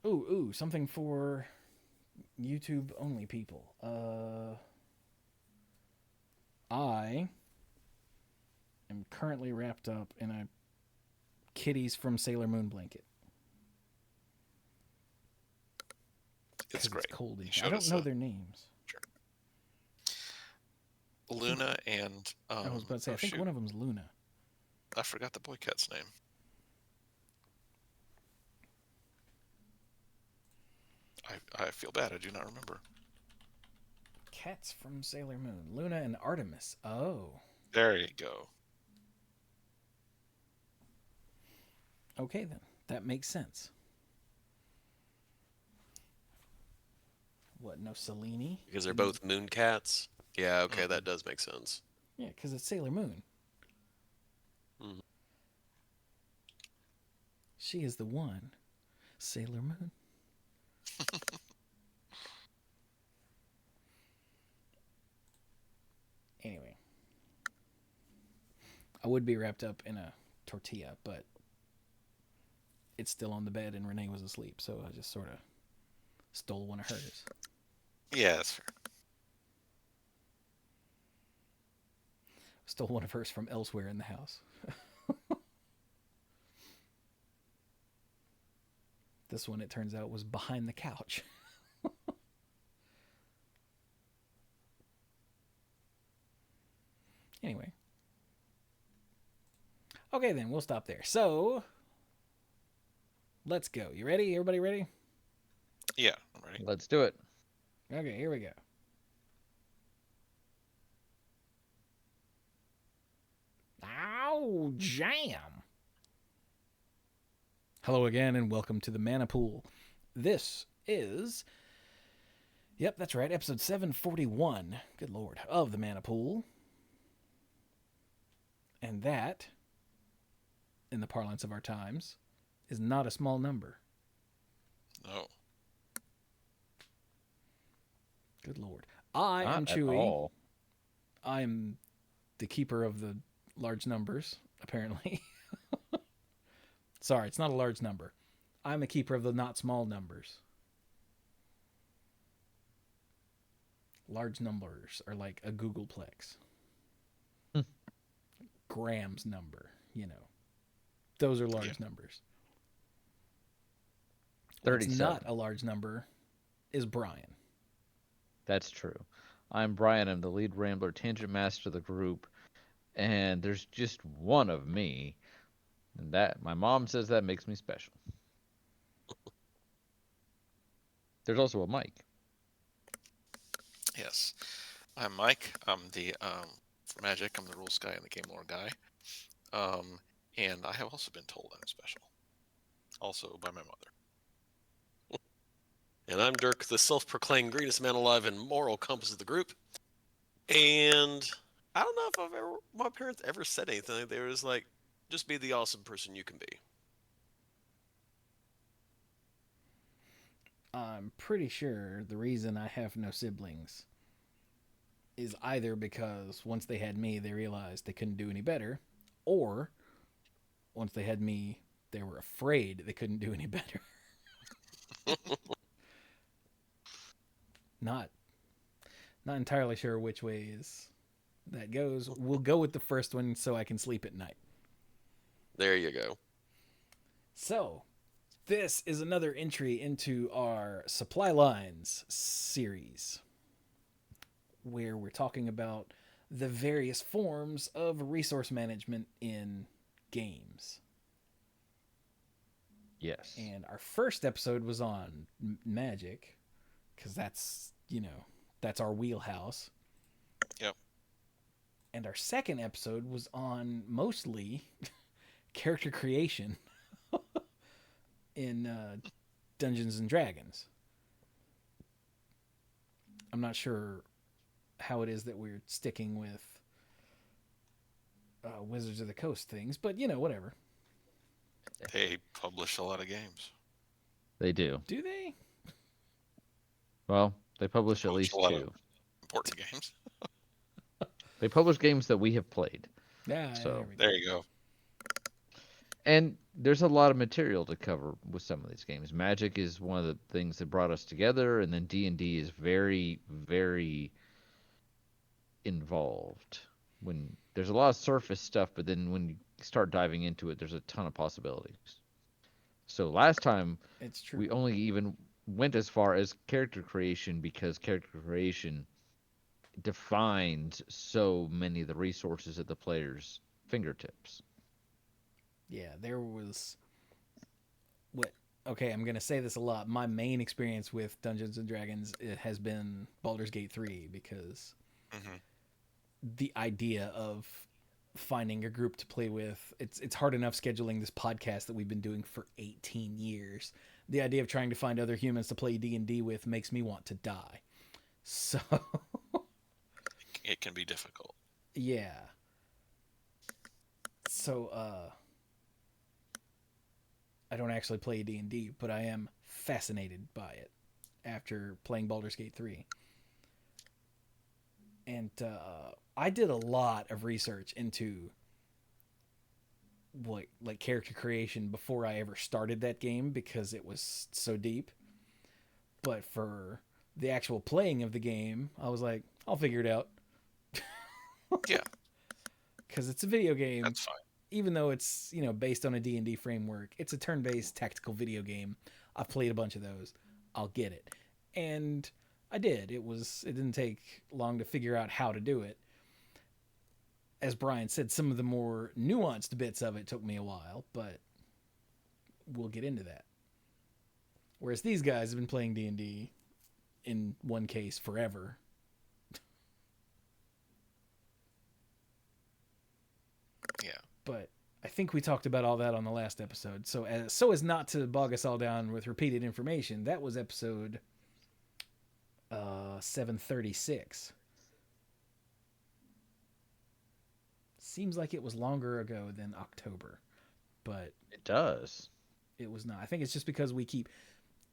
Something for YouTube only people. I am currently wrapped up in a kitties from Sailor Moon blanket It's because it's great. cold in He here. I showed don't us know their names. sure. I think Luna and I was about to say. oh I think shoot, one of them's Luna. I forgot the boy cat's name. I feel bad. I do not remember. Cats from Sailor Moon. Luna and Artemis. Oh. There you go. Okay then. That makes sense. What? No Selene? Because they're And both moon cats. Yeah, okay, Hmm. that does make sense. yeah, because it's Sailor Moon. Mhm. She is the one. Sailor Moon. Anyway, I would be wrapped up in a tortilla, but it's still on the bed and Renee was asleep, so I just sort of stole one of hers. Yeah, that's fair. Stole one of hers from elsewhere in the house. This one, it turns out, was behind the couch. Anyway. Okay, then, we'll stop there. So, let's go. You ready? Everybody ready? Yeah, I'm ready. Let's do it. Okay, here we go. Ow, jam. Hello again, and welcome to the Mana Pool. This is, yep, that's right, episode 741, good lord, of the Mana Pool. And that, in the parlance of our times, is not a small number. No. Good lord. I am Not at Chewie. all. I'm the keeper of the large numbers, apparently. Sorry, it's not a large number. I'm a keeper of the not small numbers. Large numbers are like a Googleplex. Graham's number, you know. Those are large numbers. What's 37. not a large number is Brian. That's true. I'm Brian. I'm the lead rambler, tangent master of the group, and there's just one of me, and that my mom says that makes me special. There's also a mic. Yes. I'm Mike. I'm the for Magic. I'm the rules guy and the game lore guy. And I have also been told I'm special. Also by my mother. And I'm Dirk, the self-proclaimed greatest man alive and moral compass of the group. And I don't know if my parents ever said anything. They were just like, just be the awesome person you can be. I'm pretty sure the reason I have no siblings is either because once they had me, they realized they couldn't do any better, or once they had me, they were afraid they couldn't do any better. not not entirely sure which way is that goes. We'll go with the first one so I can sleep at night. There you go. So, this is another entry into our supply lines series where we're talking about the various forms of resource management in games. Yes. And our first episode was on magic because that's our wheelhouse. Yep. And our second episode was on mostly character creation in Dungeons and Dragons. I'm not sure how it is that we're sticking with Wizards of the Coast things, but whatever. They publish a lot of games. They do. Do they? Well, they publish They at publish a least lot of two. important games. They publish games that we have played. Yeah, So, there we go. There you go. and there's a lot of material to cover with some of these games. Magic is one of the things that brought us together, and then D&D is very, very involved. When there's a lot of surface stuff, but then when you start diving into it, there's a ton of possibilities. So last time It's true. we only even went as far as character creation because character creation defines so many of the resources at the player's fingertips. Yeah, there was what okay, I'm going to say this a lot. My main experience with Dungeons and Dragons it has been Baldur's Gate 3 because Hmm. the idea of finding a group to play with it's hard enough scheduling this podcast that we've been doing for 18 years. The idea of trying to find other humans to play D&D with makes me want to die. So, It can be difficult. yeah. So I don't actually play D&D, but I am fascinated by it after playing Baldur's Gate 3. And I did a lot of research into like character creation before I ever started that game because it was so deep. But for the actual playing of the game, I was like, I'll figure it out Yeah, because it's a video game. that's fine. Even though it's based on a D&D framework, it's a turn-based tactical video game. I've played a bunch of those. I'll get it, and I did. It didn't take long to figure out how to do it. As Brian said, some of the more nuanced bits of it took me a while, but we'll get into that. Whereas these guys have been playing D&D in one case forever. Yeah. But I think we talked about all that on the last episode. So as not to bog us all down with repeated information, that was episode 736. Seems like it was longer ago than October, but It does. it was not. I think it's just because we keep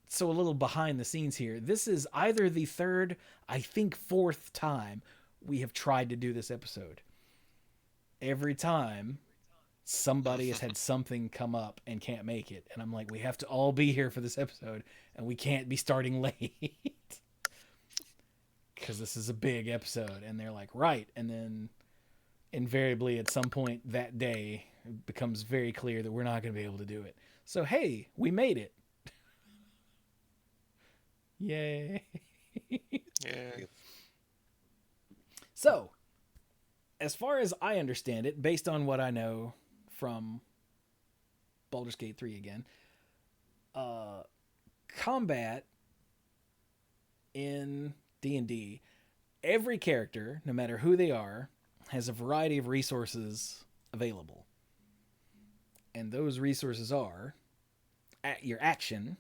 so a little behind the scenes here. This is either the third, I think fourth time we have tried to do this episode. Every time somebody has had something come up and can't make it, and I'm like, we have to all be here for this episode, and we can't be starting late because this is a big episode. And they're like, right, and then invariably at some point that day it becomes very clear that we're not going to be able to do it. So hey, we made it. Yay. Yeah. So, as far as I understand it, based on what I know from Baldur's Gate 3 again, uh, combat in D&D, every character, no matter who they are, has a variety of resources available. And those resources are at your action,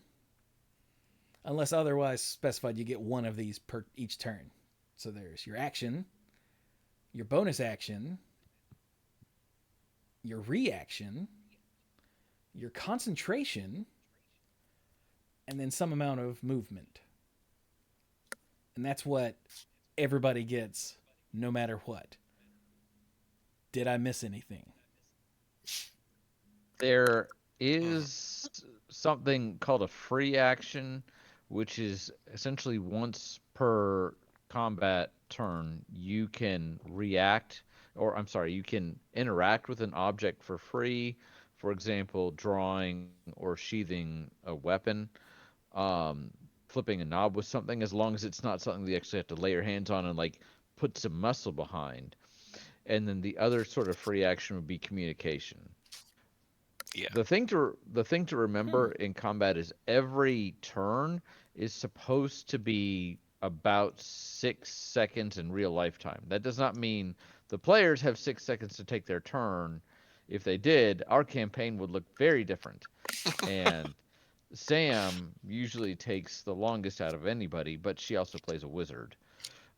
unless otherwise specified, you get one of these per each turn. So there's your action, your bonus action, your reaction, your concentration, and then some amount of movement. And that's what everybody gets no matter what. Did I miss anything? There Mhm. is something called a free action, which is essentially once per combat turn, you can react, or I'm sorry, you can interact with an object for free. For example, drawing or sheathing a weapon, um, flipping a knob with something, as long as it's not something that you actually have to lay your hands on and like put some muscle behind. And then the other sort of free action would be communication. Yeah. The thing to Hmm. remember in combat is every turn is supposed to be about 6 seconds in real lifetime. That does not mean the players have 6 seconds to take their turn. If they did, our campaign would look very different. And Sam usually takes the longest out of anybody, but she also plays a wizard.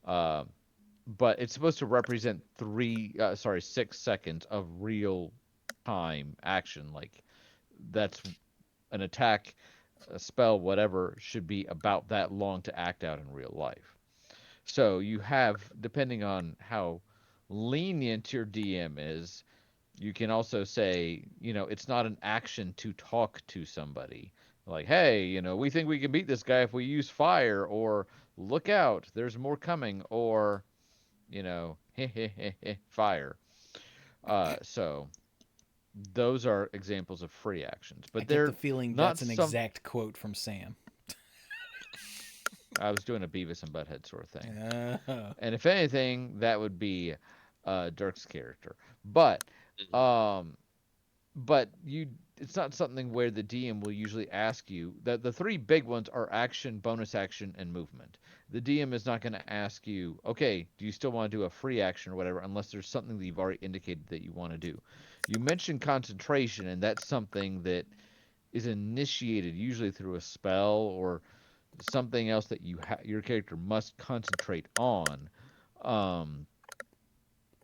Uh, but it's supposed to represent 6 seconds of real time action. Like that's an attack, a spell, whatever, should be about that long to act out in real life. So you have, depending on how lenient your DM is, You can also say, it's not an action to talk to somebody. Like, hey, we think we can beat this guy if we use fire, or look out, there's more coming, or, fire. So those are examples of free actions, I but get the they're feeling not that's an some. exact quote from Sam. I was doing a Beavis and Butthead sort of thing. Uh, And if anything, that would be Dirk's character. But Mhm. um, but it's not something where the DM will usually ask you. The three big ones are action, bonus action, and movement. The DM is not going to ask you, okay, do you still want to do a free action or whatever, unless there's something that you've already indicated that you want to do. You mentioned concentration, and that's something that is initiated usually through a spell or something else that your character must concentrate on. Um,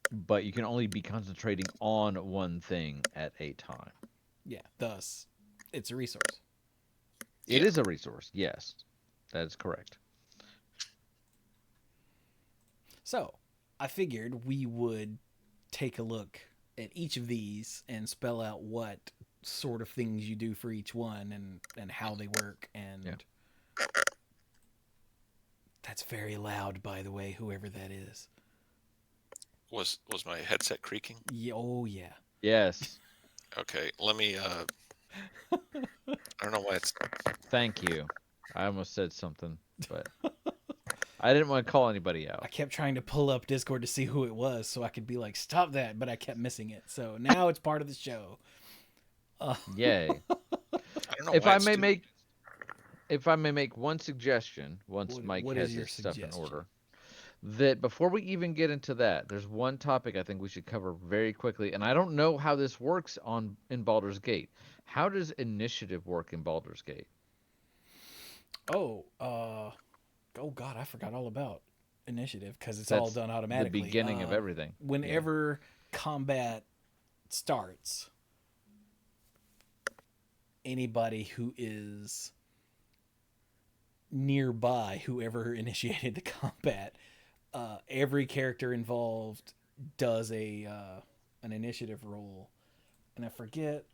but you can only be concentrating on one thing at a time. yeah, thus, it's a resource. It Yeah. is a resource, yes, that is correct. So, I figured we would take a look at each of these and spell out what sort of things you do for each one and how they work. Yeah. And that's very loud, by the way, whoever that is. Was my headset creaking? Yeah, oh, yeah. Yes, Okay, let me. I don't know why it's. thank you. I almost said something, but I didn't want to call anybody I out. kept trying to pull up Discord to see who it was so I could be like, stop that, but I kept missing it. So now it's part of the show. Yay. I don't know If why I it's may doing. make if I may make one suggestion, once Mike What is has your his stuff in suggestion? order, that before we even get into that, there's one topic I think we should cover very quickly, and I don't know how this works in Baldur's Gate. How does initiative work in Baldur's Gate? Oh, oh God, I forgot all about initiative because it's all That's done the automatically. beginning of everything. Yeah. Whenever combat starts, anybody who is nearby, whoever initiated the combat, every character involved does a an initiative roll, and I forget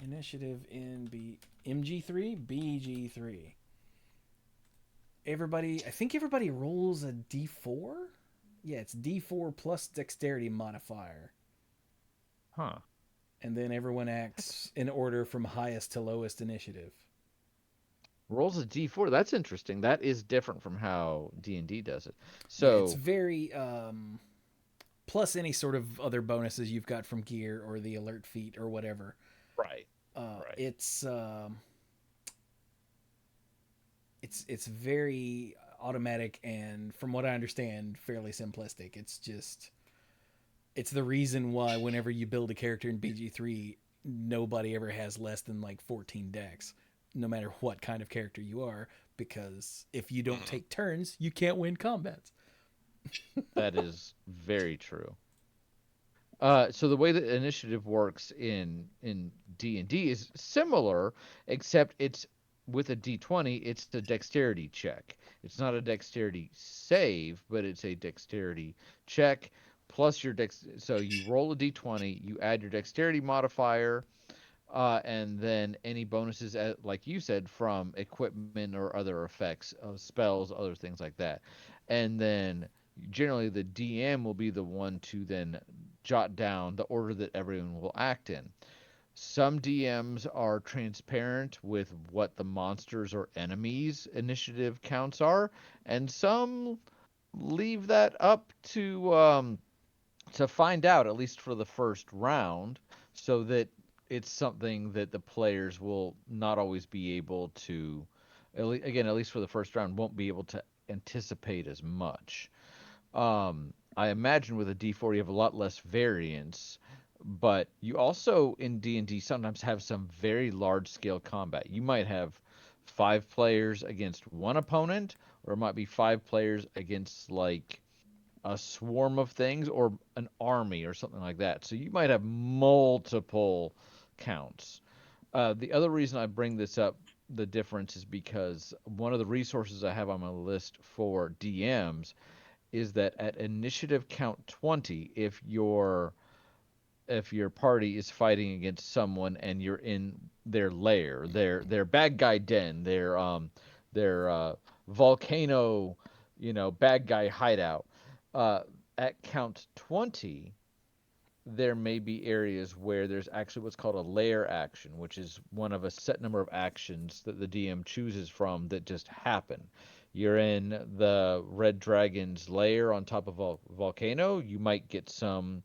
initiative in MG3, BG3. I think everybody rolls a D4. Yeah, it's D4 plus dexterity modifier, Huh. and then everyone acts in order from highest to lowest initiative. Rolls a d4. That's interesting. That is different from how D&D does it. Yeah, it's So, very plus any sort of other bonuses you've got from gear or the alert feat or whatever. right. Right. It's very automatic and from what I understand fairly simplistic. It's the reason why whenever you build a character in BG3 nobody ever has less than like 14 decks no matter what kind of character you are because if you don't Mhm. take turns you can't win combats. That is very true. So the way that initiative works in D&D is similar, except it's with a D20, it's a dexterity check. It's not a dexterity save, but it's a dexterity check plus your dex. So you roll a D20, you add your dexterity modifier, and then any bonuses, like you said, from equipment or other effects of spells, other things like that. And then generally the DM will be the one to then jot down the order that everyone will act in. Some DMs are transparent with what the monsters or enemies initiative counts are, and some leave that up to find out, at least for the first round, so that it's something that the players will not always be able to, again, at least for the first round, won't be able to anticipate as much. I imagine with a D4 you have a lot less variance, but you also in D&D sometimes have some very large scale combat. You might have 5 players against one opponent, or it might be 5 players against like a swarm of things or an army or something like that. So you might have multiple counts. The other reason I bring this up, the difference, is because one of the resources I have on my list for DMs is that at initiative count 20, if your if your party is fighting against someone and you're in their lair, their bad guy den, their volcano, bad guy hideout. Uh, at count 20, there may be areas where there's actually what's called a lair action, which is one of a set number of actions that the DM chooses from that just happen. You're in the red dragon's lair on top of a volcano, you might get some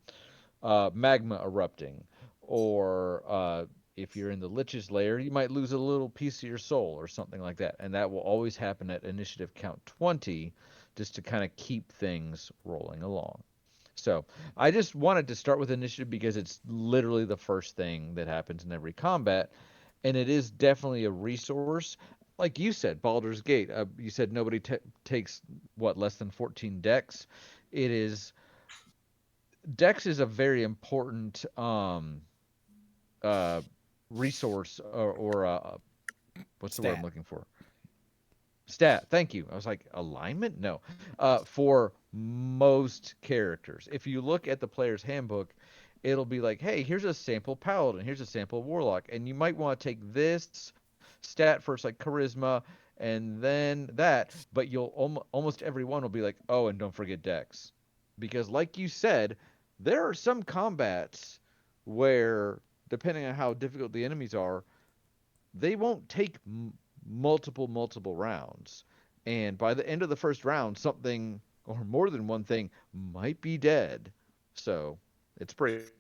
magma erupting, or if you're in the Lich's lair, you might lose a little piece of your soul or something like that. And that will always happen at initiative count 20, just to kind of keep things rolling along. So I just wanted to start with initiative because it's literally the first thing that happens in every combat, and it is definitely a resource. Like you said, Baldur's Gate. You said nobody takes what, less than 14 decks. It is Dex is a very important uh, resource, or what's the word I'm Stat. looking for? Stat. Thank you. I was like, alignment? No. For most characters. If you look at the player's handbook, it'll be like, hey, here's a sample paladin, here's a sample warlock, and you might want to take this stat first, like charisma, and then that, but almost every one will be like, oh, and don't forget dex. Because, like you said, there are some combats where, depending on how difficult the enemies are, they won't take multiple rounds. And by the end of the first round, something or more than one thing might be dead. So it's pretty important.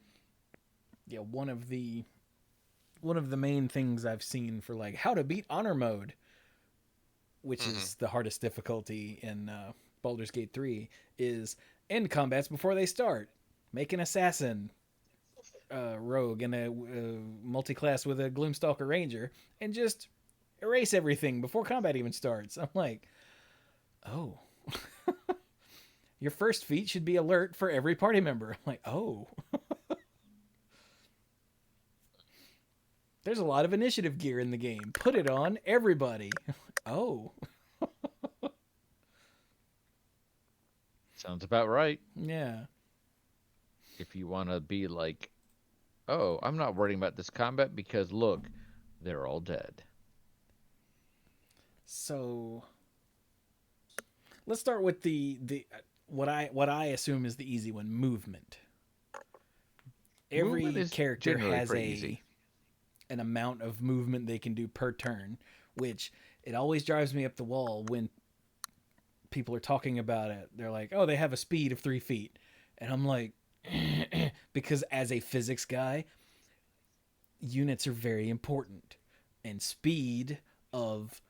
Yeah, one of the main things I've seen for like how to beat honor mode, which Hmm. is the hardest difficulty in Baldur's Gate 3, is end combats before they start. Make an assassin rogue and a multi-class with a Gloomstalker ranger, and just erase everything before combat even starts. I'm like, oh, your first feat should be alert for every party member. I'm like, oh, there's a lot of initiative gear in the game. Put it on everybody. Oh, Sounds about right. yeah. If you want to be like, oh, I'm not worrying about this combat because look, they're all dead. So let's start with the what I assume is the easy one, movement. Movement Every is character generally has pretty a easy. an amount of movement they can do per turn, which it always drives me up the wall when people are talking about it. They're like, "Oh, they have a speed of 3 feet," and I'm like, because as a physics guy, units are very important, and speed of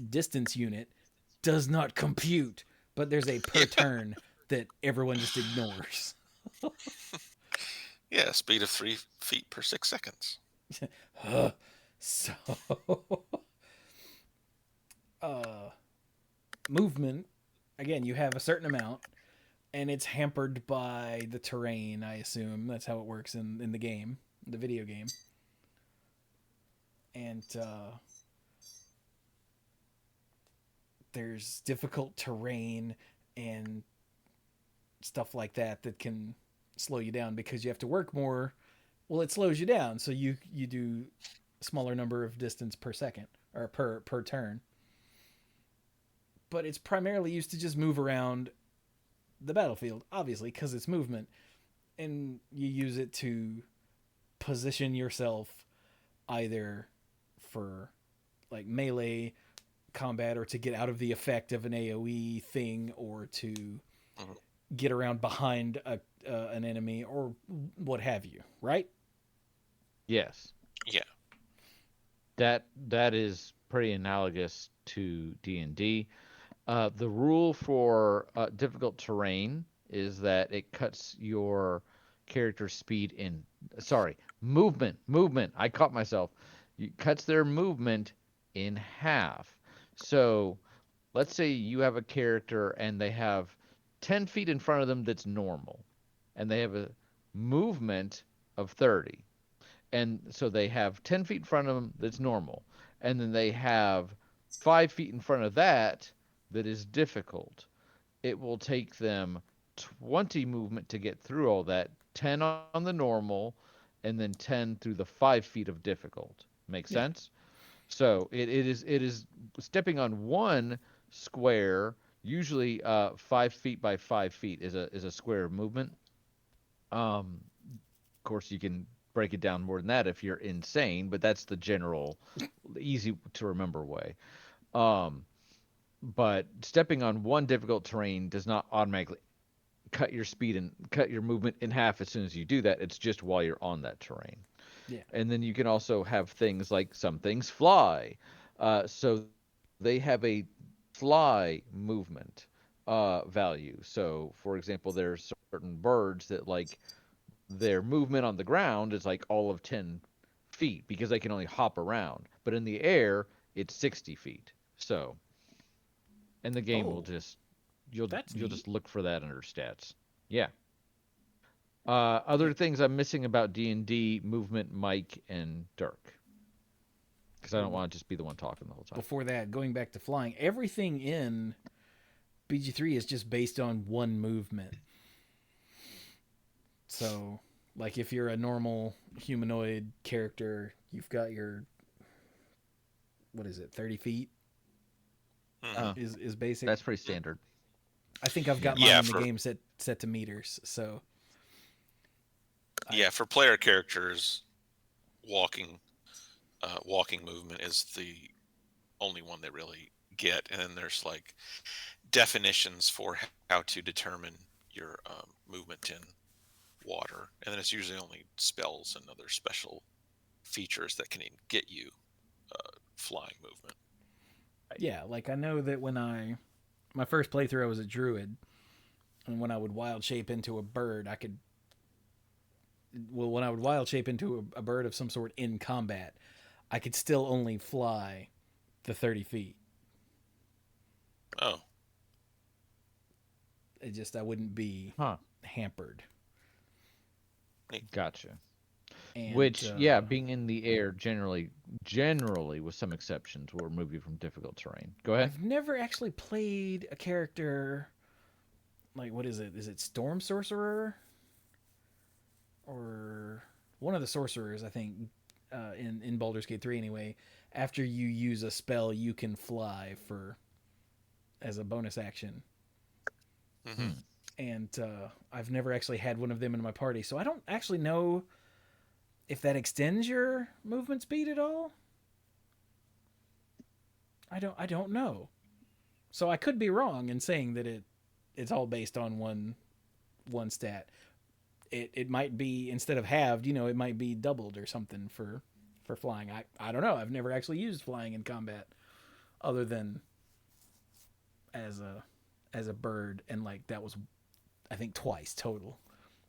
distance unit does not compute. But there's a per Yeah, turn that everyone just ignores. yeah. Speed of 3 feet per 6 seconds. So, uh, movement, again, you have a certain amount, and it's hampered by the terrain. I assume that's how it works in the game, the video game. And there's difficult terrain and stuff like that can slow you down because you have to work more. Well, it slows you down, so you do a smaller number of distance per second or per turn. But it's primarily used to just move around the battlefield, obviously, because it's movement, and you use it to position yourself either for like melee combat or to get out of the effect of an AoE thing or to Mhm. get around behind an enemy or what have you, right? Yes. Yeah. That is pretty analogous to D&D. The rule for difficult terrain is that it cuts your character speed in. Sorry, movement. I caught myself. It cuts their movement in half. So let's say you have a character and they have 10 feet in front of them that's normal, and they have a movement of 30. And so they have 10 feet in front of them that's normal. And then they have 5 feet in front of that that is difficult. It will take them 20 movement to get through all that 10 on the normal, and then 10 through the 5 feet of difficult. Make Yeah. sense? So it is stepping on one square, usually 5 feet by 5 feet is a square of movement. Of course, you can break it down more than that if you're insane, but that's the general, easy to remember way. Um, but stepping on one difficult terrain does not automatically cut your speed and cut your movement in half as soon as you do that. It's just while you're on that terrain. Yeah. And then you can also have things like some things fly. So they have a fly movement value. So, for example, there's certain birds that like their movement on the ground is like all of 10 feet because they can only hop around. But in the air, it's 60 feet. So, and the game will Oh, just you'll that's you'll neat. just look for that under stats. Yeah. Yeah. Other things I'm missing about D&D movement, Mike and Dirk, because I Well, don't want to just be the one talking the whole time. before that, going back to flying, everything in BG3 is just based on one movement. So, like if you're a normal humanoid character, you've got your, what is it, 30 feet Hmm. Uh, is basic. that's pretty standard. I think I've Yeah. got mine Yeah, in the for game set to meters. So, I yeah for player characters, walking walking movement is the only one they really get, and then there's like definitions for how to determine your movement in water, and then it's usually only spells and other special features that can get you flying movement. yeah, like I know that when my first playthrough I was a druid, and when I would wild shape into a bird, I could when I would wild shape into a bird of some sort in combat, I could still only fly the 30 feet. Oh, It just I wouldn't be Huh. hampered. neat. Gotcha. And Which, yeah, being in the air generally, with some exceptions, will remove you from difficult terrain. Go ahead. I've never actually played a character like what is it? Is it Storm Sorcerer or one of the sorcerers? I think in Baldur's Gate 3 anyway. After you use a spell, you can fly for as a bonus action. Hmm. And I've never actually had one of them in my party, so I don't actually know if that extends your movement speed at all. I don't know. So I could be wrong in saying that it's all based on one stat. It might be instead of halved, it might be doubled or something for flying. I don't know. I've never actually used flying in combat other than as a bird, and like that was I think twice total.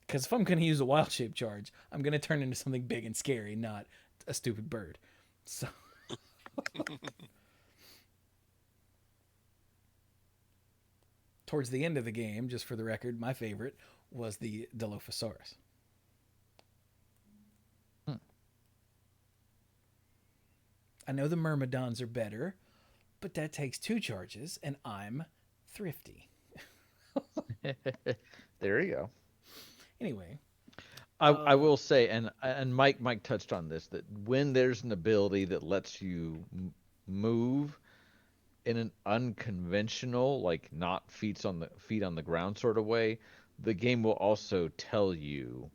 Because if I'm going to use a wild shape charge, I'm going to turn into something big and scary, not a stupid bird. So towards the end of the game, just for the record, my favorite was the Dilophosaurus. Hmm. I know the Myrmidons are better, but that takes 2 charges, and I'm thrifty. There you go. Anyway, I will say, and Mike touched on this, that when there's an ability that lets you move in an unconventional, like not feet on the ground sort of way, the game will also tell you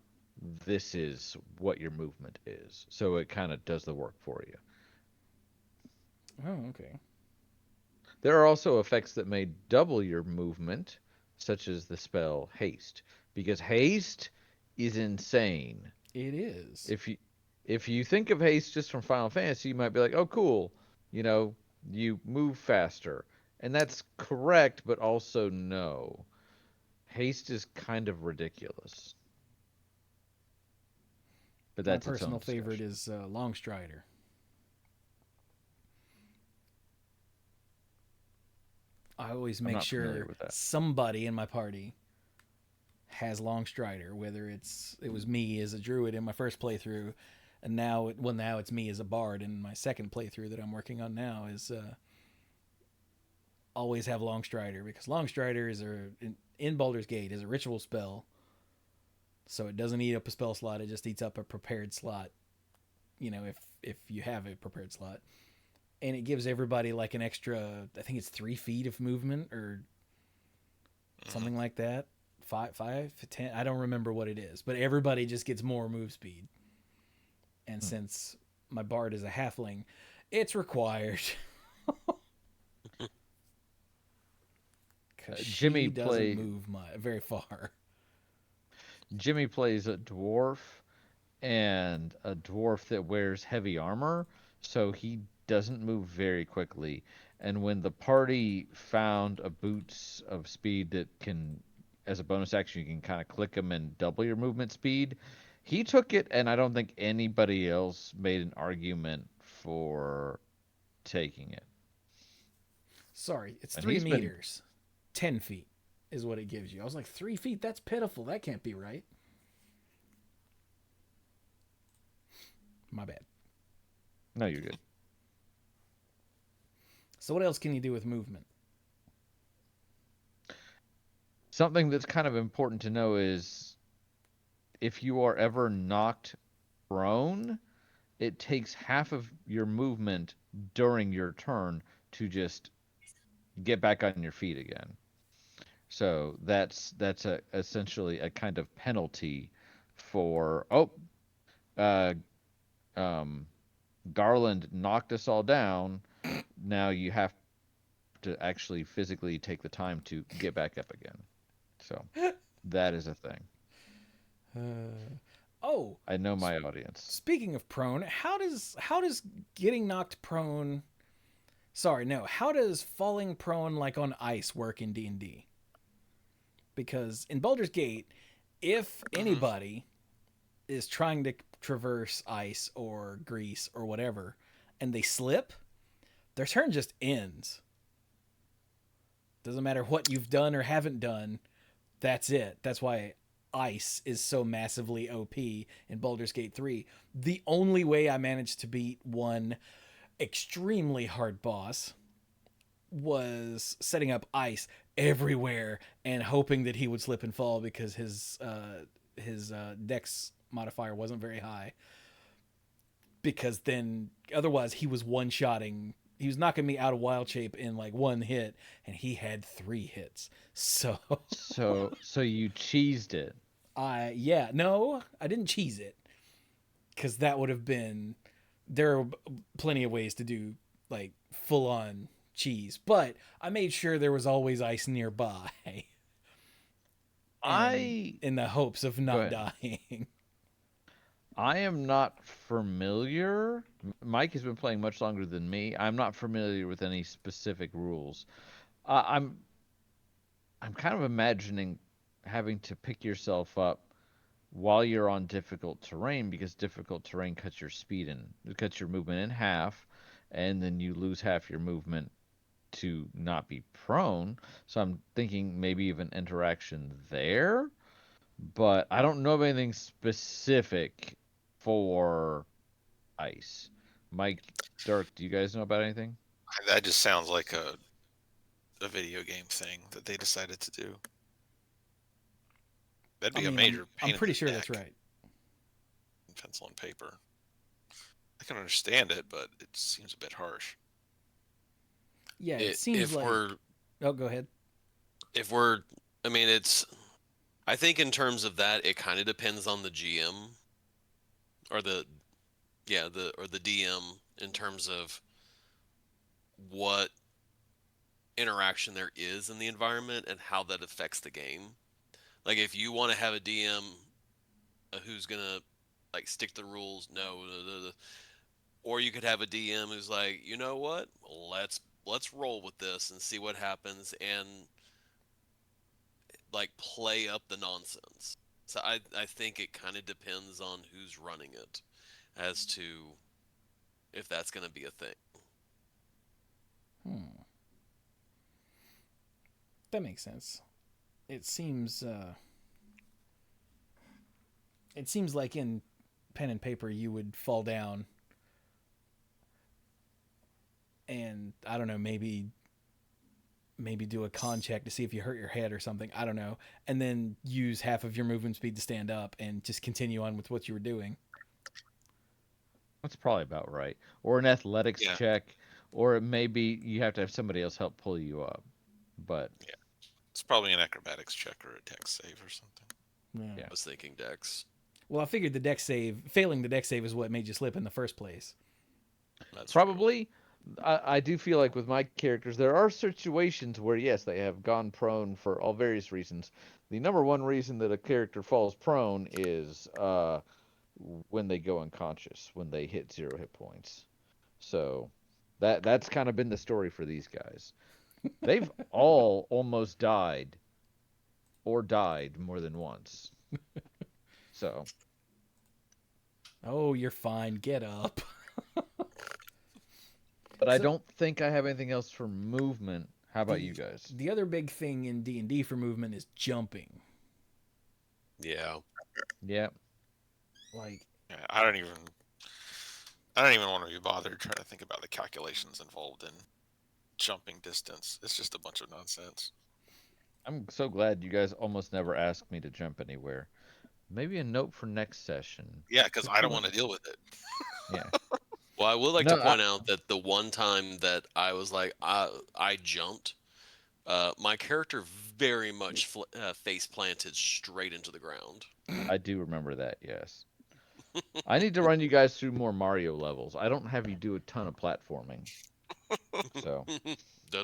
this is what your movement is. So it kind of does the work for you. oh, okay. There are also effects that may double your movement, such as the spell haste, because haste is insane. It is. If you think of haste just from Final Fantasy, you might be like, "Oh, cool, you know, you move faster," and that's correct, but also no. Haste is kind of ridiculous, but My that's its own personal favorite discussion. is Longstrider. I always I'm make not familiar sure with that. somebody in my party has Longstrider, whether it was me as a druid in my first playthrough, and now it's me as a bard in my second playthrough that I'm working on now. Is always have Longstrider because Longstrider is in Baldur's Gate is a ritual spell So it doesn't eat up a spell slot, it just eats up a prepared slot, if you have a prepared slot. And it gives everybody like an extra, I think it's 3 feet of movement or something like that. 5, 10, I don't remember what it is, but everybody just gets more move speed. And since my bard is a halfling, it's required. Because Jimmy she doesn't move very far. Jimmy plays a dwarf, and a dwarf that wears heavy armor, so he doesn't move very quickly. And when the party found a boots of speed that can, as a bonus action, you can kind of click them and double your movement speed, he took it, and I don't think anybody else made an argument for taking it. Sorry, it's And 3 he's been- meters. 10 feet is what it gives you. I was like, 3 feet? That's pitiful. That can't be right. My bad. No, you're good. So what else can you do with movement? Something that's kind of important to know is if you are ever knocked prone, it takes half of your movement during your turn to just get back on your feet again. So that's essentially a kind of penalty for uh, Garland knocked us all down. Now you have to actually physically take the time to get back up again. So that is a thing. Oh, I know my audience. speaking of prone, how does getting knocked prone? Sorry, no. How does falling prone like on ice work in D&D? Because in Baldur's Gate, if anybody is trying to traverse ice or grease or whatever, and they slip, their turn just ends. Doesn't matter what you've done or haven't done. That's it. That's why ice is so massively OP in Baldur's Gate 3. The only way I managed to beat one extremely hard boss was setting up ice everywhere and hoping that he would slip and fall because his dex modifier wasn't very high. Because then otherwise he was one-shotting. He was knocking me out of wild shape in like one hit, and he had 3 hits. So So you cheesed it. no, I didn't cheese it, because that would have been. There are plenty of ways to do like full on cheese, but I made sure there was always ice nearby. In the hopes of not dying. I am not familiar. Mike has been playing much longer than me. I'm not familiar with any specific rules. I'm kind of imagining having to pick yourself up while you're on difficult terrain, because difficult terrain cuts your speed and it cuts your movement in half, and then you lose half your movement to not be prone. So I'm thinking maybe of an interaction there, but I don't know of anything specific for ice. Mike, Dirk, do you guys know about anything? That just sounds like a video game thing that they decided to do. That'd be a major pain. I'm pretty sure that's right. Pencil and paper. I can understand it, but it seems a bit harsh. Yeah, it seems like. Oh, go ahead. I think in terms of that, it kind of depends on the GM or the DM in terms of what interaction there is in the environment and how that affects the game. Like if you want to have a DM who's gonna like stick to the rules, no, or you could have a DM who's like, you know what, let's roll with this and see what happens and like play up the nonsense. So I think it kind of depends on who's running it as to if that's going to be a thing. That makes sense. It seems like in pen and paper you would fall down and I don't know, maybe maybe do a con check to see if you hurt your head or something. I don't know. And then use half of your movement speed to stand up and just continue on with what you were doing. That's probably about right. Or an athletics Yeah. check, or it may be you have to have somebody else help pull you up. But It's probably an acrobatics check or a dex save or something. Yeah. I was thinking Dex. Well, I figured failing the deck save is what made you slip in the first place. That's true. probably, I do feel like with my characters, there are situations where, yes, they have gone prone for all various reasons. The number one reason that a character falls prone is when they go unconscious, when they hit 0 hit points. So that's kind of been the story for these guys. They've all almost died or died more than once. So Oh, you're fine. Get up. but I So- don't think I have anything else for movement. How about you guys? The other big thing in D&D for movement is jumping. Yeah. Yeah. Like, Yeah, I don't even want to be bothered trying to think about the calculations involved in jumping distance. It's just a bunch of nonsense. I'm so glad you guys almost never ask me to jump anywhere. Maybe a note for next session. Yeah, because I don't want to deal with it. Yeah. Well, I would like No, to point out that the one time that I was like, I jumped, my character very much face planted straight into the ground. I do remember that, yes. I need to run you guys through more Mario levels. I don't have you do a ton of platforming. So,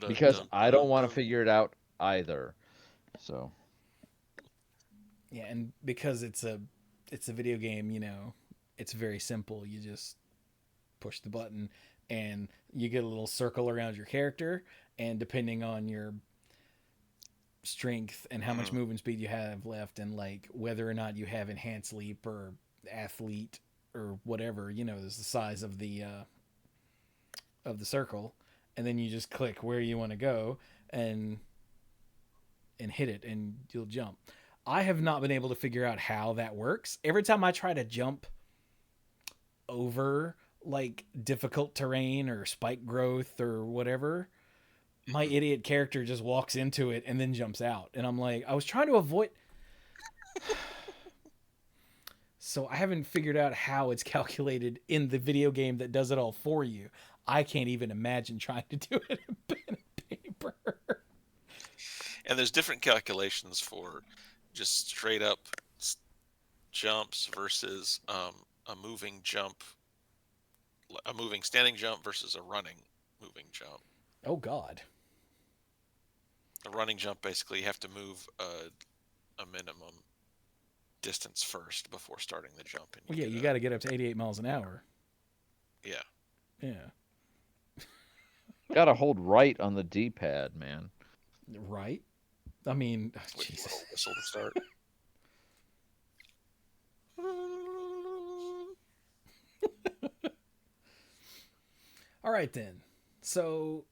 because I don't want to figure it out either. So, yeah, and because it's a video game, it's very simple. You just push the button and you get a little circle around your character, and depending on your strength and how much movement speed you have left, and like whether or not you have enhanced leap or athlete or whatever, there's the size of the circle, and then you just click where you want to go and hit it and you'll jump. I have not been able to figure out how that works. Every time I try to jump over like difficult terrain or spike growth or whatever, my idiot character just walks into it and then jumps out. And I'm like, I was trying to avoid. So I haven't figured out how it's calculated in the video game that does it all for you. I can't even imagine trying to do it in pen and paper. And there's different calculations for just straight up jumps versus a moving jump, a moving standing jump versus a running moving jump. Oh, God. A running jump, basically, you have to move a minimum distance first before starting the jump. And Well, yeah, you got to get up to 88 miles an hour. Yeah. Yeah. gotta hold right on the D-pad, man. Right? I mean, With a Jesus. little whistle to start. All right, then. So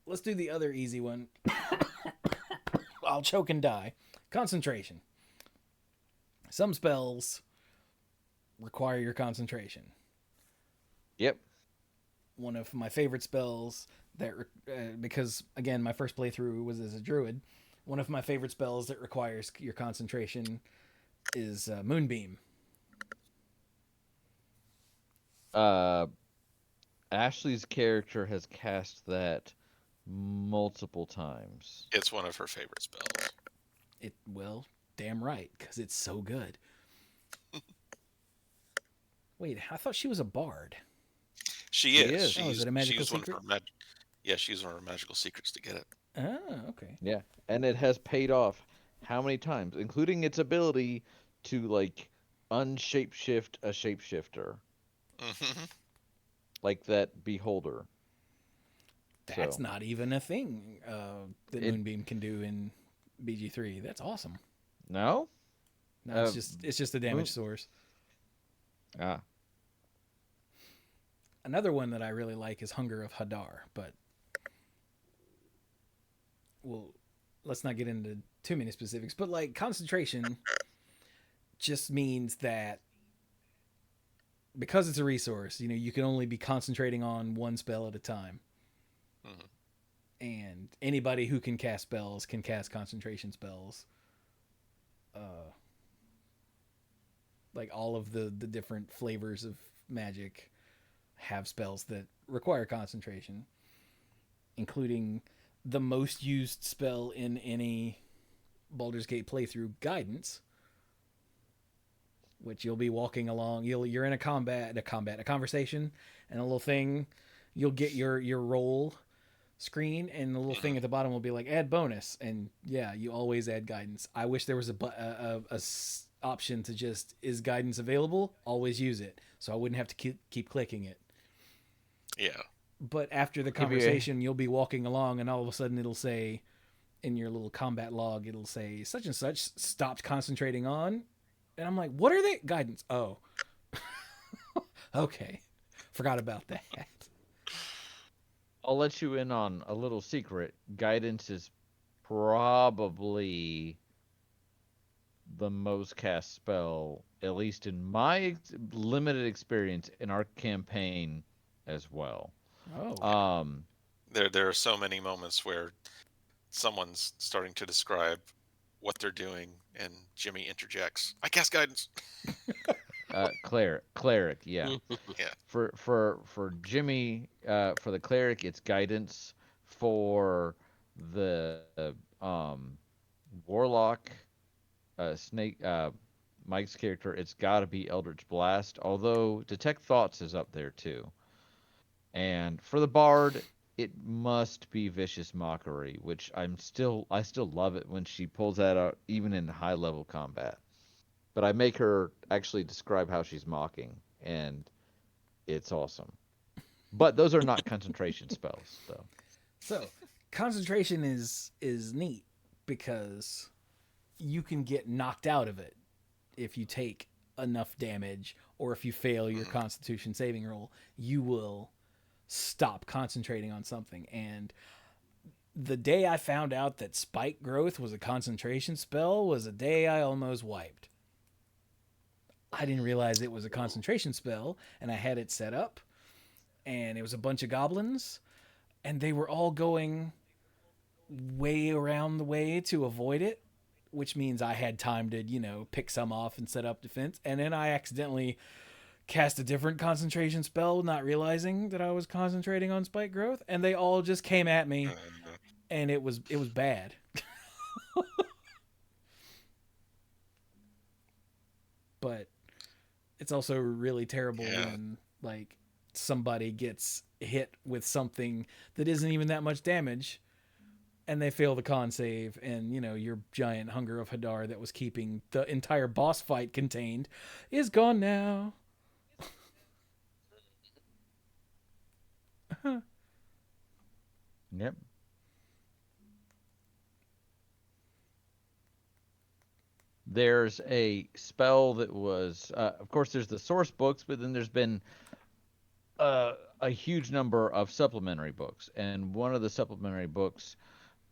let's do the other easy one. I'll choke and die. Concentration. Some spells require your concentration. Yep. One of my favorite spells that, because again, my first playthrough was as a druid. One of my favorite spells that requires your concentration is Moonbeam. Ashley's character has cast that multiple times. It's one of her favorite spells. Well, damn right, because it's so good. Wait, I thought she was a bard. She is. Oh, is it a magical secret? Yeah, she's one of her magical secrets to get it. Ah, okay. Yeah, and it has paid off how many times, including its ability to like unshapeshift a shapeshifter, Mm-hmm. like that beholder. That's So, not even a thing that Moonbeam can do in BG3. That's awesome. no? No, it's just a damage source. Ah, Another one that I really like is Hunger of Hadar, but let's not get into too many specifics. But like concentration just means that because it's a resource, you can only be concentrating on one spell at a time. Mhm. and anybody who can cast spells can cast concentration spells. Uh, like all of the different flavors of magic have spells that require concentration, including the most used spell in any Baldur's Gate playthrough, Guidance, which you'll be walking along. You're in a conversation, and a little thing. You'll get your roll screen, and the little thing at the bottom will be like add bonus, and yeah, you always add guidance. I wish there was a option to just is guidance available, always use it, so I wouldn't have to keep clicking it. Yeah. But after the Give you conversation, you'll be walking along, and all of a sudden it'll say in your little combat log, it'll say such and such stopped concentrating on, and I'm like, what are they? Guidance. Oh, okay, forgot about that. I'll let you in on a little secret. Guidance is probably the most cast spell, at least in my limited experience in our campaign as well. Oh, Um, There are so many moments where someone's starting to describe what they're doing, and Jimmy interjects, "I cast guidance." cleric, yeah. Yeah. For Jimmy, for the cleric, it's guidance. For the warlock, snake, Mike's character, it's got to be Eldritch Blast. Although Detect Thoughts is up there too. And for the bard, it must be Vicious Mockery, which I still love it when she pulls that out, even in high level combat. But I make her actually describe how she's mocking, and it's awesome. But those are not concentration spells, though. so concentration is neat because you can get knocked out of it if you take enough damage, or if you fail your Constitution saving roll, you will stop concentrating on something. And the day I found out that spike growth was a concentration spell was a day I almost wiped. I didn't realize it was a concentration spell, and I had it set up, and it was a bunch of goblins, and they were all going way around the way to avoid it, which means I had time to, pick some off and set up defense. And then I accidentally cast a different concentration spell, not realizing that I was concentrating on spike growth, and they all just came at me, and it was bad. But it's also really terrible when like somebody gets hit with something that isn't even that much damage, and they fail the con save, and your giant Hunger of Hadar that was keeping the entire boss fight contained is gone now. Yep. There's a spell that was, of course, there's the source books, but then there's been a huge number of supplementary books. And one of the supplementary books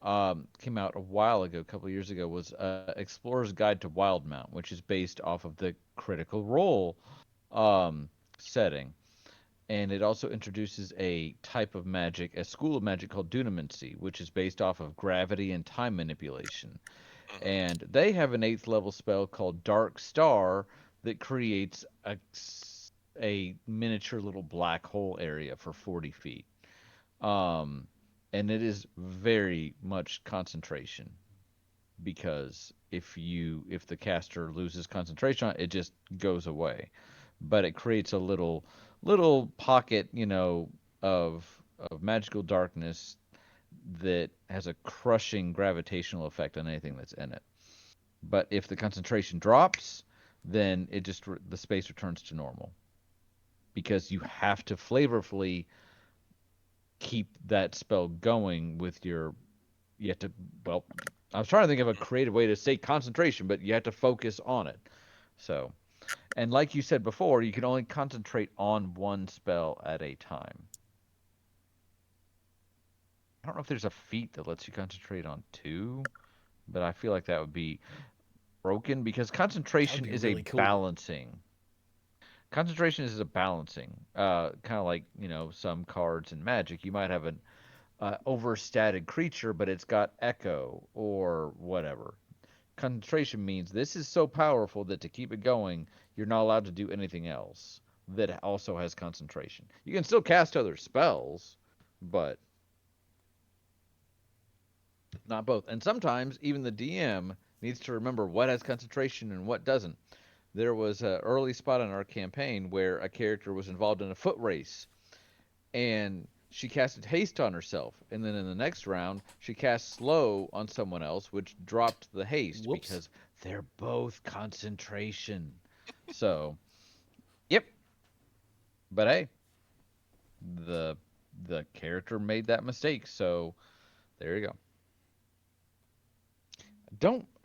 came out a while ago, a couple of years ago, was Explorer's Guide to Wildmount, which is based off of the Critical Role setting. And it also introduces a type of magic, a school of magic called Dunamancy, which is based off of gravity and time manipulation. And they have an 8th level spell called Dark Star that creates a miniature little black hole area for 40 feet. And it is very much concentration, because if the caster loses concentration on it, it just goes away. But it creates a little pocket, of magical darkness that has a crushing gravitational effect on anything that's in it. But if the concentration drops, then the space returns to normal, because you have to flavorfully keep that spell going with your. You have to. Well, I was trying to think of a creative way to say concentration, but you have to focus on it. So, and like you said before, you can only concentrate on one spell at a time. I don't know if there's a feat that lets you concentrate on two, but I feel like that would be broken, because That would concentration be is a really cool. balancing. Concentration is a balancing. Kind of like, some cards in Magic. You might have overstated creature, but it's got echo or whatever. Concentration means this is so powerful that to keep it going, you're not allowed to do anything else that also has concentration. You can still cast other spells, but not both. And sometimes even the DM needs to remember what has concentration and what doesn't. There was an early spot in our campaign where a character was involved in a foot race and she casted haste on herself. And then in the next round, she cast slow on someone else, which dropped the haste Whoops. because they're both concentration. So, yep. But hey, the the character made that mistake, so there you go.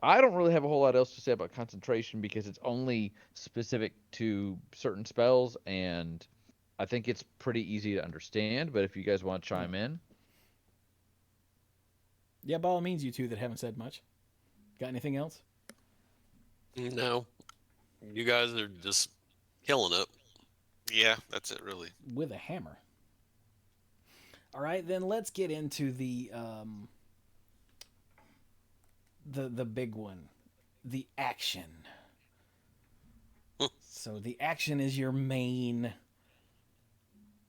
I don't really have a whole lot else to say about concentration because it's only specific to certain spells, and I think it's pretty easy to understand. But if you guys want to Yeah. chime in, Yeah, by all means, you two that haven't said much. Got anything else? No, you guys are just killing it. Yeah, that's it really. With a hammer. All right, then let's get into the big one, the action. So the action is your main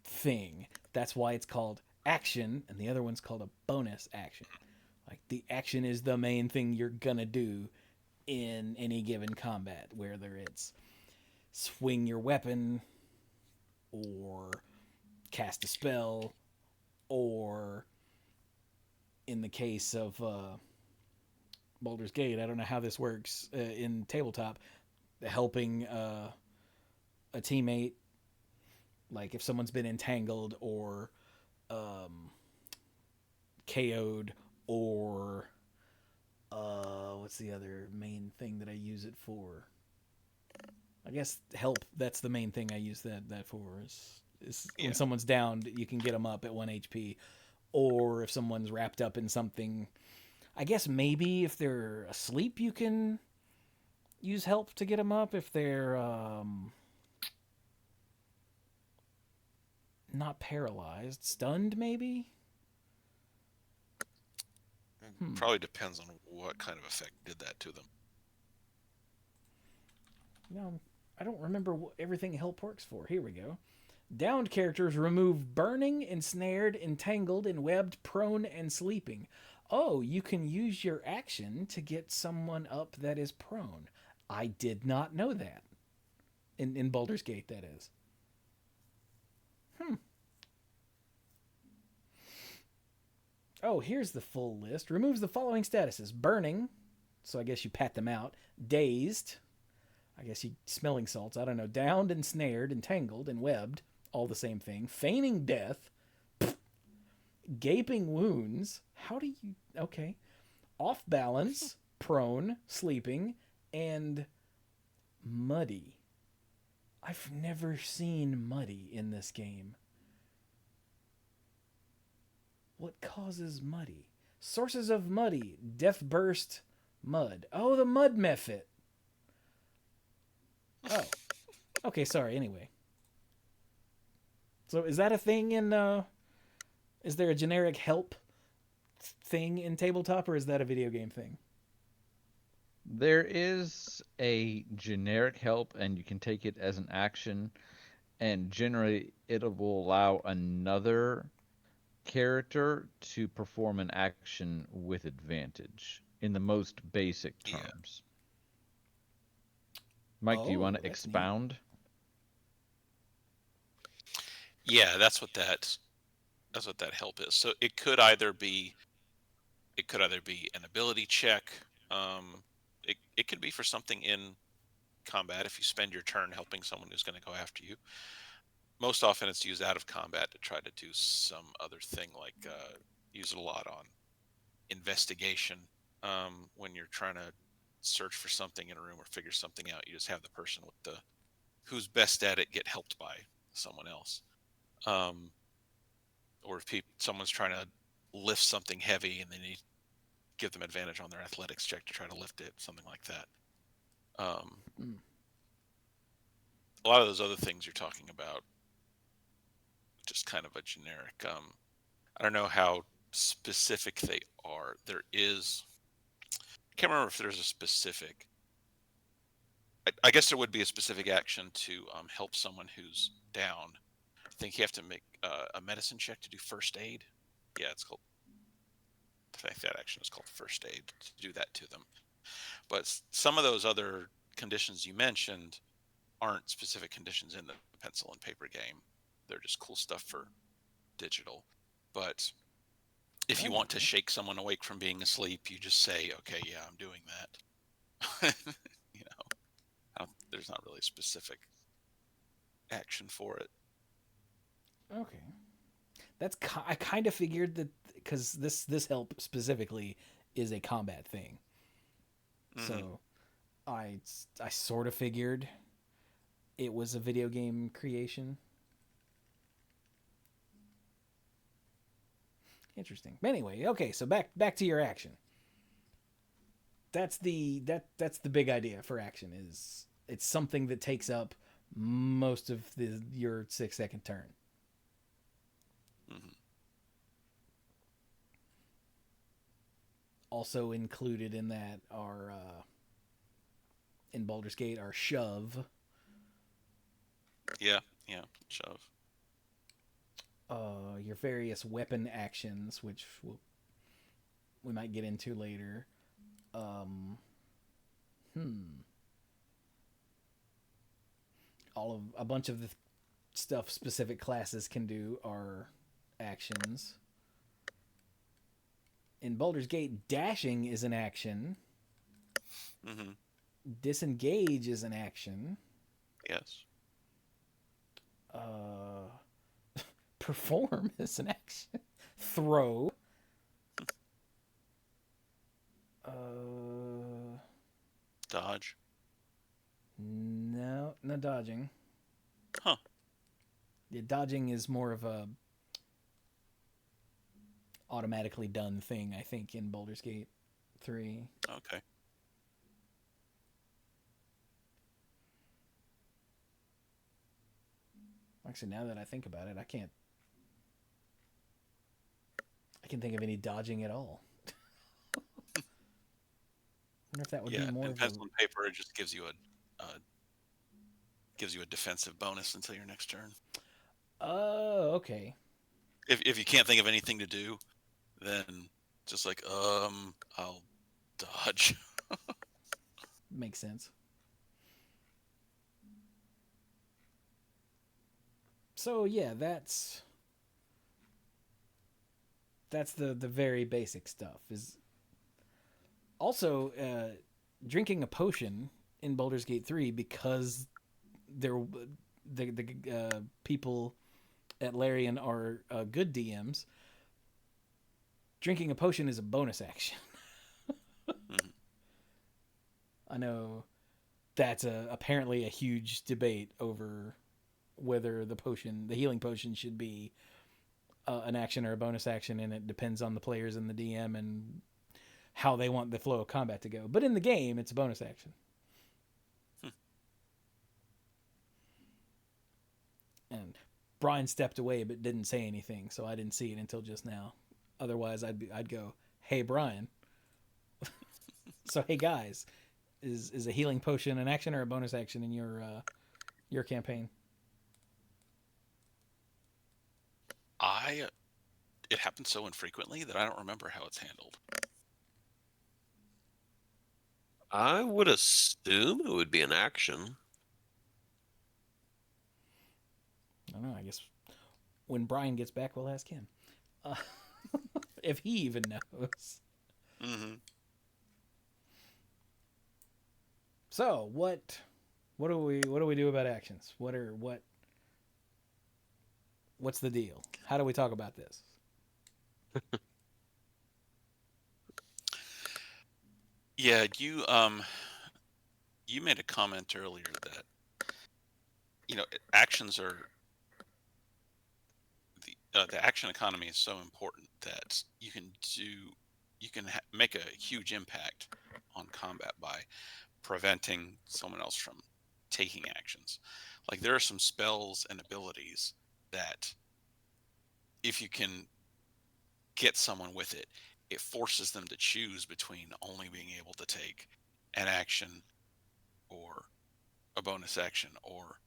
thing. That's why it's called action, and the other one's called a bonus action. Like the action is the main thing you're gonna do in any given combat, whether it's swing your weapon or cast a spell, or in the case of Baldur's Gate, I don't know how this works in tabletop, helping a teammate, like if someone's been entangled or um, KO'd or what's the other main thing that I use it for? I guess help. That's the main thing I use that for. Is when Yeah. someone's downed, you can get them up at 1 HP, or if someone's wrapped up in something. I guess maybe if they're asleep, you can use help to get them up. If they're not paralyzed, stunned, maybe. Probably depends on what kind of effect did that to them. No, I don't remember what everything help works for. Here we go. Downed characters remove burning, ensnared, entangled, and webbed, prone, and sleeping. Oh, you can use your action to get someone up that is prone. I did not know that. In Baldur's Gate, that is. Oh, here's the full list. Removes the following statuses: burning, so I guess you pat them out. Dazed, I guess you smelling salts. I don't know. Downed, ensnared, entangled, and webbed, all the same thing. Feigning death, gaping wounds. How do you? Okay. Off balance, prone, sleeping, and muddy. I've never seen muddy in this game. What causes muddy? Sources of muddy. Death burst, mud. Oh, the mud mephit. Oh. Okay, sorry, anyway. So is that a thing in is there a generic help thing in tabletop, or is that a video game thing? there is a generic help, and you can take it as an action, and generally it will allow another character to perform an action with advantage in the most basic Yeah. terms. Mike, do you Oh, want to that's neat. expound? Yeah, that's what that help is. So it could either be an ability check. It could be for something in combat if you spend your turn helping someone who's going to go after you. Most often it's used out of combat to try to do some other thing, like use it a lot on investigation. When you're trying to search for something in a room or figure something out, you just have the person with the who's best at it get helped by someone else. Um, or if someone's trying to lift something heavy and then you give them advantage on their athletics check to try to lift it, something like that. Mm. A lot of those other things you're talking about, just kind of a generic. I don't know how specific they are. There is. I can't remember if there's a specific. I guess there would be a specific action to help someone who's down. I think you have to make a medicine check to do first aid. Yeah, it's called. I think that action is called first aid to do that to them. But some of those other conditions you mentioned aren't specific conditions in the pencil and paper game. They're just cool stuff for digital. But if you want to shake someone awake from being asleep, you just say, "Okay, yeah, I'm doing that." you know, there's not really a specific action for it. Okay. I kind of figured that because this help specifically is a combat thing. Mhm. So I sort of figured it was a video game creation. Interesting. But anyway, okay, so back to your action. That's the big idea for action is it's something that takes up most of your 6-second turn. Mhm. Also included in that are in Baldur's Gate are shove, Yeah, shove. your various weapon actions, which we might get into later. All of a bunch of the stuff specific classes can do are actions. In Baldur's Gate, dashing is an action. Mm-hmm. Disengage is an action. Yes. Perform is an action. Throw. Dodge. No dodging. Huh. Yeah, dodging is more of a automatically done thing, I think, in Baldur's Gate 3. Okay. Actually, now that I think about it, I can think of any dodging at all. I wonder if that would be more in of pencil and paper, it just gives you a defensive bonus until your next turn. Oh, okay. If you can't think of anything to do, then just like I'll dodge. Makes sense. So yeah, that's the very basic stuff. Is also drinking a potion in Baldur's Gate 3 because the people at Larian are good DMs. Drinking a potion is a bonus action. Mhm. I know that's apparently a huge debate over whether the healing potion, should be an action or a bonus action, and it depends on the players and the DM and how they want the flow of combat to go. But in the game, it's a bonus action. And Brian stepped away but didn't say anything, so I didn't see it until just now. Otherwise, I'd go, "Hey, Brian." So, hey guys, is a healing potion an action or a bonus action in your campaign? It happens so infrequently that I don't remember how it's handled. I would assume it would be an action. I don't know. I guess when Brian gets back, we'll ask him if he even knows. Mm-hmm. So what do we do about actions? What's the deal? How do we talk about this? Yeah, you made a comment earlier that actions are the action economy is so important that you can make a huge impact on combat by preventing someone else from taking actions. Like there are some spells and abilities that if you can get someone with it, it forces them to choose between only being able to take an action or a bonus action or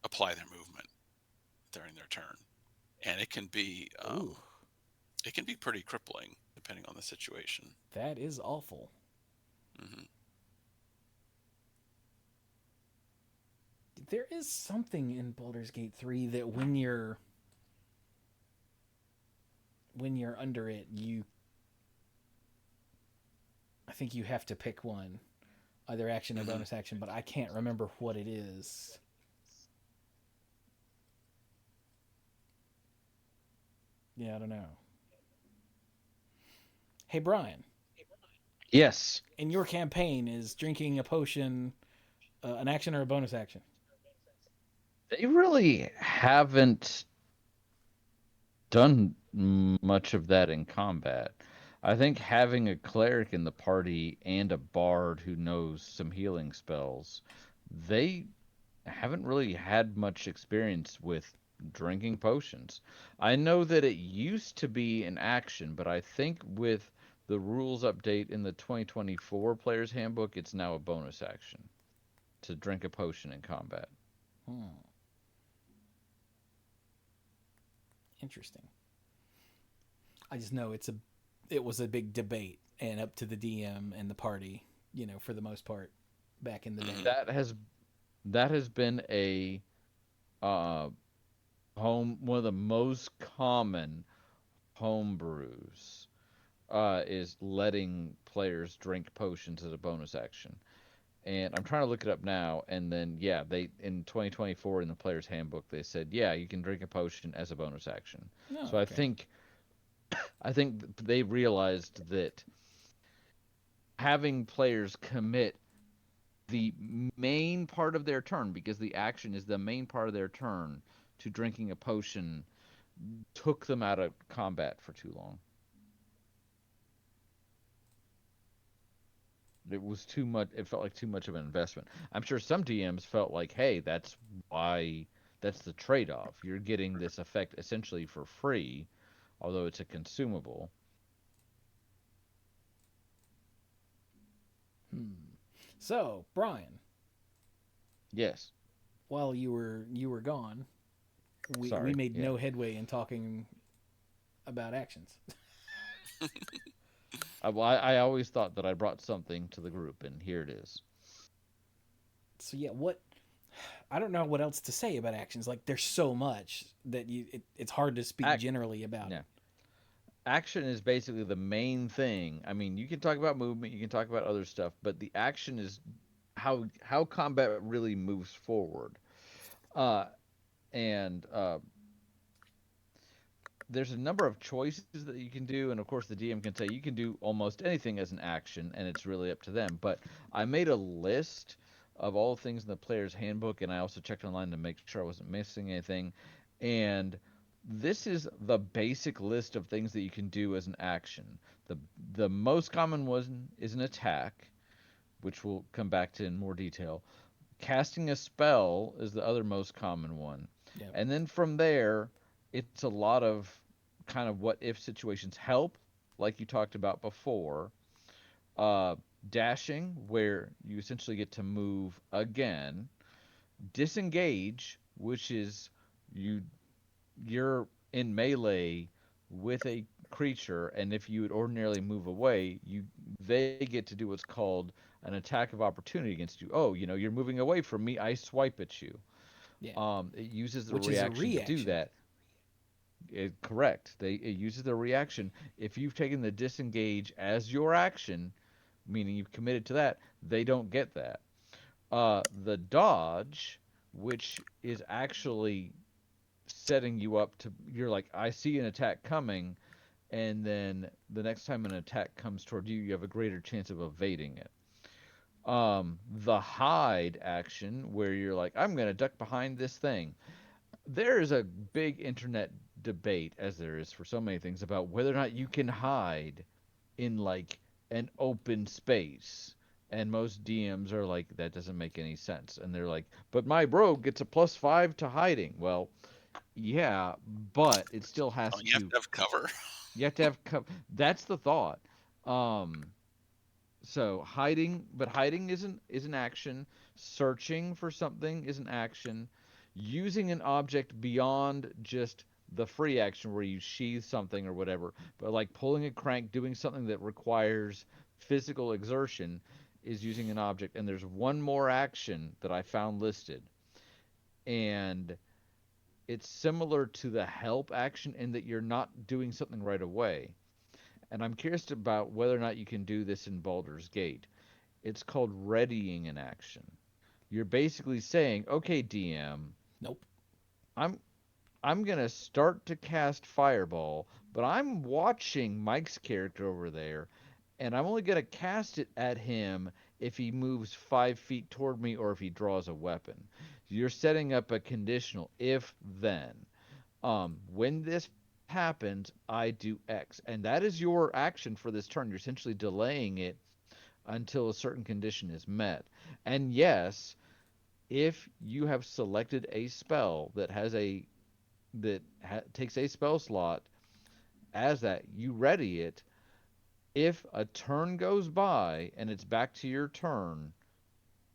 apply their movement during their turn, and Ooh, it can be pretty crippling depending on the situation. that is awful. Hmm. There is something in Baldur's Gate 3 that when you're under it, you I think you have to pick one, either action or Hmm. bonus action, but I can't remember what it is. Yeah, I don't know. Hey Brian, Yes. in your campaign, is drinking a potion an action or a bonus action? They really haven't done much of that in combat. I think having a cleric in the party and a bard who knows some healing spells, they haven't really had much experience with drinking potions. I know that it used to be an action, but I think with the rules update in the 2024 Player's Handbook, it's now a bonus action to drink a potion in combat. Hmm, interesting. I just know it was a big debate and up to the DM and the party, for the most part back in the Hmm. day. That has been a uh, one of the most common home brews is letting players drink potions as a bonus action. And I'm trying to look it up now. And then, yeah, they in 2024 in the player's handbook they said, yeah, you can drink a potion as a bonus action. No, So okay. I think they realized that having players commit the main part of their turn, because the action is the main part of their turn, to drinking a potion took them out of combat for too long. It was too much. It felt like too much of an investment. I'm sure some DMs felt like, hey, why that's the trade-off. You're getting this effect essentially for free, although it's a consumable. Hmm. So, Brian, Yes. while you were gone, we Sorry. made Yeah. no headway in talking about actions. I always thought that I brought something to the group, and here it is. So yeah, what I don't know what else to say about actions. Like there's so much that it's hard to speak Act. generally about it. Yeah. Action is basically the main thing. I mean, you can talk about movement, you can talk about other stuff, but the action is how combat really moves forward. Uh, and There's a number of choices that you can do, and of course the DM can say you can do almost anything as an action, and it's really up to them. But I made a list of all the things in the player's handbook, and I also checked online to make sure I wasn't missing anything. And this is the basic list of things that you can do as an action. The the most common one is an attack, which we'll come back to in more detail. Casting a spell is the other most common one. Yep. And then from there, it's a lot of kind of what if situations. Help, like you talked about before. Uh, Dashing, where you essentially get to move again. Disengage, which is you you're in melee with a creature, and if you would ordinarily move away, they get to do what's called an attack of opportunity against you. Oh, you're moving away from me, I swipe at you. Yeah. It uses the Which is a reaction to do reaction. that. Correct. It uses the reaction. If you've taken the disengage as your action, meaning you've committed to that, they don't get that. The dodge, which is actually setting you up to, you're like, I see an attack coming, and then the next time an attack comes toward you, you have a greater chance of evading it. The hide action, where you're like, I'm gonna duck behind this thing. There is a big internet debate, as there is for so many things, about whether or not you can hide in like an open space. And most DMs are like, that doesn't make any sense. And they're like, but my rogue gets a +5 to hiding. Well, Yeah, but it still Oh, has you have to. to have cover. You have to have. That's the thought. Um, so hiding, but hiding is an action. Searching for something is an action. Using an object beyond just the free action where you sheath something or whatever, but like pulling a crank, doing something that requires physical exertion is using an object. And there's one more action that I found listed, and it's similar to the help action in that you're not doing something right away. And I'm curious about whether or not you can do this in Baldur's Gate. It's called readying an action. You're basically saying, "Okay, DM, Nope. I'm I'm going to start to cast Fireball, but I'm watching Mike's character over there, and I'm only going to cast it at him if he moves 5 feet toward me or if he draws a weapon." You're setting up a conditional if then. When this happens, I do X. And that is your action for this turn. You're essentially delaying it until a certain condition is met. And yes, if you have selected a spell that takes a spell slot as that, you ready it. If a turn goes by and it's back to your turn,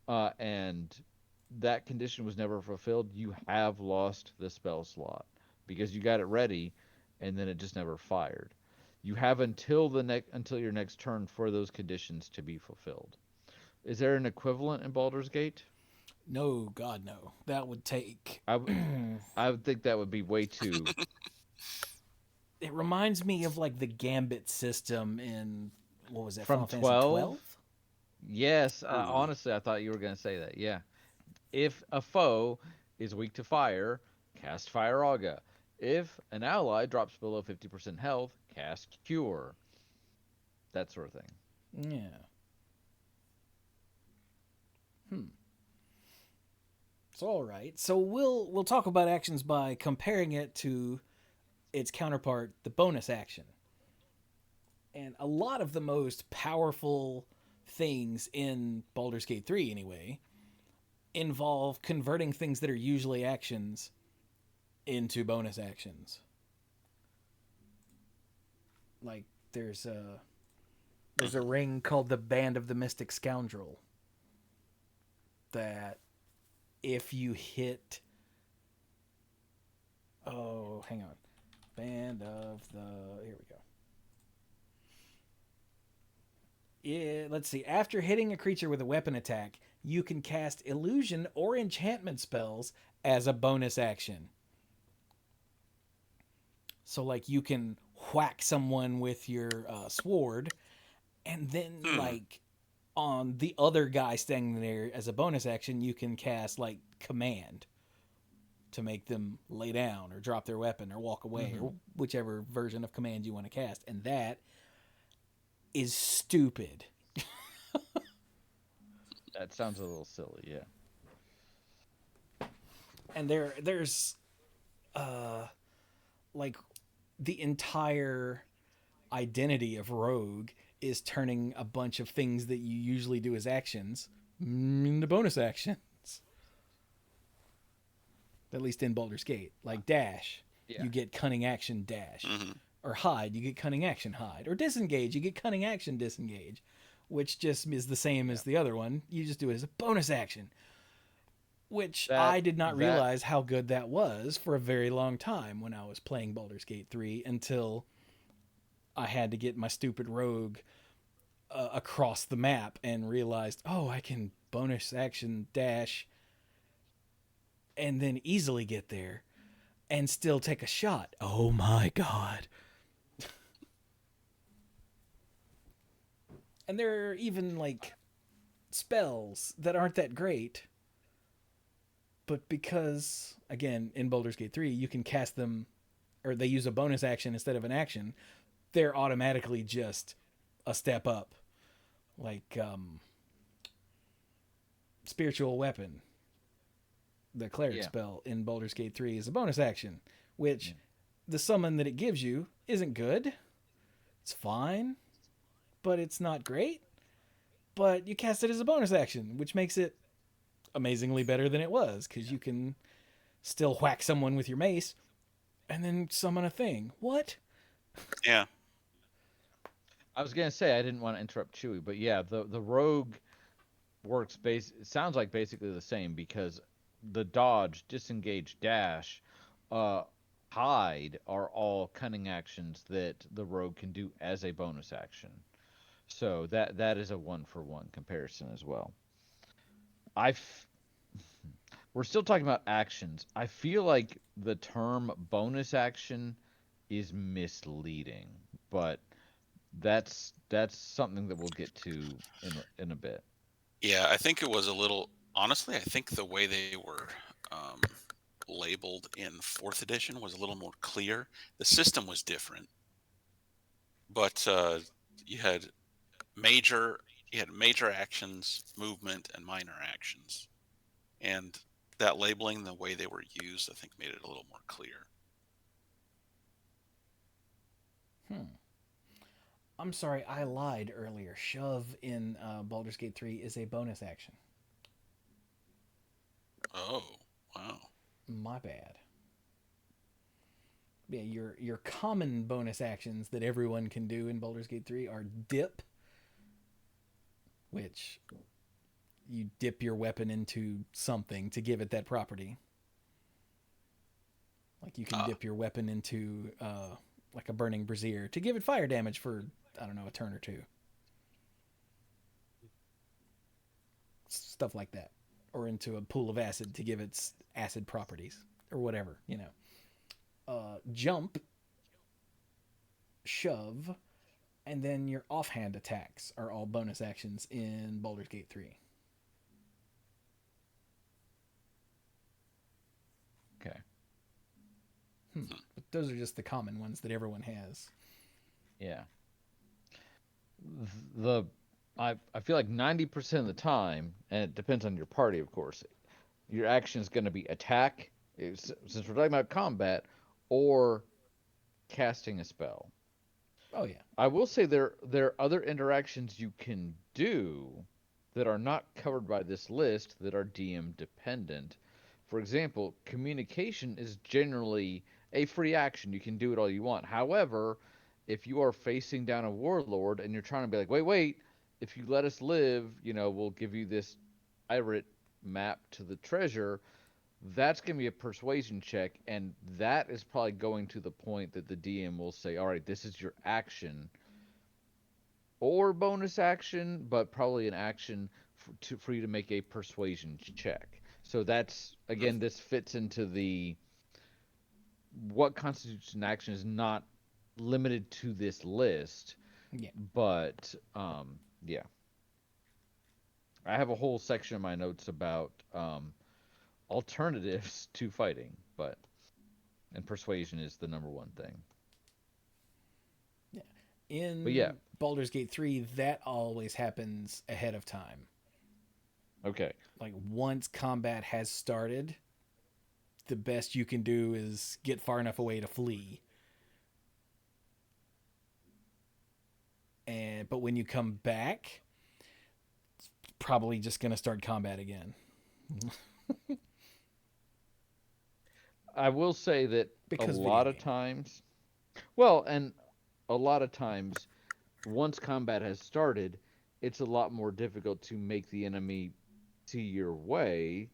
and that condition was never fulfilled, you have lost the spell slot because you got it ready, and then it just never fired. You have until your next turn for those conditions to be fulfilled. Is there an equivalent in Baldur's Gate? No, God, no. That would take. I, w- I would think that would be way too. It reminds me of like the Gambit system in what was that? From Final Fantasy 12? 12. Yes, Ooh. honestly, I thought you were going to say that. Yeah. If a foe is weak to fire, cast Fire Auga. If an ally drops below 50% health, cast Cure. That sort of thing. Yeah. Hmm. It's all right. So we'll talk about actions by comparing it to its counterpart, the bonus action. And a lot of the most powerful things in Baldur's Gate 3 anyway involve converting things that are usually actions into bonus actions. Like there's a ring called the Band of the Mystic Scoundrel that if you hit hang on. Band of the here we go. Let's see. After hitting a creature with a weapon attack, you can cast illusion or enchantment spells as a bonus action. So, like, you can whack someone with your sword, and then, Hmm. like, on the other guy standing there as a bonus action, you can cast, like, command to make them lay down or drop their weapon or walk away Hmm. or whichever version of command you want to cast. And that is stupid. That sounds a little silly, yeah. And there's like the entire identity of rogue is turning a bunch of things that you usually do as actions into bonus actions. At least in Baldur's Gate, like dash, Yeah. you get cunning action dash, Hmm. or hide, you get cunning action hide, or disengage, you get cunning action disengage, which just is the same Yeah. as the other one. You just do it as a bonus action, which That I did not that realize how good that was for a very long time when I was playing Baldur's Gate 3 until I had to get my stupid rogue across the map and realized, oh, I can bonus action dash and then easily get there and still take a shot. Oh my god. And there are even like spells that aren't that great, but because again in Baldur's Gate 3 you can cast them or they use a bonus action instead of an action, they're automatically just a step up. Like spiritual weapon, the cleric yeah. spell in Baldur's Gate 3 is a bonus action, which Yeah. the summon that it gives you isn't good. It's fine, but it's not great. But you cast it as a bonus action, which makes it amazingly better than it was because you can still whack someone with your mace, and then summon a thing. What? Yeah. I was gonna say I didn't want to interrupt Chewie, but yeah, the rogue works it sounds like basically the same because the dodge, disengage, dash, uh, hide are all cunning actions that the rogue can do as a bonus action. So that is a one for one comparison as well. I f- we're still talking about actions. I feel like the term bonus action is misleading, but that's something that we'll get to in a bit. Yeah, I think it was a little. Honestly, I think the way they were um, labeled in fourth edition was a little more clear. The system was different, but you had major you had major actions, movement, and minor actions, and that labeling, the way they were used, I think made it a little more clear. Hmm. I'm sorry, I lied earlier. Shove in Baldur's Gate 3 is a bonus action. Oh, wow. My bad. Yeah, your common bonus actions that everyone can do in Baldur's Gate 3 are dip, which you dip your weapon into something to give it that property. Like you can Ah, dip your weapon into like a burning brazier to give it fire damage for, I don't know, a turn or two. Stuff like that. Or into a pool of acid to give its acid properties or whatever, you know. Jump, shove, and then your offhand attacks are all bonus actions in Baldur's Gate 3. Okay. But those are just the common ones that everyone has. Yeah. The I feel like 90% of the time, and it depends on your party, of course, your action is going to be attack, since we're talking about combat, or casting a spell. Oh yeah. I will say there are other interactions you can do that are not covered by this list that are DM dependent. For example, communication is generally a free action. You can do it all you want. However, if you are facing down a warlord and you're trying to be like, wait, if you let us live, we'll give you this pirate map to the treasure, that's going to be a persuasion check, and that is probably going to the point that the DM will say, all right, this is your action or bonus action, but probably an action for you to make a persuasion check. So that's, again, this fits into the what constitutes an action is not limited to this list, Yeah. but yeah. I have a whole section in my notes about alternatives to fighting, and persuasion is the number one thing. Yeah. But yeah, In Baldur's Gate 3, that always happens ahead of time. okay. Like once combat has started, the best you can do is get far enough away to flee. But when you come back, it's probably just going to start combat again. I will say that a Because video lot of game. times, well, and a lot of times, once combat has started, it's a lot more difficult to make the enemy see your way.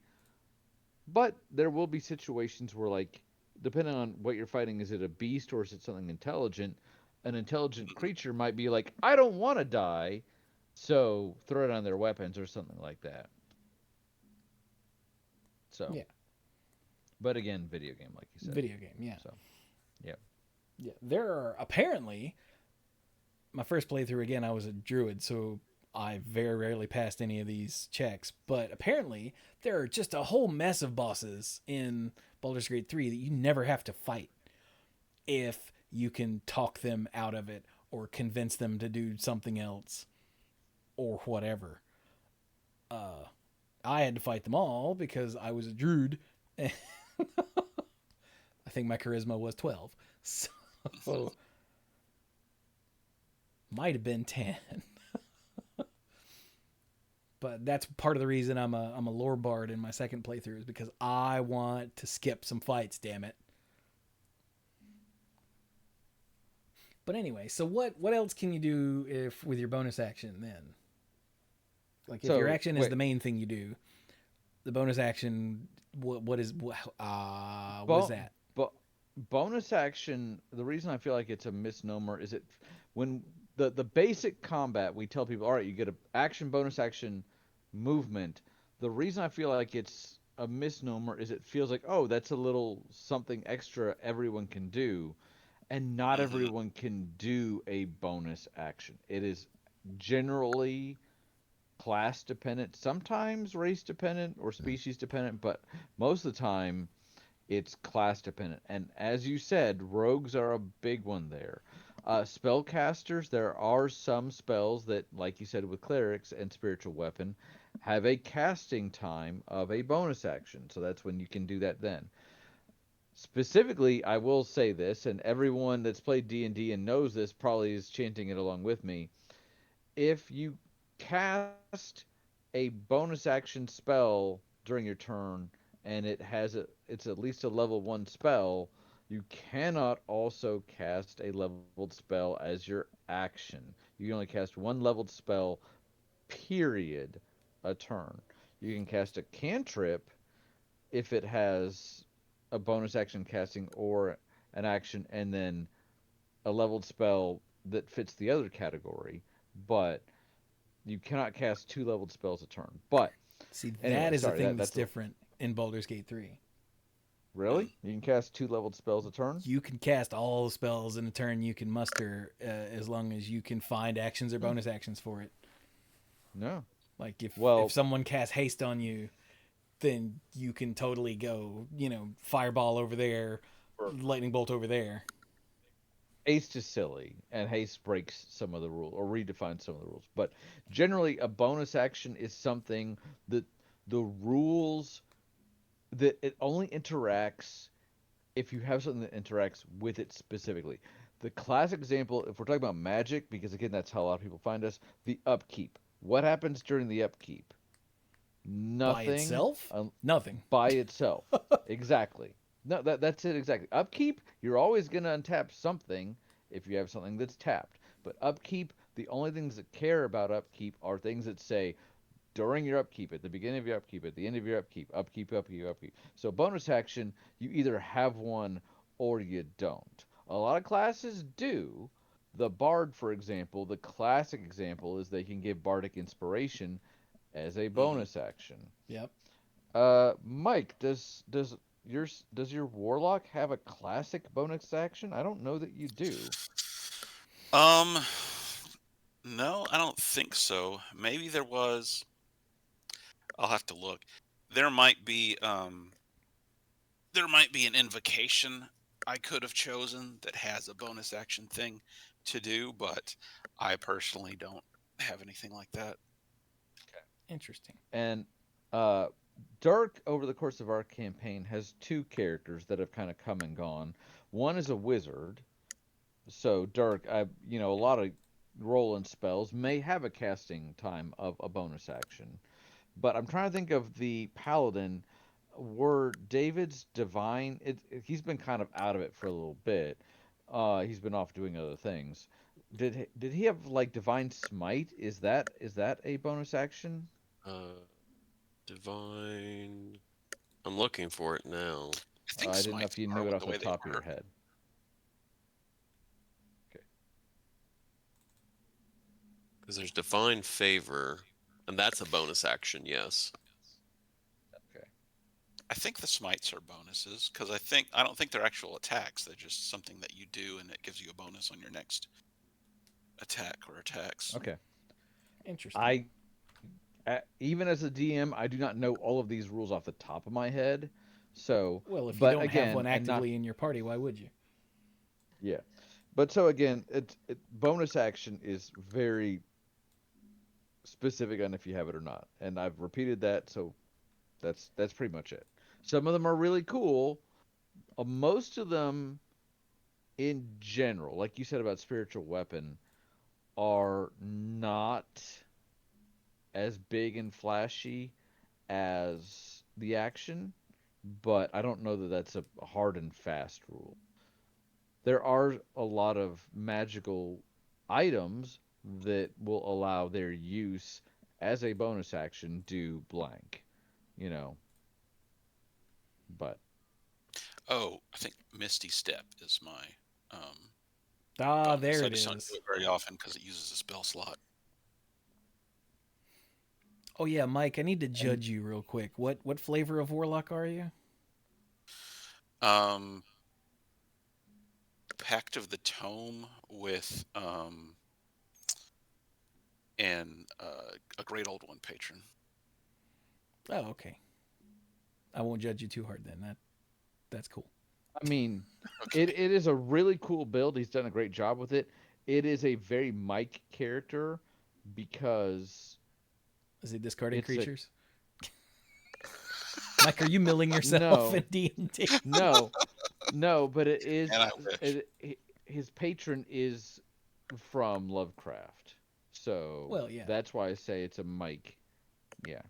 But there will be situations where, like, depending on what you're fighting, is it a beast or is it something intelligent? An intelligent creature might be like, I don't want to die, so throw it on their weapons or something like that. So, Yeah. but again, video game, like you said. Video game, yeah. So, yeah. Yeah. There are apparently, my first playthrough again, I was a druid, so I very rarely passed any of these checks. But apparently, there are just a whole mess of bosses in Baldur's Gate 3 that you never have to fight if you can talk them out of it or convince them to do something else or whatever. I had to fight them all because I was a druid. I think my charisma was 12. So might have been 10. But that's part of the reason I'm a lore bard in my second playthrough is because I want to skip some fights. Damn it. But anyway, so what else can you do if with your bonus action then? Like if your So action is wait, the main thing you do, the bonus action what is bo- that? bo- bonus action. The reason I feel like it's a misnomer is it when the basic combat we tell people, all right, you get a action, bonus action, movement. The reason I feel like it's a misnomer is it feels like, oh, that's a little something extra everyone can do, and not Hmm. everyone can do a bonus action. It is generally class dependent, sometimes race dependent or species dependent, but most of the time it's class dependent. And as you said, rogues are a big one there. Spellcasters, there are some spells that, like you said with clerics and spiritual weapon, have a casting time of a bonus action. So that's when you can do that then. Specifically, I will say this, and everyone that's played D&D and knows this probably is chanting it along with me. If you cast a bonus action spell during your turn and it's at least a level 1 spell, you cannot also cast a leveled spell as your action. You can only cast one leveled spell, period, a turn. You can cast a cantrip if it has a bonus action casting or an action and then a leveled spell that fits the other category, but you cannot cast two leveled spells a turn. But See, that anyway, is a sorry, thing that's that's a, different in Baldur's Gate 3. really, you can cast two leveled spells a turn. You can cast all the spells in a turn you can muster as long as you can find actions or Hmm. bonus actions for it. No, Like if well, someone casts haste on you, then you can totally go, fireball over there, for lightning bolt over there. haste is silly, and haste breaks some of the rules or redefines some of the rules. But generally, a bonus action is something that the rules that it only interacts if you have something that interacts with it specifically. The classic example, if we're talking about magic, because again, that's how a lot of people find us, the upkeep. What happens during the upkeep? By Nothing itself, nothing. by itself. Exactly. No, that's it exactly. Upkeep, you're always going to untap something if you have something that's tapped. But upkeep, the only things that care about upkeep are things that say during your upkeep, at the beginning of your upkeep, at the end of your upkeep, upkeep, upkeep, upkeep. So bonus action, you either have one or you don't. A lot of classes do. The bard, for example, the classic example is they can give bardic inspiration as a Hmm. bonus action. Yep. Mike, does your warlock have a classic bonus action? I don't know that you do. Um, no, I don't think so. Maybe there was. I'll have to look. There might be there might be an invocation I could have chosen that has a bonus action thing to do, but I personally don't have anything like that. Interesting. And uh, Dirk, over the course of our campaign, has two characters that have kind of come and gone. One is a wizard, so Dirk, a lot of roll and spells may have a casting time of a bonus action. But I'm trying to think of the paladin. Were David's divine? He's been kind of out of it for a little bit. He's been off doing other things. Did he have like divine smite? Is that a bonus action? Uh, Divine. I'm looking for it now. I think I didn't know if smites you are knew it off the the way they top of your are. head. Okay. Because there's Divine Favor, and that's a bonus action, yes. Okay. I think the smites are bonuses because I don't think they're actual attacks. They're just something that you do and it gives you a bonus on your next attack or attacks. Okay. Interesting. I even as a DM, I do not know all of these rules off the top of my head. So, Well, if you but don't have again, one and not actively in your party, why would you? yeah. But so again, bonus action is very specific on if you have it or not. And I've repeated that, so that's pretty much it. Some of them are really cool. Most of them, in general, like you said about spiritual weapon, are not as big and flashy as the action, but I don't know that that's a hard and fast rule. There are a lot of magical items that will allow their use as a bonus action do blank, you know. But Oh, I think Misty Step is my Ah, bonus. there I it just don't do is. it very often because it uses a spell slot. Oh yeah, Mike, I need to and judge you real quick. What flavor of warlock are you? Um, Pact of the Tome with and a great old one patron. Oh, okay. I won't judge you too hard then. That's cool. I mean, Okay. it is a really cool build. He's done a great job with it. It is a very Mike character because Is it discarding it's a creatures? Mike, are you milling yourself in no, D&D? no, no, but it And is I wish. his patron is from Lovecraft. So Well, yeah. that's why I say it's a Mike. Yeah.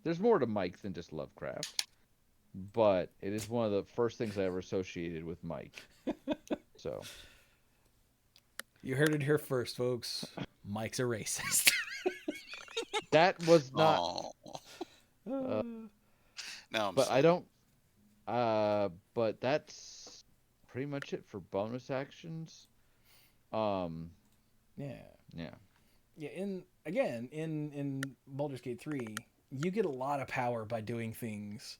There's more to Mike than just Lovecraft, but it is one of the first things I ever associated with Mike. So You heard it here first, folks. Mike's a racist. that was not Oh, uh, now I'm but I sad. don't but that's pretty much it for bonus actions. Um yeah. yeah. Yeah, in Baldur's Gate 3, you get a lot of power by doing things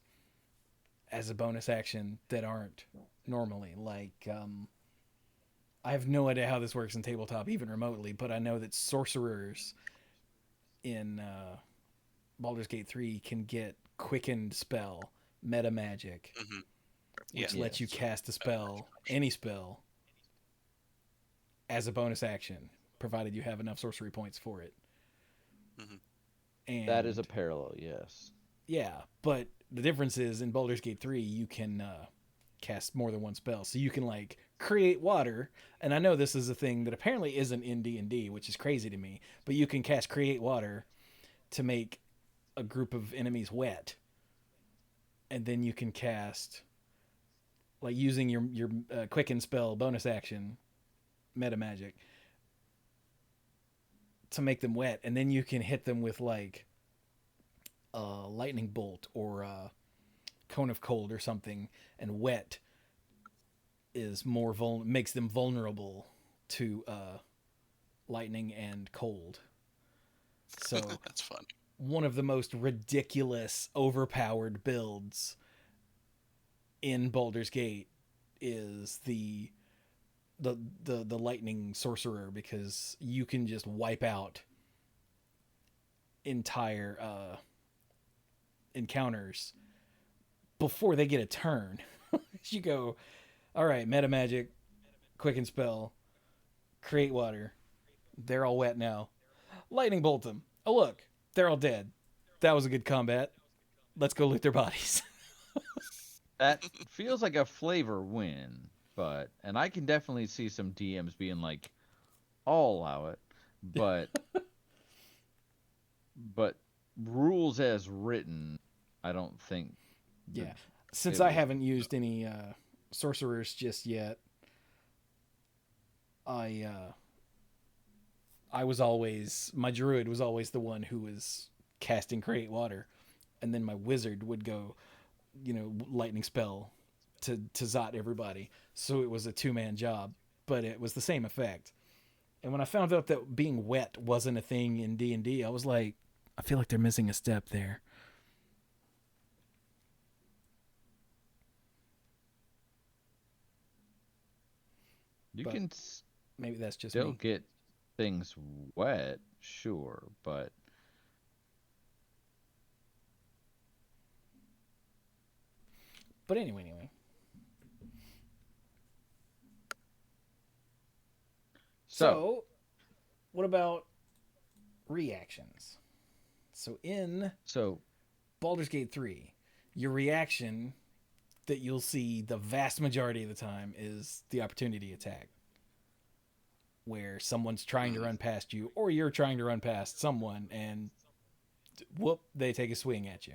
as a bonus action that aren't normally. Like, I have no idea how this works in tabletop, even remotely, but I know that sorcerers in Baldur's Gate 3 can get quickened spell, meta magic, Hmm. Yeah. which lets you Yes. cast a spell, any spell, as a bonus action, provided you have enough sorcery points for it. Hmm. That is a And parallel, yes. yeah, but the difference is in Baldur's Gate 3, you can cast more than one spell. So you can like create water, and I know this is a thing that apparently isn't in D&D, which is crazy to me, but you can cast create water to make a group of enemies wet. And then you can cast like using your quicken spell bonus action meta magic to make them wet, and then you can hit them with like a lightning bolt or a cone of cold or something, and wet is more makes them vulnerable to lightning and cold. So That's fun. one of the most ridiculous, overpowered builds in Baldur's Gate is the lightning sorcerer, because you can just wipe out entire encounters before they get a turn. You go, all right, meta magic, quicken spell, create water. They're all wet now. Lightning bolt them. Oh look, they're all dead. That was a good combat. Let's go loot their bodies. That feels like a flavor win, but and I can definitely see some DMs being like, I'll allow it, but but rules as written, I don't think that Yeah. Since it I would. haven't used any sorcerers just yet, I I was always, my druid was always the one who was casting create water, and then my wizard would go, lightning spell to zot everybody. So it was a two-man job, but it was the same effect. And when I found out that being wet wasn't a thing in D&D, I was like, I feel like they're missing a step there. You But can maybe that's just still me. get things wet, sure, but But anyway. so So, what about reactions? So in so Baldur's Gate 3, your reaction that you'll see the vast majority of the time is the opportunity attack. where someone's trying to Mm. run past you or you're trying to run past someone and whoop, they take a swing at you.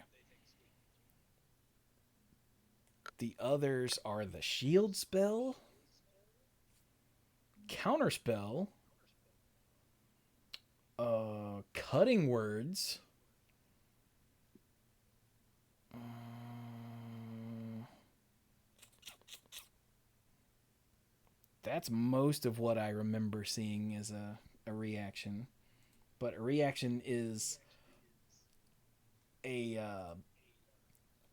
The others are the shield spell, counter spell, cutting words, uh, that's most of what I remember seeing as a reaction. But a reaction is a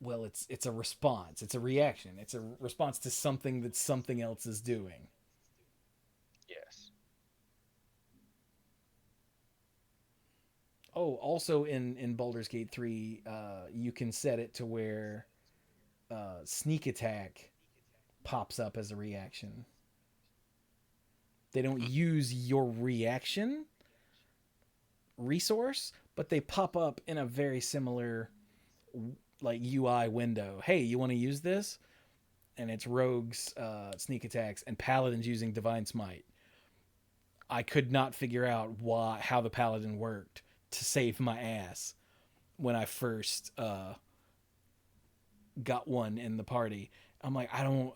well, it's a response. It's a reaction. It's a response to something that something else is doing. Yes. Oh, also in Baldur's Gate 3, you can set it to where sneak attack pops up as a reaction. They don't use your reaction resource, but they pop up in a very similar like UI window. Hey, you want to use this? And it's rogues sneak attacks and paladins using divine smite. I could not figure out how the paladin worked to save my ass when I first got one in the party. I'm like, I don't.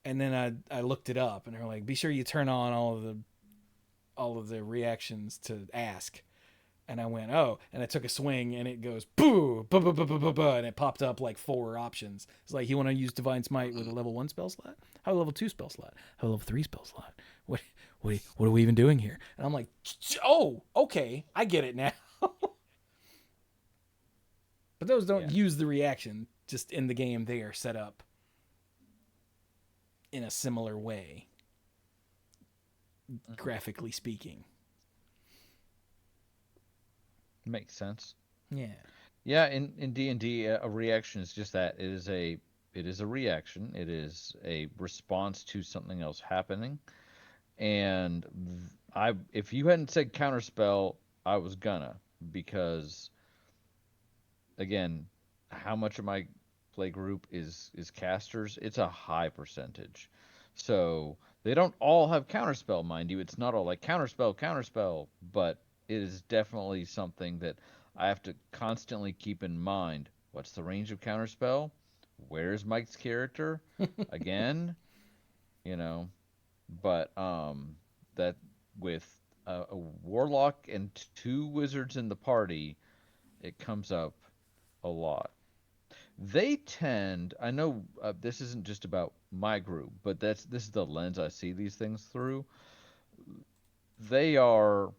And then I looked it up, and they're like, be sure you turn on all of the reactions to ask. And I went, oh, and I took a swing, and it goes, boo, boo, boo, boo, boo, boo, boo, and it popped up like 4 options. It's like, you want to use Divine Smite with a level 1 spell slot? How a level 2 spell slot? How a level 3 spell slot? What are we even doing here? And I'm like, oh, okay, I get it now. But those don't use the reaction. Just in the game, they are set up in a similar way, graphically speaking. Makes sense. Yeah. Yeah, in D&D, a reaction is just that. It is a reaction. It is a response to something else happening. And I if you hadn't said counterspell, I was gonna, because again, how much of my play group is casters? It's a high percentage. So they don't all have counterspell, mind you. It's not all like counterspell, counterspell, but it is definitely something that I have to constantly keep in mind. What's the range of counterspell? Where's Mike's character? Again, you know, but that with a warlock and 2 wizards in the party, it comes up a lot. They tend, I know this isn't just about my group, but this is the lens I see these things through. They are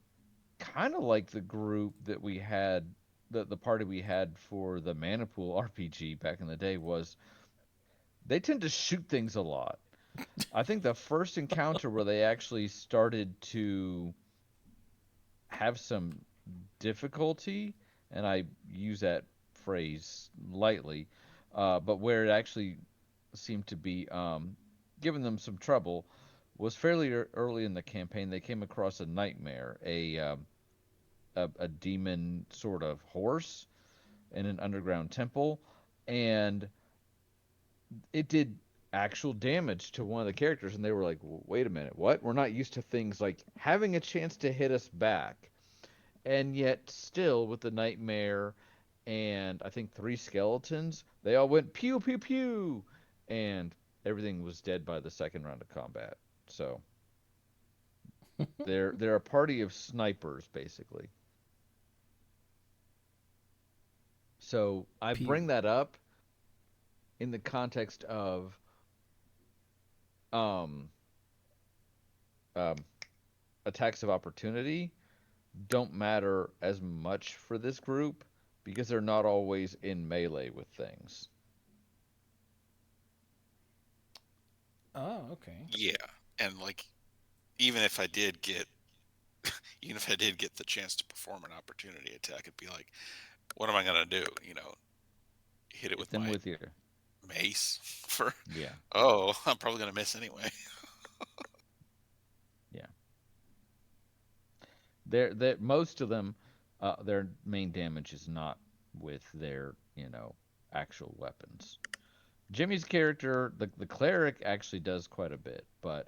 kind of like the group that we had, the party we had for the Manipool RPG back in the day was they tend to shoot things a lot. I think the first encounter where they actually started to have some difficulty, and I use that phrase lightly, but where it actually seemed to be giving them some trouble was fairly early in the campaign. They came across a nightmare, a demon sort of horse in an underground temple, and it did actual damage to one of the characters, and they were like, wait a minute, what? We're not used to things like having a chance to hit us back. And yet still with the nightmare and I think 3 skeletons, they all went pew pew pew, and everything was dead by the second round of combat. So they're a party of snipers basically. So I Pew. bring that up in the context of um, um, attacks of opportunity don't matter as much for this group because they're not always in melee with things. Oh, okay. Yeah, and like even if I did get even if I did get the chance to perform an opportunity attack, it'd be like, what am I gonna do? Hit it Hit with them my with your mace for yeah, oh, I'm probably gonna miss anyway. yeah. They're most of them, their main damage is not with their actual weapons. Jimmy's character, the cleric, actually does quite a bit, but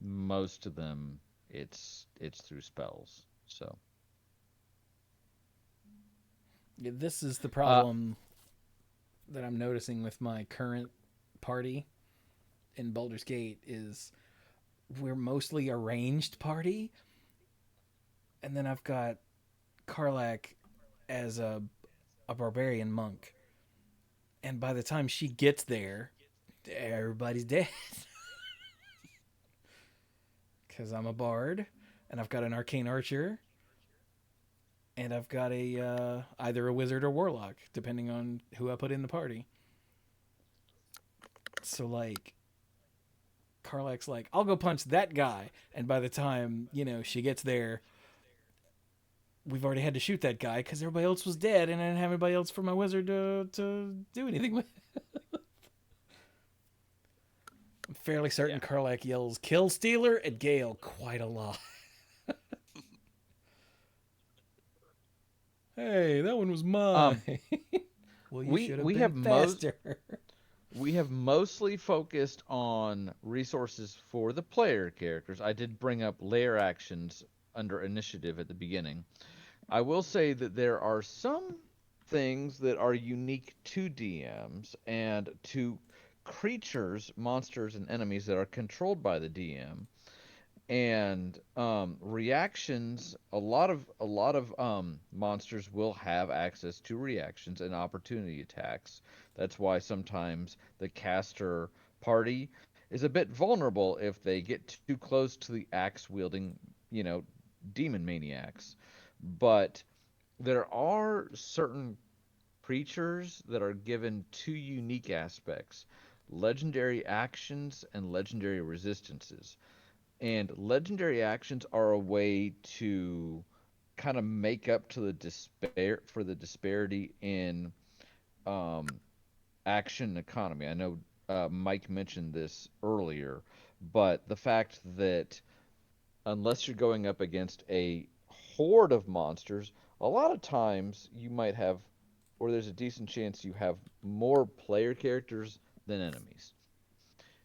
most of them it's through spells. So Yeah, this is the uh problem that I'm noticing with my current party in Baldur's Gate is we're mostly a ranged party, and then I've got Karlak as a barbarian monk, and by the time she gets there, everybody's dead because I'm a bard, and I've got an arcane archer, and I've got a either a wizard or warlock, depending on who I put in the party. So like, Karlak's like, I'll go punch that guy, and by the time she gets there, we've already had to shoot that guy because everybody else was dead, and I didn't have anybody else for my wizard to do anything with. I'm fairly certain Yeah. Karlak yells "Kill Stealer" at Gale quite a lot. Hey, that one was um mine. Well, you we should have we been have most faster. we have mostly focused on resources for the player characters. I did bring up layer actions under initiative at the beginning. I will say that there are some things that are unique to DMs and to creatures, monsters, and enemies that are controlled by the DM. And reactions, a lot of monsters will have access to reactions and opportunity attacks. That's why sometimes the caster party is a bit vulnerable if they get too close to the axe wielding, you know, demon maniacs. But there are certain creatures that are given two unique aspects: legendary actions and legendary resistances. And legendary actions are a way to kind of make up to the disparity in um, action economy. I know Mike mentioned this earlier, but the fact that unless you're going up against a horde of monsters, a lot of times you might have, or there's a decent chance you have more player characters than enemies.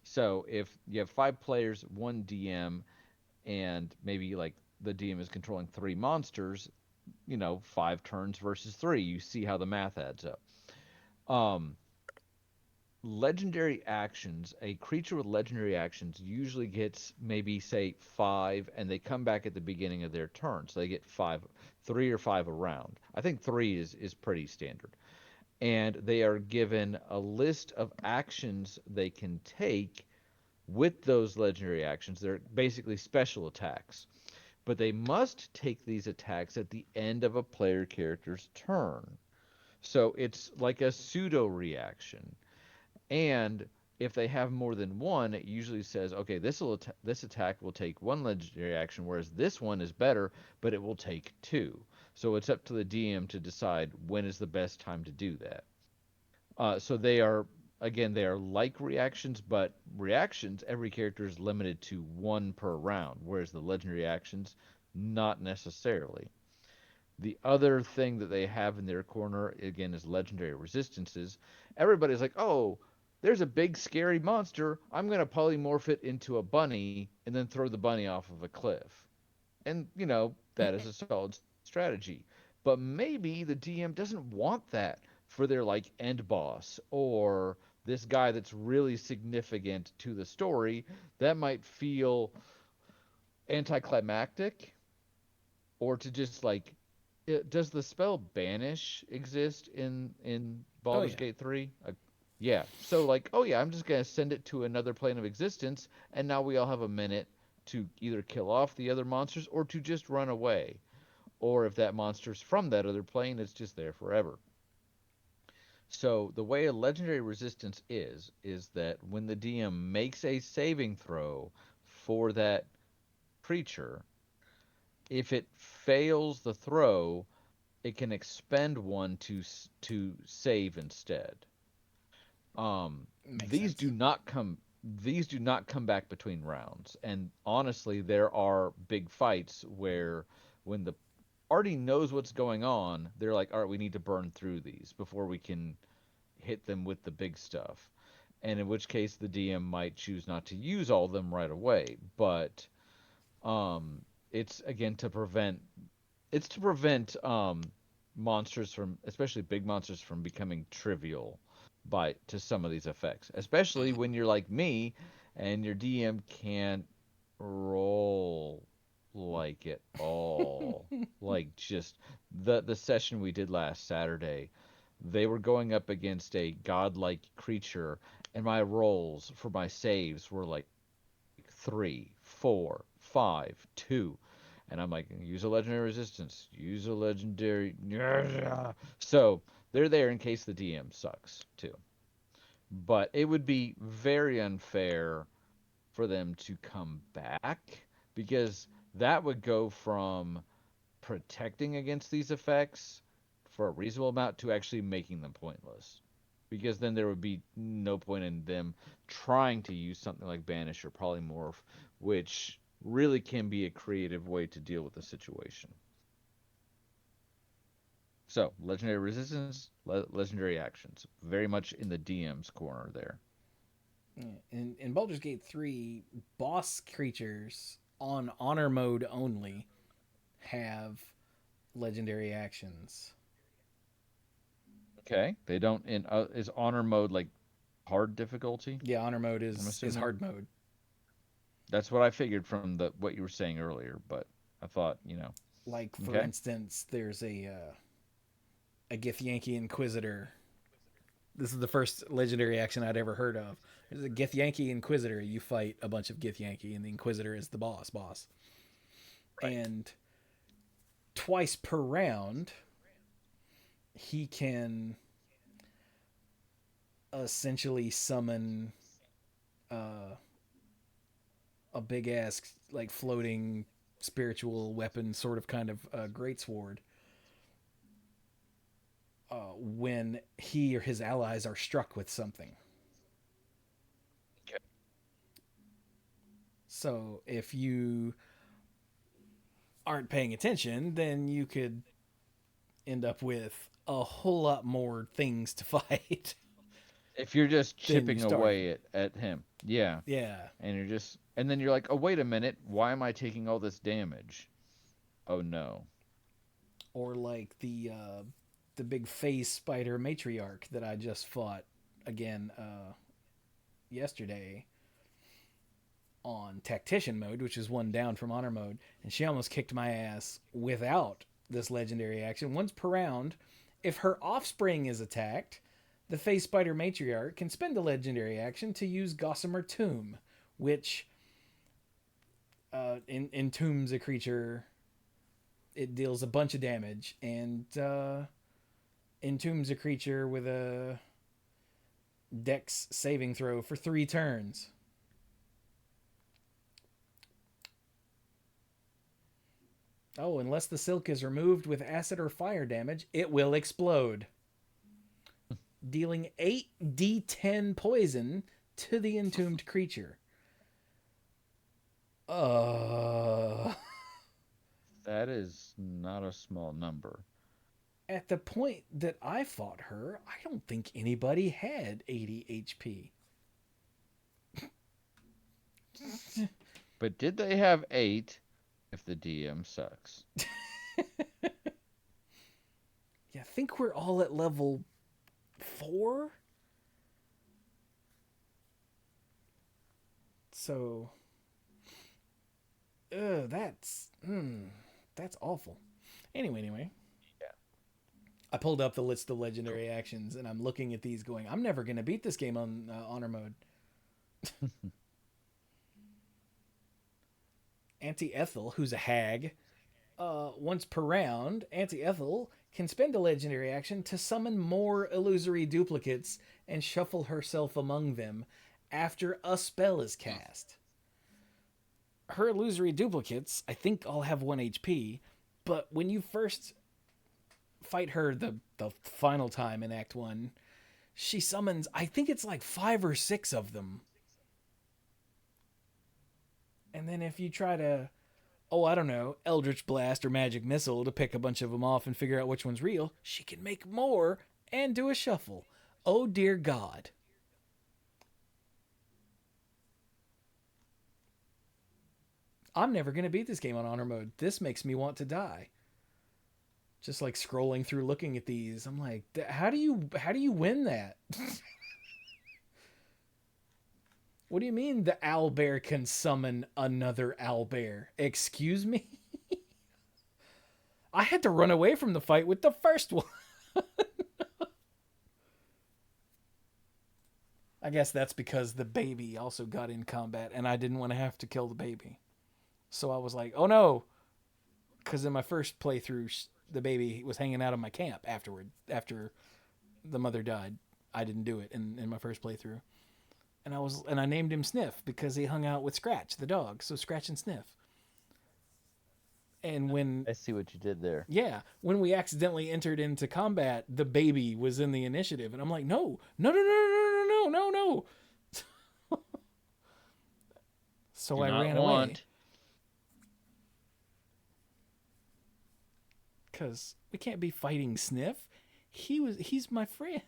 So if you have 5 players, one DM, and maybe like the DM is controlling 3 monsters, 5 turns versus 3, you see how the math adds up. Um, Legendary actions, a creature with legendary actions usually gets maybe say 5, and they come back at the beginning of their turn. So they get 5, 3 or 5 around. I think 3 is pretty standard. And they are given a list of actions they can take with those legendary actions. They're basically special attacks, but they must take these attacks at the end of a player character's turn. So it's like a pseudo reaction. And if they have more than one, it usually says, okay, this attack will take one legendary action, whereas this one is better, but it will take two. So it's up to the DM to decide when is the best time to do that. So they are, again, they are like reactions, but reactions, every character is limited to one per round, whereas the legendary actions, not necessarily. The other thing that they have in their corner, again, is legendary resistances. Everybody's like, oh, there's a big scary monster. I'm going to polymorph it into a bunny and then throw the bunny off of a cliff. And, that is a solid strategy. But maybe the DM doesn't want that for their like end boss or this guy that's really significant to the story. That might feel anticlimactic, or to just like, does the spell banish exist in Oh Baldur's yeah. Gate 3? Yeah. So like, oh yeah, I'm just going to send it to another plane of existence, and now we all have a minute to either kill off the other monsters or to just run away. Or if that monster's from that other plane, it's just there forever. So the way a legendary resistance is that when the DM makes a saving throw for that creature, if it fails the throw, it can expend one to save instead. Um, Makes these do sense. not come these do not come back between rounds. And honestly, there are big fights where when the party knows what's going on, they're like, all right, we need to burn through these before we can hit them with the big stuff. and in which case the DM might choose not to use all of them right away. But it's again to prevent monsters from, especially big monsters, from becoming trivial by to some of these effects, especially Mhm. when you're like me and your DM can't roll like it all. Like just the session we did last Saturday, they were going up against a godlike creature, and my rolls for my saves were like 3, 4, 5, 2, and I'm like, use a legendary resistance, use a legendary. So they're there in case the DM sucks too. But it would be very unfair for them to come back, because that would go from protecting against these effects for a reasonable amount to actually making them pointless. Because then there would be no point in them trying to use something like Banish or Polymorph, which really can be a creative way to deal with the situation. So, legendary resistance, legendary actions. Very much in the DM's corner there. Yeah. In Baldur's Gate 3, boss creatures on honor mode only have legendary actions. Okay. They don't in is honor mode like hard difficulty? Yeah, honor mode I'm is assuming. hard mode. That's what I figured from the what you were saying earlier, but I thought, Like for okay. instance, there's a Githyanki Inquisitor. This is the first legendary action I'd ever heard of. There's a Githyanki Inquisitor. You fight a bunch of Githyanki, and the Inquisitor is the boss. Right. And twice per round, he can essentially summon uh, a big ass like floating spiritual weapon, sort of kind of greatsword. When he or his allies are struck with something. Okay. So if you aren't paying attention, then you could end up with a whole lot more things to fight If you're just than you chipping started. away at him. Yeah. Yeah. And then you're like, "Oh, wait a minute. Why am I taking all this damage?" Oh no. Or like the big phase spider matriarch that I just fought again yesterday on tactician mode, which is one down from honor mode, and she almost kicked my ass without this legendary action. Once per round, if her offspring is attacked, the face spider matriarch can spend a legendary action to use Gossamer Tomb, which entombs a creature. It deals a bunch of damage and entombs a creature with a Dex saving throw for 3 turns. Oh, unless the silk is removed with acid or fire damage, it will explode, dealing 8d10 poison to the entombed creature. Uh, That is not a small number. at the point that I fought her, I don't think anybody had 80 HP. But did they have 8 if the DM sucks? Yeah, I think we're all at level 4. So, that's awful. Anyway, Yeah. I pulled up the list of legendary actions, and I'm looking at these, going, I'm never gonna beat this game on honor mode. Auntie Ethel, who's a hag, once per round, Auntie Ethel can spend a legendary action to summon more illusory duplicates and shuffle herself among them after a spell is cast. Her illusory duplicates, I think, all have 1 HP, but when you first fight her the final time in Act 1, she summons, I think it's like 5 or 6 of them. And then if you try to, oh, I don't know, Eldritch Blast or Magic Missile to pick a bunch of them off and figure out which one's real, she can make more and do a shuffle. Oh, dear God. I'm never going to beat this game on honor mode. This makes me want to die. Just like scrolling through looking at these, I'm like, how do you win that? What do you mean the owlbear can summon another owlbear? Excuse me? I had to run away from the fight with the first one. I guess that's because the baby also got in combat and I didn't want to have to kill the baby. So I was like, oh no. Because in my first playthrough, the baby was hanging out of my camp after the mother died. I didn't do it in my first playthrough. And I named him Sniff because he hung out with Scratch, the dog. So Scratch and Sniff. And when I see what you did there. yeah, when we accidentally entered into combat, the baby was in the initiative, and I'm like, no, no, no, no, no, no, no, no, no. So Do I not ran away want. because we can't be fighting Sniff. He's my friend.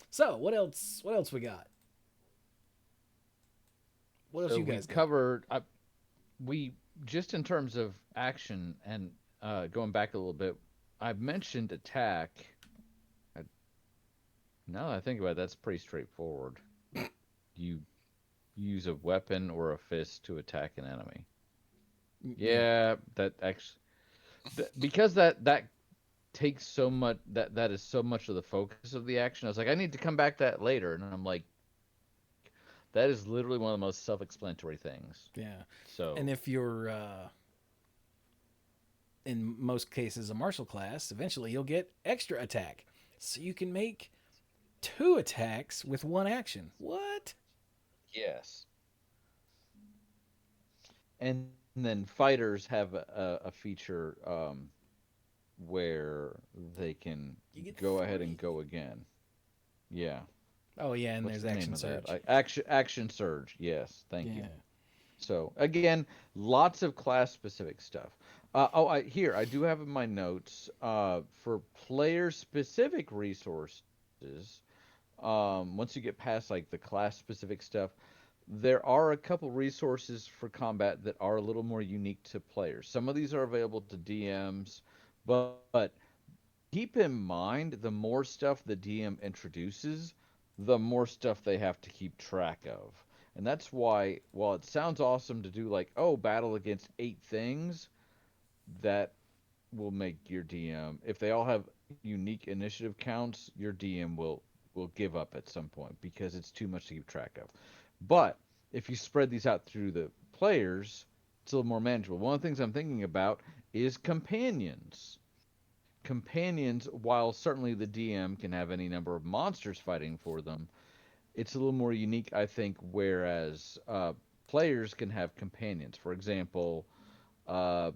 So what else? What else we got? What else So you we guys got? covered. We just in terms of action and going back a little bit, I've mentioned attack. I, now that I think about it, that's pretty straightforward. You use a weapon or a fist to attack an enemy. Yeah, that actually because that takes so much that is so much of the focus of the action. I was like, I need to come back to that later, and I'm like, that is literally one of the most self-explanatory things. Yeah. So And if you're in most cases a martial class, eventually you'll get extra attack. So you can make 2 attacks with 1 action. What? yes, and then fighters have a feature where they can You get go ahead 3. and go again. Yeah. Oh yeah, and What's there's the name action of surge. that? Action surge. Yes, thank you. Yeah. So again, lots of class specific stuff. Here I do have in my notes for player specific resources. Once you get past like the class specific stuff, there are a couple resources for combat that are a little more unique to players. Some of these are available to DMs, but keep in mind the more stuff the DM introduces, the more stuff they have to keep track of. And that's why, while it sounds awesome to do like, oh, battle against 8 things, that will make your DM, if they all have unique initiative counts, your DM will give up at some point because it's too much to keep track of. But if you spread these out through the players, it's a little more manageable. One of the things I'm thinking about is companions. Companions, while certainly the DM can have any number of monsters fighting for them, it's a little more unique, I think, whereas players can have companions. For example, uh,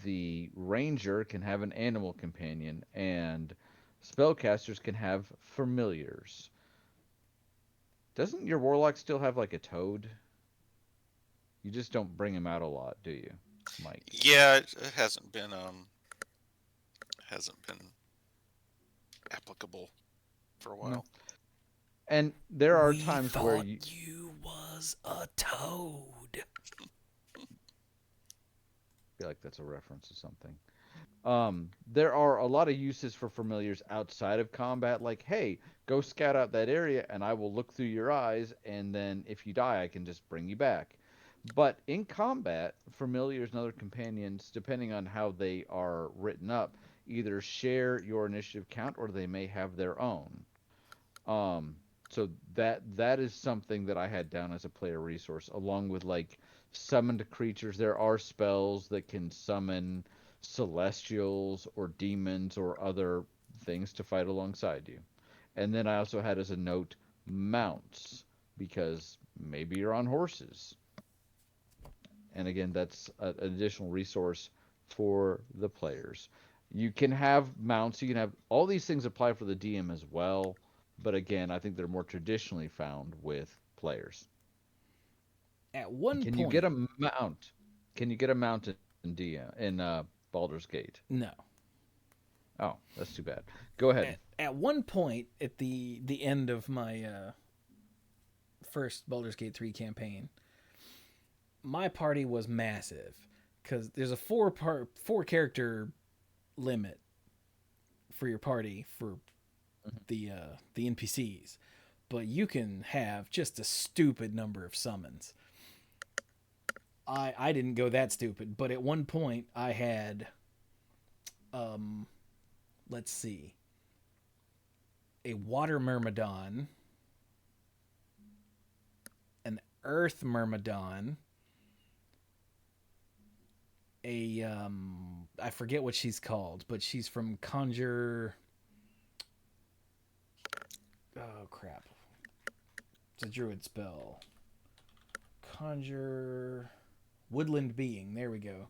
the ranger can have an animal companion, and spellcasters can have familiars. Doesn't your warlock still have like a toad? You just don't bring him out a lot, do you, Mike? Yeah, it hasn't been applicable for a No. while. And there are We times where thought you you was a toad. feel like that's a reference to something. There are a lot of uses for familiars outside of combat, like, hey, go scout out that area and I will look through your eyes, and then if you die, I can just bring you back. But in combat, familiars and other companions, depending on how they are written up, either share your initiative count or they may have their own. Um, so that is something that I had down as a player resource, along with like summoned creatures. There are spells that can summon celestials or demons or other things to fight alongside you. And then I also had as a note mounts, because maybe you're on horses. And again, that's an additional resource for the players. You can have mounts, you can have all these things apply for the DM as well, but again, I think they're more traditionally found with players. At one Can you get point, a mount? Can you get a mount in DM in Baldur's Gate? no. Oh, that's too bad. Go ahead. At one point at the end of my first Baldur's Gate 3 campaign, my party was massive because there's a four character limit for your party for the NPCs, but you can have just a stupid number of summons. I didn't go that stupid, but at one point I had let's see, a water myrmidon, an earth myrmidon, a I forget what she's called, but she's from Conjure. Oh crap! It's a druid spell. Conjure woodland being. There we go.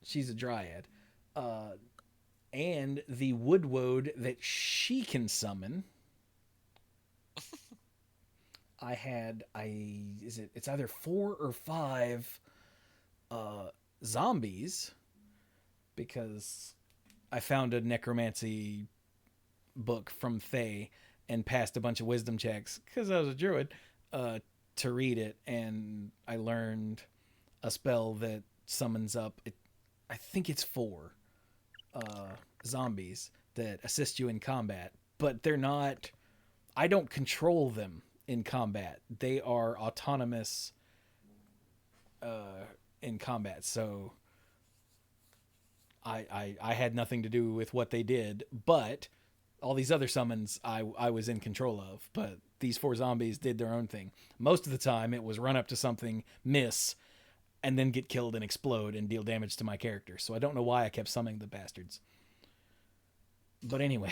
She's a dryad. And the wood woad that she can summon. It's either 4 or 5 zombies, because I found a necromancy book from Thay and passed a bunch of wisdom checks because I was a druid to read it, and I learned a spell that summons up I think it's 4 zombies that assist you in combat, but they're not. I don't control them in combat. They are autonomous in combat, so I had nothing to do with what they did. But all these other summons I was in control of. But these 4 zombies did their own thing. Most of the time, it was run up to something, miss, and then get killed and explode and deal damage to my character. So I don't know why I kept summoning the bastards. But anyway.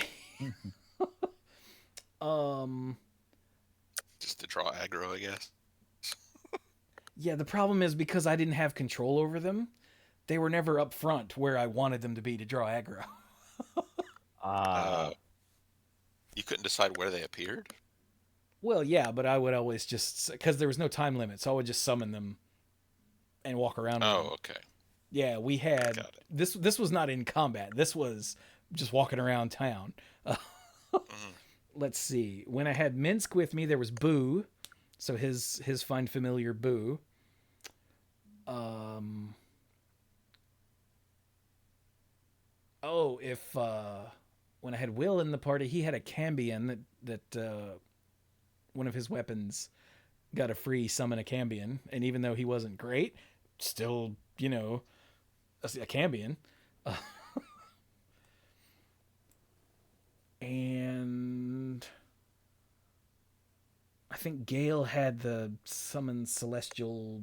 Just to draw aggro, I guess. Yeah, the problem is because I didn't have control over them, they were never up front where I wanted them to be to draw aggro. You couldn't decide where they appeared? Well, yeah, but I would always just, because there was no time limit, so I would just summon them and walk around with them. Oh, okay. Yeah, we had this was not in combat. This was just walking around town. Let's see. When I had Minsk with me, there was Boo, so his find familiar Boo. When I had Will in the party, he had a Cambion that one of his weapons got a free summon a Cambion, and even though he wasn't great, still, a Cambion. And I think Gale had the summon celestial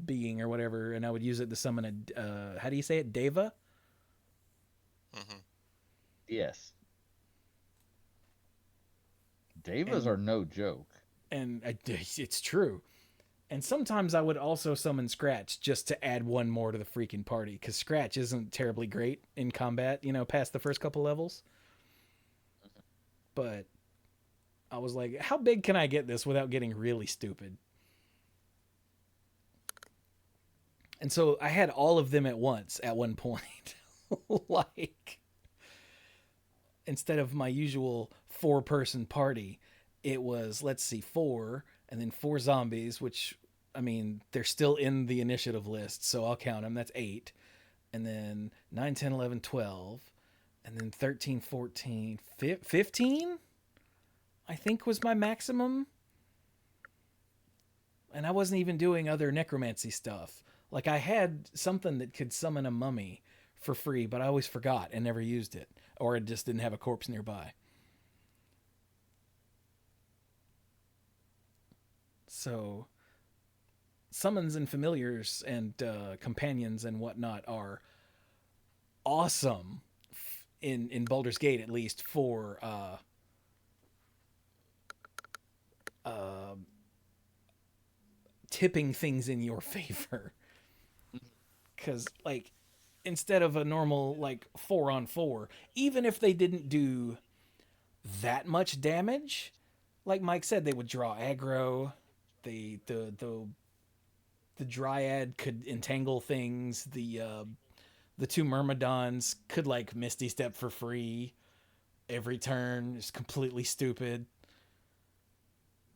being or whatever, and I would use it to summon a how do you say it, Deva? Mm-hmm. Yes. Devas are no joke. And it's true. And sometimes I would also summon Scratch just to add one more to the freaking party, because Scratch isn't terribly great in combat, past the first couple levels. But I was like, how big can I get this without getting really stupid? And so I had all of them at once at one point. Like, instead of my usual 4-person party, it was, let's see, 4, and then 4 zombies, which, I mean, they're still in the initiative list, so I'll count them. That's 8. And then 9, 10, 11, 12. And then 13, 14, 15, I think was my maximum. And I wasn't even doing other necromancy stuff. Like, I had something that could summon a mummy for free, but I always forgot and never used it. Or I just didn't have a corpse nearby. So, summons and familiars and companions and whatnot are awesome in Baldur's Gate, at least, for tipping things in your favor. Because, like, instead of a normal, 4-on-4, even if they didn't do that much damage, like Mike said, they would draw aggro. The dryad could entangle things. The The two Myrmidons could like Misty Step for free every turn. It's completely stupid.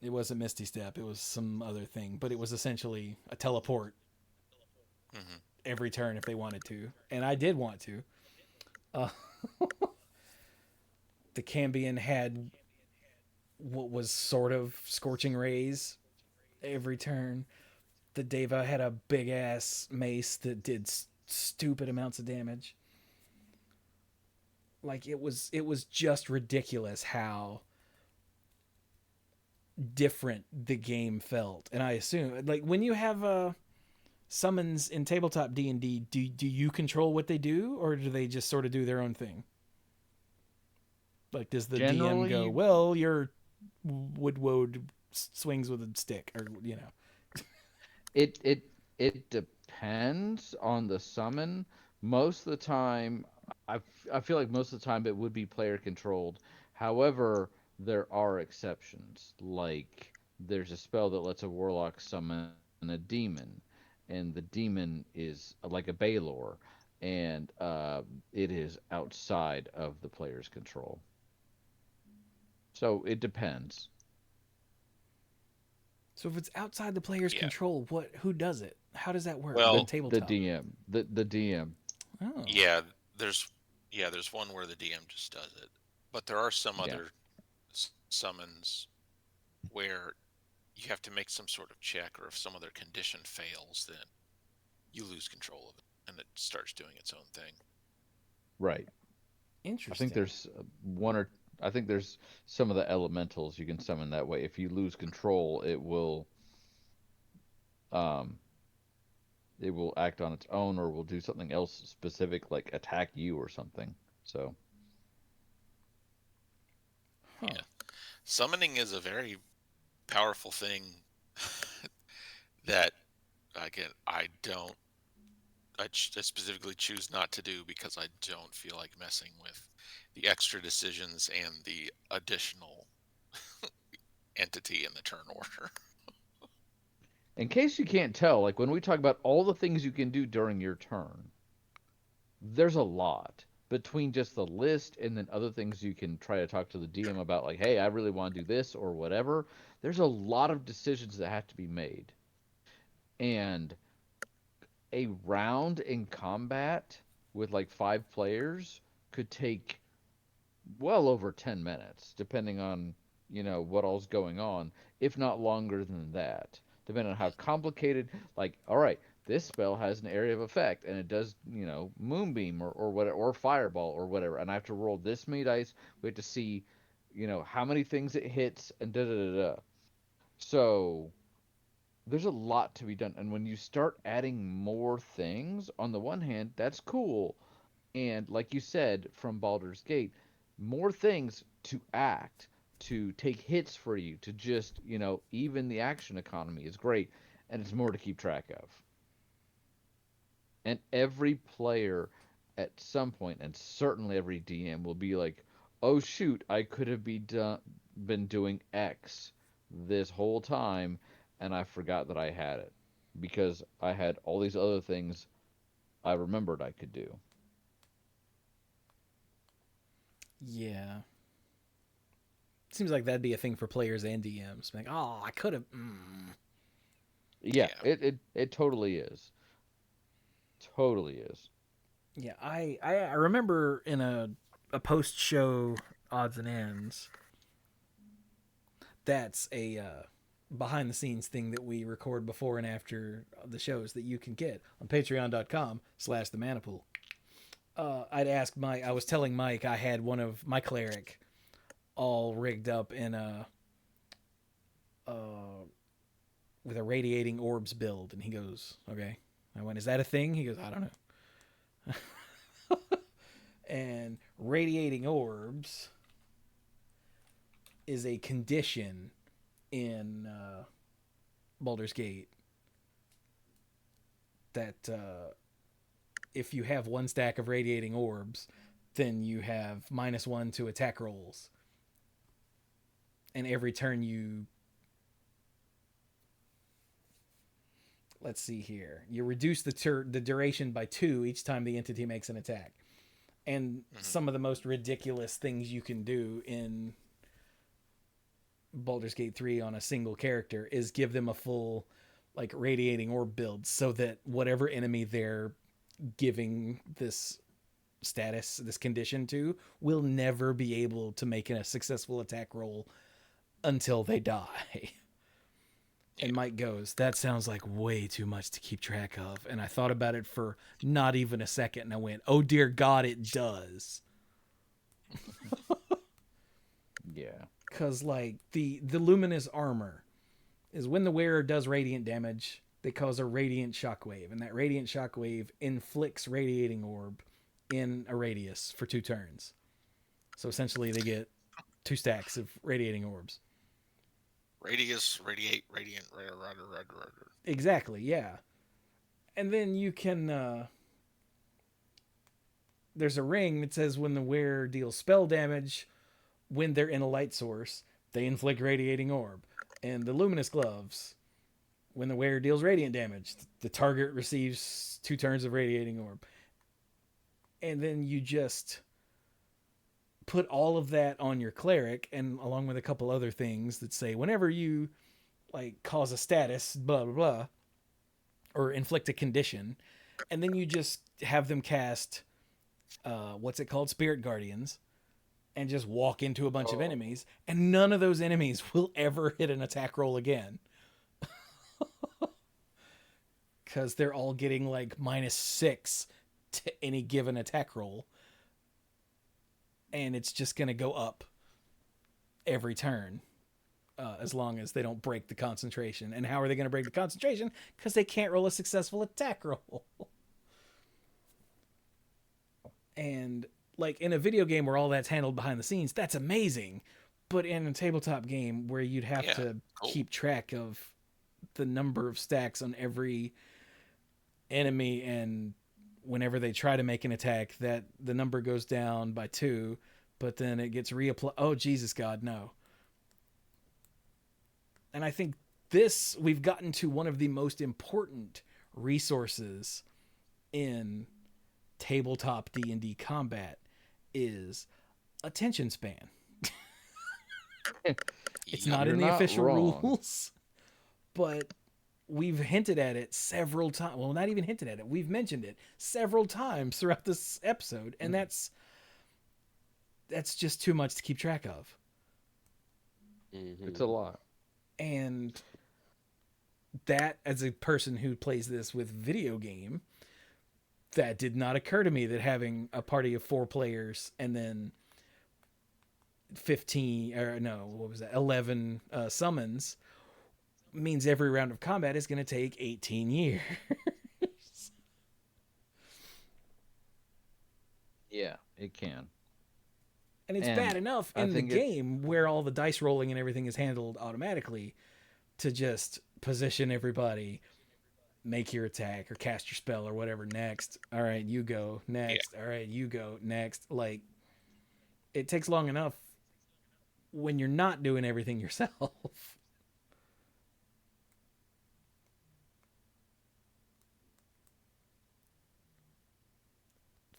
It wasn't Misty Step, it was some other thing, but it was essentially a teleport Hmm. every turn if they wanted to. And I did want to. Uh, the Cambion had what was sort of Scorching Rays every turn. The Deva had a big ass mace that did stupid amounts of damage. Like it was just ridiculous how different the game felt. And I assume like when you have summons in tabletop D&D, do you control what they do or do they just sort of do their own thing? Like does the DM go, Generally, "Well, your Woodwode swings with a stick," or you know. it depends on the summon. Most of the time, I feel like most of the time it would be player controlled. However, there are exceptions. Like there's a spell that lets a warlock summon a demon, and the demon is like a Baylor, and it is outside of the player's control. So it depends. So if it's outside the player's Yeah. control, who does it? How does that work Well, in The tabletop? DM, the DM. Oh. yeah, there's there's one where the DM just does it, but there are some Yeah. other summons where you have to make some sort of check, or if some other condition fails, then you lose control of it, and it starts doing its own thing. Right. I think Interesting. there's one or I think there's some of the elementals you can summon that way. If you lose control, um it will act on its own or will do something else specific like attack you or something. So, Huh. Yeah, summoning is a very powerful thing that again I specifically choose not to do because I don't feel like messing with the extra decisions and the additional entity in the turn order. in case you can't tell, like when we talk about all the things you can do during your turn, there's a lot between just the list and then other things you can try to talk to the DM about like, "Hey, I really want to do this or whatever." There's a lot of decisions that have to be made. And a round in combat with like 5 players could take well over 10 minutes, depending on, what all's going on, if not longer than that, depending on how complicated, like, all right, this spell has an area of effect and it does, moonbeam or whatever, or fireball or whatever. And I have to roll this many dice. We have to see, how many things it hits and da da da da. So there's a lot to be done. And when you start adding more things, on the one hand, that's cool. And like you said from Baldur's Gate, more things to act, to take hits for you, to just, even the action economy is great. And it's more to keep track of. And every player at some point, and certainly every DM, will be like, oh shoot, I could have been doing X this whole time, and I forgot that I had it because I had all these other things I remembered I could do. Yeah. Seems like that'd be a thing for players and DMs. Like, oh, I could have. Yeah, Yeah. it totally is. Totally is. Yeah, I remember in a post show odds and ends. That's a behind the scenes thing that we record before and after the shows that you can get on patreon.com/the Manipool. I'd ask Mike. I was telling Mike I had one of my cleric all rigged up in a with a radiating orbs build, and he goes, "Okay." I went, "Is that a thing?" He goes, "I don't know." And radiating orbs is a condition in Baldur's Gate that if you have one stack of radiating orbs, then you have -1 to attack rolls. And every turn you let's see here. You reduce the duration by 2 each time the entity makes an attack. And some of the most ridiculous things you can do in Baldur's Gate 3 on a single character is give them a full like radiating orb build so that whatever enemy they're giving this status, this condition to, will never be able to make a successful attack roll until they die. And Mike goes, that sounds like way too much to keep track of. And I thought about it for not even a second, and I went, oh dear God, it does. Yeah. Because like the luminous armor is when the wearer does radiant damage, they cause a radiant shockwave, and that radiant shockwave inflicts radiating orb in a radius for 2 turns. So essentially they get 2 stacks of radiating orbs. Radius, radiate, radiant, Exactly, yeah. And then you can there's a ring that says when the wearer deals spell damage when they're in a light source, they inflict radiating orb. And the luminous gloves, when the wearer deals radiant damage, the target receives 2 turns of radiating orb. And then you just put all of that on your cleric, and along with a couple other things that say whenever you like cause a status, blah blah blah, or inflict a condition, and then you just have them cast what's it called, Spirit Guardians, and just walk into a bunch of enemies, and none of those enemies will ever hit an attack roll again. Because they're all getting like -6 to any given attack roll. And it's just going to go up every turn as long as they don't break the concentration. And how are they going to break the concentration? Because they can't roll a successful attack roll. And like in a video game where all that's handled behind the scenes, that's amazing. But in a tabletop game where you'd have to keep track of the number of stacks on every enemy, and whenever they try to make an attack, that the number goes down by 2, but then it gets reapplied. Oh, Jesus God, no. And I think we've gotten to one of the most important resources in tabletop D&D combat is attention span. It's not in the official rules, but we've hinted at it several times. Well, not even hinted at it. We've mentioned it several times throughout this episode, and that's just too much to keep track of. It's a lot. And that, as a person who plays this with video game, that did not occur to me, that having a party of 4 players and then 11 summons means every round of combat is going to take 18 years. Yeah, it can. And it's bad enough in the game where all the dice rolling and everything is handled automatically to just position everybody, make your attack or cast your spell or whatever next. All right, you go next. Yeah. All right, you go next. Like, it takes long enough when you're not doing everything yourself.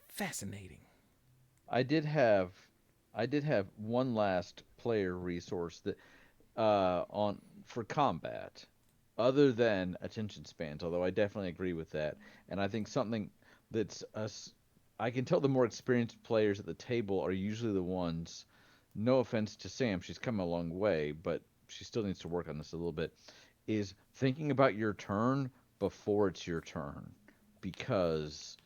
Fascinating. I did have one last player resource that for combat, other than attention spans, although I definitely agree with that. And I think something that's I can tell the more experienced players at the table are usually the ones, no offense to Sam, she's come a long way, but she still needs to work on this a little bit, is thinking about your turn before it's your turn. Because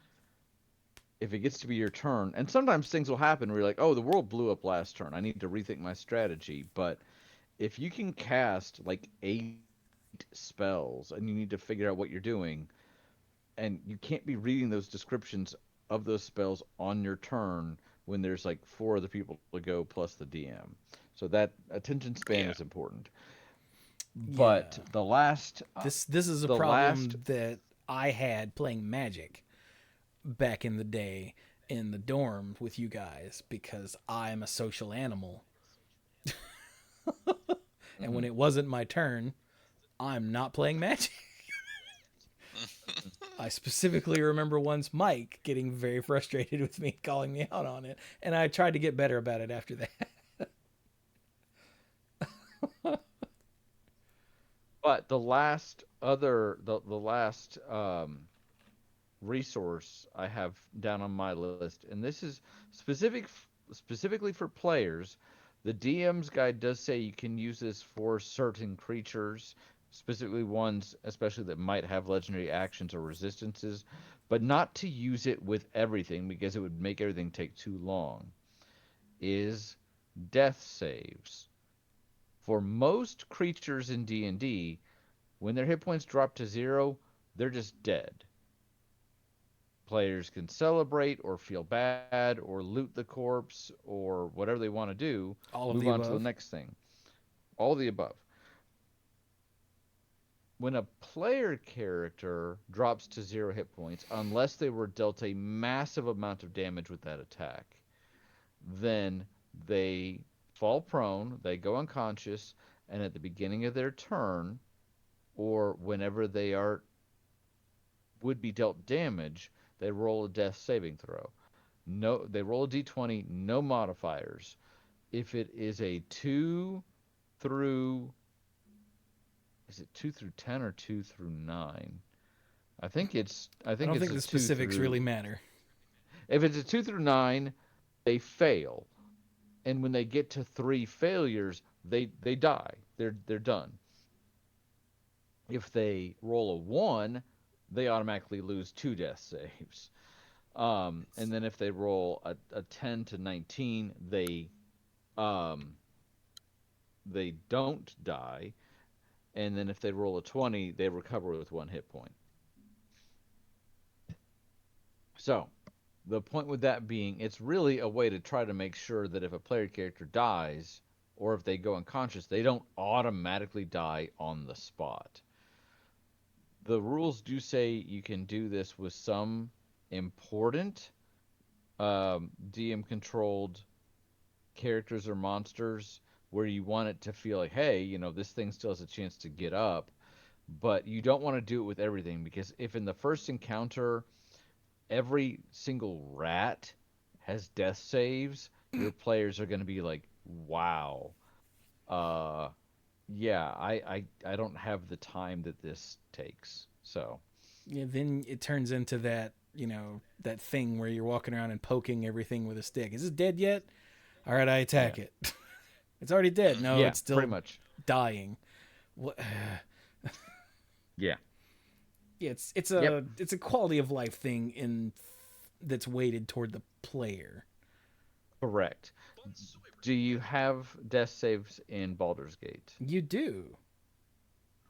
if it gets to be your turn, and sometimes things will happen where you're like, oh, the world blew up last turn, I need to rethink my strategy. But if you can cast like 8 spells and you need to figure out what you're doing, and you can't be reading those descriptions of those spells on your turn when there's like 4 other people to go plus the DM. So that attention span is important. But the last this is a problem that I had playing Magic back in the day in the dorm with you guys, because I'm a social animal. And when it wasn't my turn, I'm not playing Magic. I specifically remember once Mike getting very frustrated with me, calling me out on it, and I tried to get better about it after that. But the last resource I have down on my list, and this is specifically for players. The DM's guide does say you can use this for certain creatures, specifically ones especially that might have legendary actions or resistances, but not to use it with everything because it would make everything take too long. Is death saves. For most creatures in D&D, when their hit points drop to 0, they're just dead. Players can celebrate or feel bad or loot the corpse or whatever they want to do, All of move the on to the above. next thing. All of the above. When a player character drops to 0 hit points, unless they were dealt a massive amount of damage with that attack, then they fall prone, they go unconscious, and at the beginning of their turn, or whenever they are would be dealt damage, they roll a death saving throw. No, they roll a d20, no modifiers. If it is a 2 through is it 2 through 10 or 2 through 9? I I think don't it's think a the 2 specifics really through matter. if it's a 2 through 9, they fail. And when they get to 3 failures, they die. They're done. If they roll a 1, they automatically lose 2 death saves. And then if they roll a 10 to 19, um, they don't die. And then if they roll a 20, they recover with 1 hit point. So, the point with that being, it's really a way to try to make sure that if a player character dies, or if they go unconscious, they don't automatically die on the spot. The rules do say you can do this with some important DM controlled characters or monsters where you want it to feel like, hey, this thing still has a chance to get up, but you don't want to do it with everything because if in the first encounter every single rat has death saves, your players are going to be like, wow, uh, yeah, I don't have the time that this takes. So, Yeah, then it turns into that, that thing where you're walking around and poking everything with a stick. Is it dead yet? All right, I yeah, attack it. It's already dead. No, yeah, it's pretty still much. dying. What? Yeah, Yeah, it's yep, a quality of life thing in that's weighted toward the player. correct. Do you have death saves in Baldur's Gate? You do.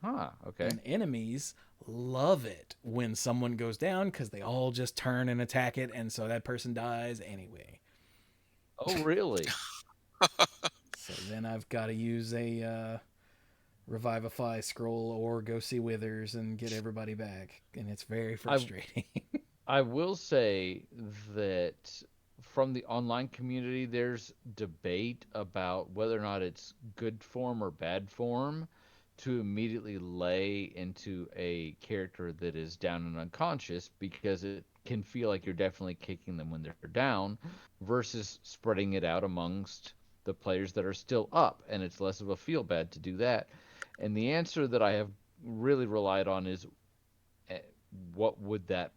Huh, okay. And enemies love it when someone goes down because they all just turn and attack it, and so that person dies anyway. Oh, really? So then I've got to use a revivify scroll or go see Withers and get everybody back, and it's very I frustrating. I will say that from the online community, there's debate about whether or not it's good form or bad form to immediately lay into a character that is down and unconscious because it can feel like you're definitely kicking them when they're down versus spreading it out amongst the players that are still up. And it's less of a feel bad to do that. And the answer that I have really relied on is eh, what would that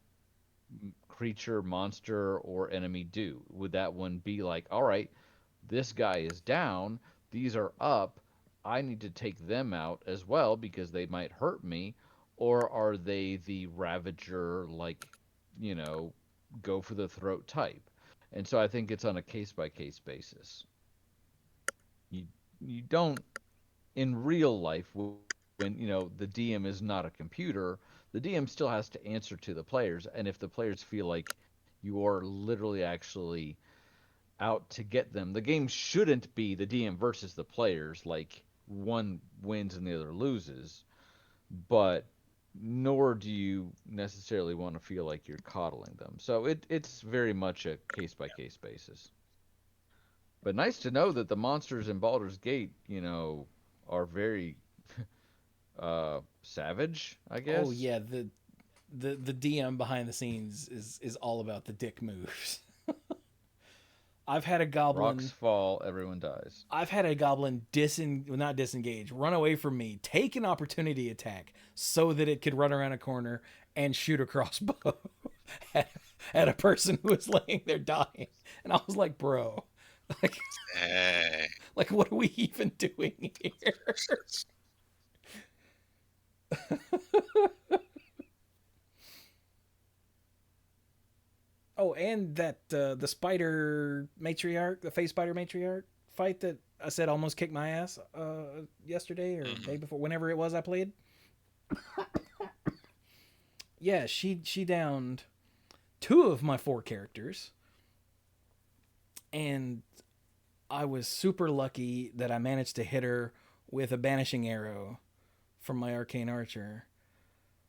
creature, monster, or enemy do? Would that one be like, all right, this guy is down, these are up, I need to take them out as well because they might hurt me? Or are they the Ravager, like, you know, go for the throat type? And so I think it's on a case by case basis. You you don't in real life when the DM is not a computer, the DM still has to answer to the players, and if the players feel like you are literally actually out to get them, the game shouldn't be the DM versus the players, like one wins and the other loses, but nor do you necessarily want to feel like you're coddling them. So it's very much a case by case basis. But nice to know that the monsters in Baldur's Gate, are very savage, I Oh guess. yeah, the DM behind the scenes is all about the dick moves. I've had a goblin. Rocks fall, everyone dies. I've had a goblin not disengage, run away from me, take an opportunity attack so that it could run around a corner and shoot a crossbow at a person who was laying there dying. And I was like, bro, like, Hey. like what are we even doing here? Oh, and that the spider matriarch, the face spider matriarch fight that I said almost kicked my ass yesterday or day before, whenever it was I played. Yeah, she downed 2 of my 4 characters, and I was super lucky that I managed to hit her with a banishing arrow from my arcane archer,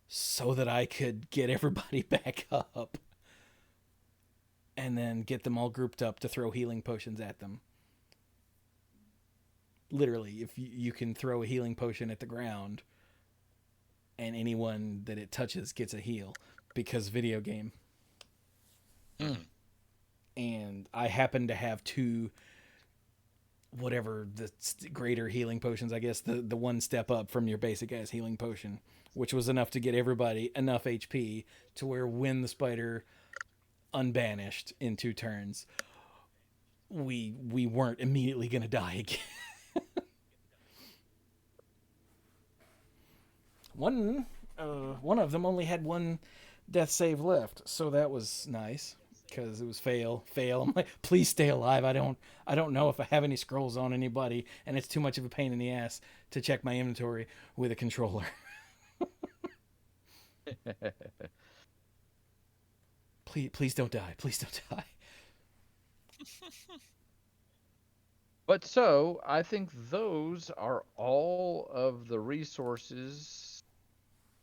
so that I could get everybody back up. And then get them all grouped up to throw healing potions at them. Literally, if you can throw a healing potion at the ground, and anyone that it touches gets a heal, because video game. And I happen to have 2, whatever, the greater healing potions, I guess, the one step up from your basic ass healing potion, which was enough to get everybody enough HP to where when the spider unbanished in 2 turns, we weren't immediately gonna die again. One of them only had 1 death save left, so that was nice because it was fail. I'm like, please stay alive. I don't know if I have any scrolls on anybody, and it's too much of a pain in the ass to check my inventory with a controller. Please don't die. Please don't die. But so, I think those are all of the resources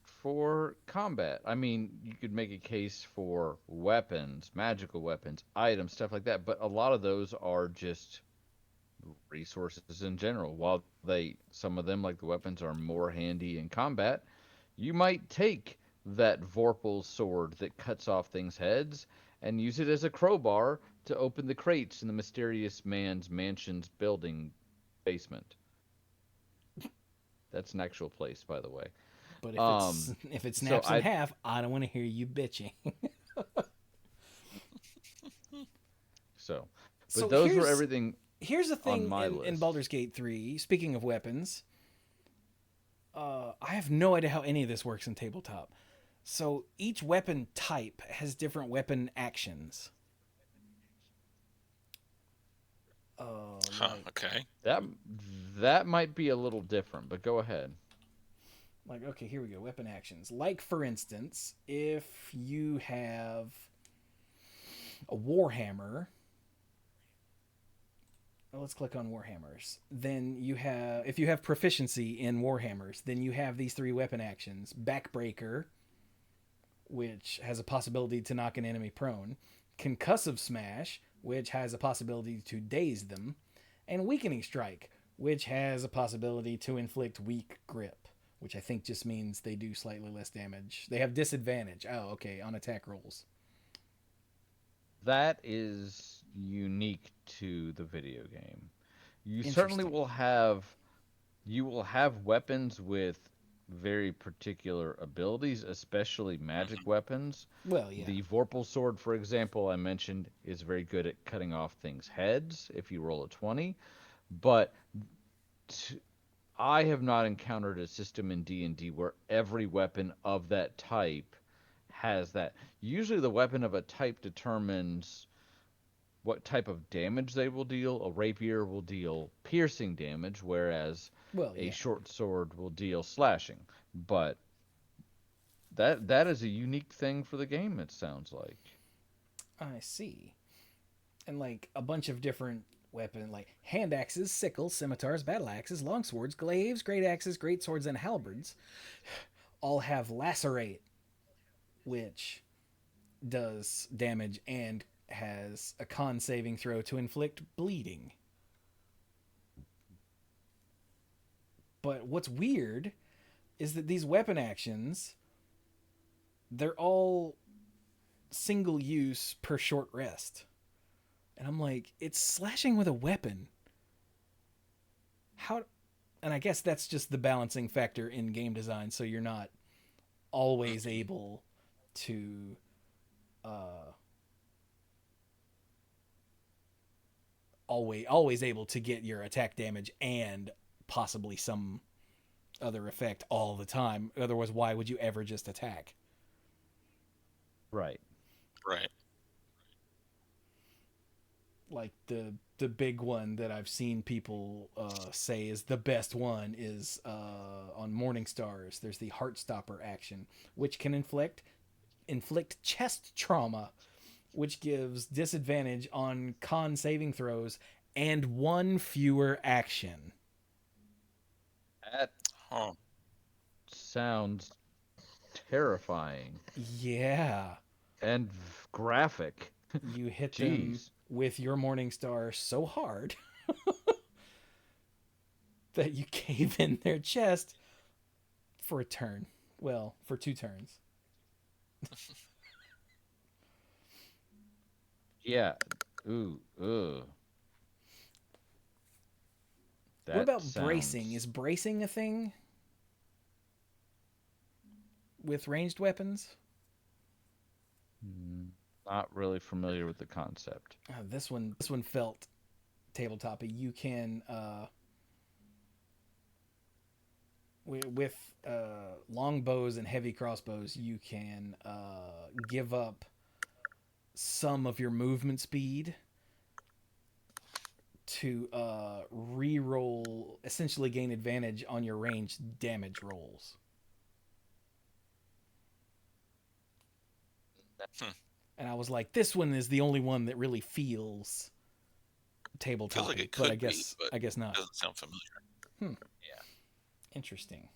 for combat. I mean, you could make a case for weapons, magical weapons, items, stuff like that, but a lot of those are just resources in general. While some of them, like the weapons, are more handy in combat, you might take that Vorpal sword that cuts off things' heads and use it as a crowbar to open the crates in the mysterious man's mansion's building basement. That's an actual place, by the way. But if it so snaps in half, I don't want to hear you bitching. So, but So those were everything. Here's the thing on my in list. Baldur's Gate 3, speaking of weapons, I have no idea how any of this works in tabletop. So each weapon type has different weapon actions. Okay. That might be a little different, but go ahead. Like, okay, here we go. Weapon actions. Like, for instance, if you have a Warhammer, let's click on Warhammers. Then if you have proficiency in Warhammers, then you have these 3 weapon actions. Backbreaker, which has a possibility to knock an enemy prone. Concussive Smash, which has a possibility to daze them. And Weakening Strike, which has a possibility to inflict weak grip, which I think just means they do slightly less damage. They have disadvantage. Oh, okay, on attack rolls. That is unique to the video game. You certainly will have weapons with very particular abilities, especially magic weapons. Well, yeah. The Vorpal sword, for example, I mentioned, is very good at cutting off things' heads if you roll a 20. But I have not encountered a system in D&D where every weapon of that type has that. Usually the weapon of a type determines what type of damage they will deal. A rapier will deal piercing damage, whereas a short sword will deal slashing. But that is a unique thing for the game, it sounds like. I see. And like a bunch of different weapons, like hand axes, sickles, scimitars, battle axes, long swords, glaives, great axes, great swords, and halberds all have lacerate, which does damage and has a con saving throw to inflict bleeding. But what's weird is that these weapon actions they're all single use per short rest. And I'm like, it's slashing with a weapon. How? And I guess that's just the balancing factor in game design, so you're not always able to uh always able to get your attack damage and possibly some other effect all the time. Otherwise, why would you ever just attack? Right. Right. Like the big one that I've seen people say is the best one is on Morning Stars. There's the Heartstopper action, which can inflict chest trauma, which gives disadvantage on con saving throws and one fewer action. That Huh. sounds terrifying Yeah, and graphic. you hit them Jeez. with your Morning Star so hard that you cave in their chest for a turn. Well, for 2 turns. Yeah. Ooh. Ugh. What That about bracing? sounds Is bracing a thing with ranged weapons? not really familiar with the concept. This one felt tabletop. You can with long bows and heavy crossbows, you can give up some of your movement speed to re-roll, essentially gain advantage on your ranged damage rolls. Hmm. And I was like, this one is the only one that really feels tabletop, Feels like it but could be, but I guess not. doesn't sound familiar. Interesting.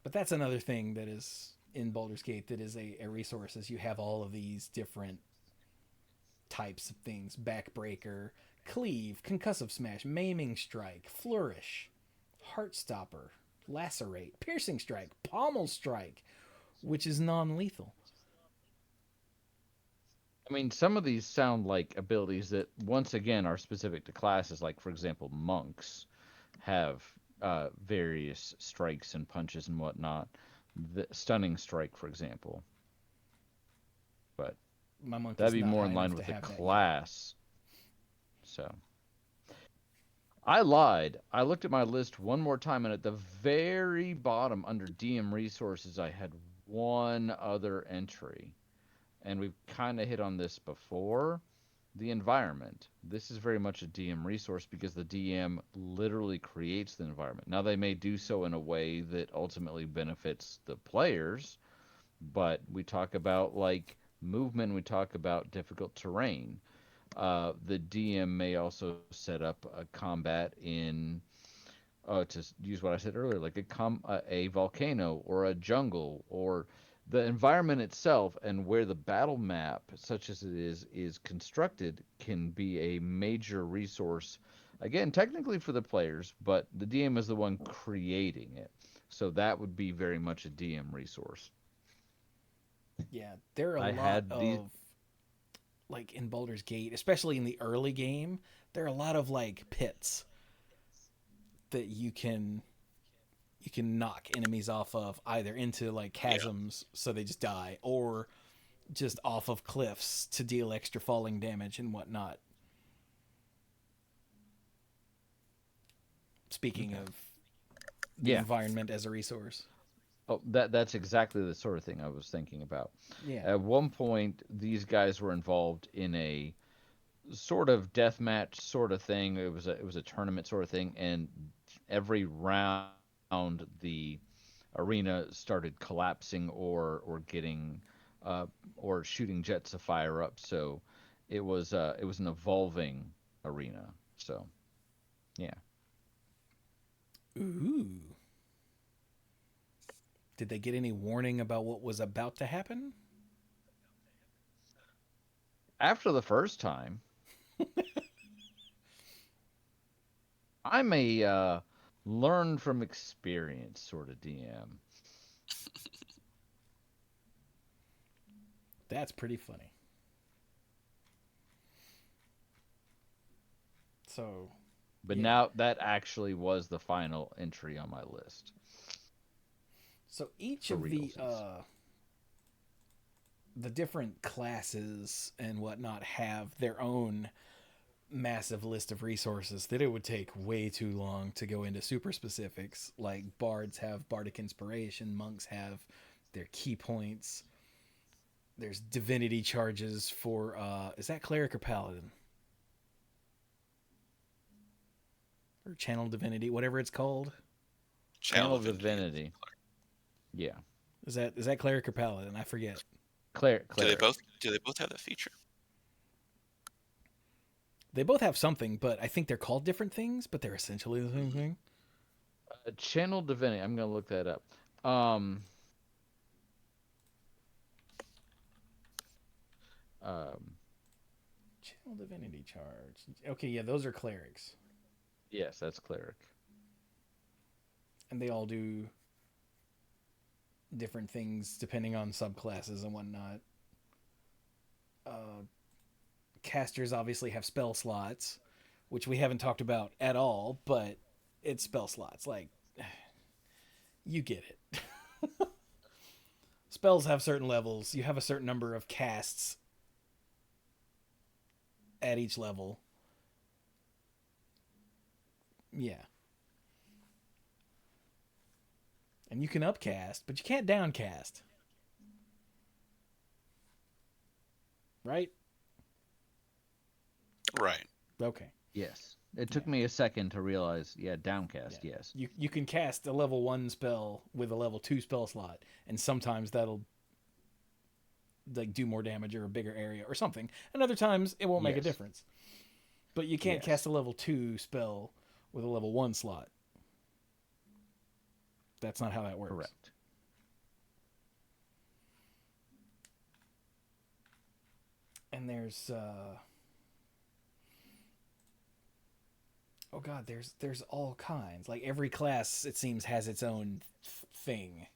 But that's another thing that is in Baldur's Gate that is a resource, is you have all of these different types of things: backbreaker, cleave, concussive smash, maiming strike, flourish, heartstopper, lacerate, piercing strike, pommel strike, which is non-lethal. I mean, some of these sound like abilities that, once again, are specific to classes. Like, for example, monks have various strikes and punches and whatnot. The stunning strike, for example. But My monk that'd is be not more high in enough line to with the have that yet. class. So I lied. I looked at my list one more time, and at the very bottom, under DM resources, I had one other entry. And we've kind of hit on this before. The environment. This is very much a DM resource because the DM literally creates the environment. Now, they may do so in a way that ultimately benefits the players, but we talk about like movement, we talk about difficult terrain. The DM may also set up a combat in, to use what I said earlier, like a volcano or a jungle, or the environment itself, and where the battle map, such as it is constructed, can be a major resource. Again, technically for the players, but the DM is the one creating it. So that would be very much a DM resource. Yeah, there are a I lot had these. of, like in Baldur's Gate, especially in the early game, there are a lot of like pits that you can knock enemies off of, either into like Yeah. chasms so they just die, or just off of cliffs to deal extra falling damage and whatnot. Speaking Okay. of the Yeah. environment as a resource. Oh, that's exactly the sort of thing I was thinking about. Yeah. At one point, these guys were involved in a sort of deathmatch sort of thing. It was a tournament sort of thing, and every round the arena started collapsing or getting or shooting jets of fire up. So it was an evolving arena. So yeah. Ooh. Did they get any warning about what was about to happen? After the first time, I'm a learn from experience sort of DM. That's pretty funny. So, But yeah. now that actually was the final entry on my list So each for of realsies. the different classes and whatnot have their own massive list of resources that it would take way too long to go into super specifics. Like bards have bardic inspiration, monks have their key points. There's divinity charges for is that cleric or paladin? Or channel divinity, whatever it's called. Channel Channel Divinity. Divinity. Yeah. Is that cleric or paladin? I forget. Do they Cleric. both have that feature? They both have something, but I think they're called different things, but they're essentially the same thing. Channel Divinity. I'm gonna look that up. Um, um, Channel divinity charge. Okay, yeah, those are clerics, yes, that's cleric. and they all do different things depending on subclasses and whatnot. Uh, Casters obviously have spell slots, which we haven't talked about at all, but it's spell slots. Like, you get it. Spells have certain levels. You have a certain number of casts at each level. Yeah. And you can upcast, but you can't downcast. Right? Right. Okay. Yes. It Yeah. took me a second to realize. Yeah, downcast. Yeah. Yes. You can cast a level 1 spell with a level 2 spell slot, and sometimes that'll like do more damage or a bigger area or something. And other times it won't make a Yes. difference. But you can't Yes. cast a level 2 spell with a level 1 slot. That's not how that works. Correct. And there's oh god, there's all kinds. Like every class it seems has its own thing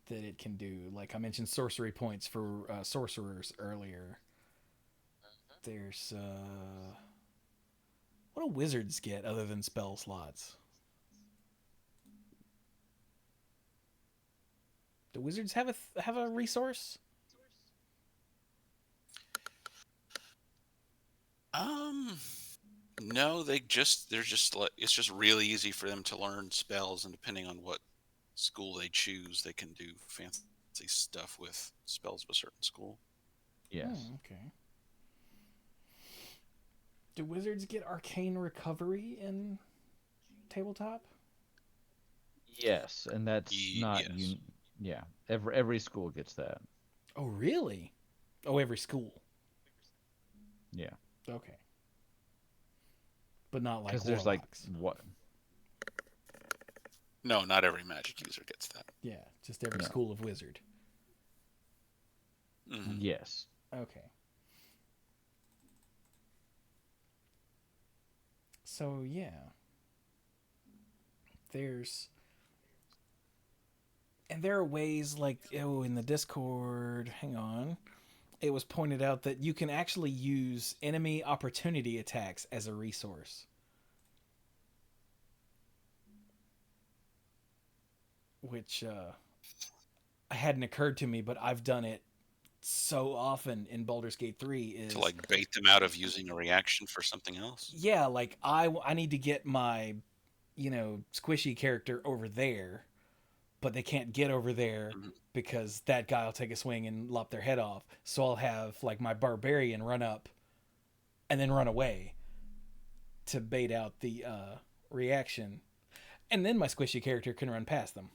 that it can do. Like I mentioned sorcery points for sorcerers earlier. There's what do wizards get other than spell slots? Do wizards have a resource? Um, no, they're just like it's just really easy for them to learn spells, and depending on what school they choose, they can do fancy stuff with spells of a certain school. Yes. Okay. Do wizards get arcane recovery in tabletop? Yes, and that's not Yes. Yeah, every school gets that. Oh, really? Oh, every school. Yeah, Okay. But not like because there's like warlocks. what? No, not every magic user gets that. Yeah, just every No. school of wizard. Yes. Okay. So, yeah. There's and there are ways like in the Discord, hang on. It was pointed out that you can actually use enemy opportunity attacks as a resource. Which hadn't occurred to me, but I've done it so often in Baldur's Gate 3 is To like bait them out of using a reaction for something else. yeah, like I need to get my squishy character over there, but they can't get over there Mhm. because that guy will take a swing and lop their head off. So I'll have like my barbarian run up and then run away to bait out the reaction, and then my squishy character can run past them.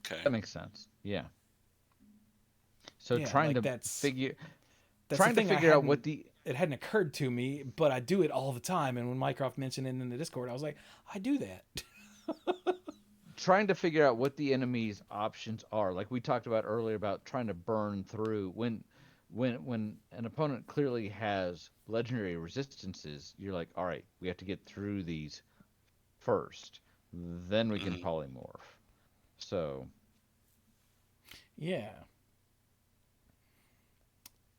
Okay. That makes sense. Yeah. So Yeah, trying like to that's figure that's trying the to thing I figure out hadn't what the it hadn't occurred to me, but I do it all the time. And when Mycroft mentioned it in the Discord, I was like, I do that. trying to figure out what the enemy's options are. Like we talked about earlier about trying to burn through when an opponent clearly has legendary resistances, you're like, all right, we have to get through these first. Then we can Mhm. polymorph. So Yeah.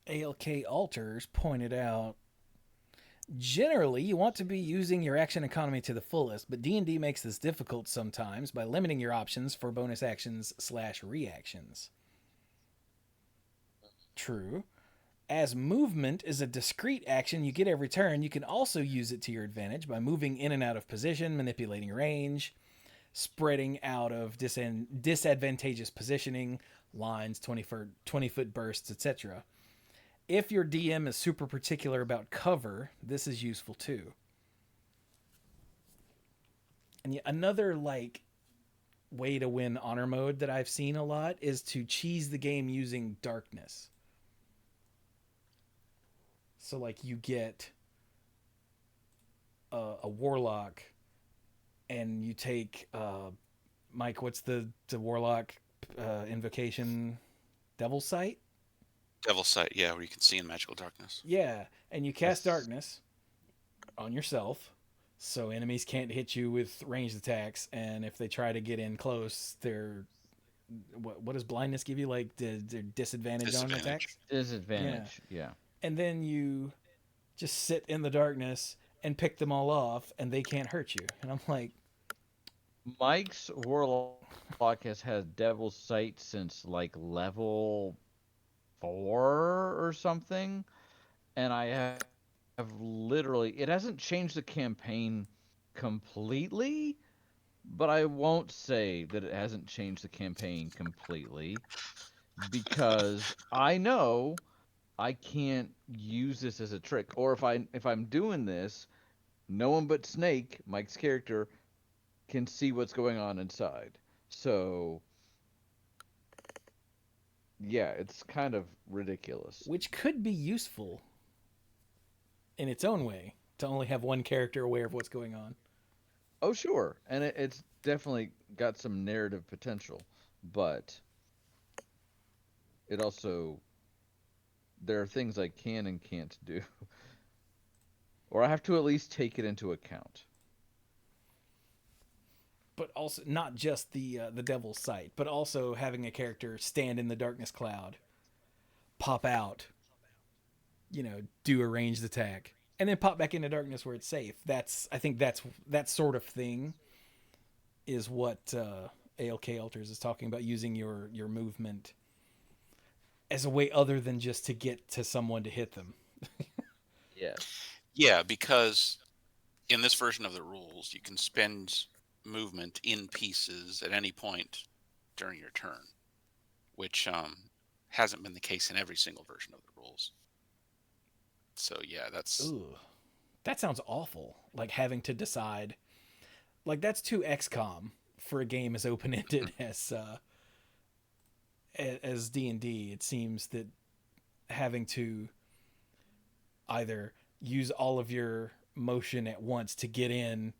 ALK Alters pointed out generally you want to be using your action economy to the fullest, but D&D makes this difficult sometimes by limiting your options for bonus actions slash reactions. True. As movement is a discrete action you get every turn, you can also use it to your advantage by moving in and out of position, manipulating range, spreading out of disadvantageous positioning, lines, 20-foot bursts, etc. If your DM is super particular about cover, this is useful too. And another way to win honor mode that I've seen a lot is to cheese the game using darkness. So you get a warlock, and you take Mike. What's the warlock invocation? Devil's Sight. Devil's Sight, yeah, where you can see in magical darkness. Yeah, and you cast darkness on yourself, so enemies can't hit you with ranged attacks, and if they try to get in close, they're what does blindness give you? They're disadvantage on attacks. Disadvantage, yeah. And then you just sit in the darkness and pick them all off, and they can't hurt you. And I'm like, Mike's warlock has had Devil's Sight since level 4 or something, and I have literally, it hasn't changed the campaign completely, but I won't say that it hasn't changed the campaign completely, because I know I can't use this as a trick. Or if I'm doing this, no one but Snake, Mike's character, can see what's going on inside. So yeah, it's kind of ridiculous. which could be useful in its own way to only have one character aware of what's going on. Oh sure, and it's definitely got some narrative potential, but it also, there are things I can and can't do, or I have to at least take it into account. But also not just the Devil's Sight, but also having a character stand in the darkness cloud, pop out, do a ranged attack, and then pop back into darkness where it's safe. I think that sort of thing is what ALK Alters is talking about, using your movement as a way other than just to get to someone to hit them. Yeah. Yeah, because in this version of the rules, you can spend movement in pieces at any point during your turn, which hasn't been the case in every single version of the rules. So yeah, that's Ooh, that sounds awful. Having to decide, that's too XCOM for a game as open ended as D&D. It seems that having to either use all of your motion at once to get in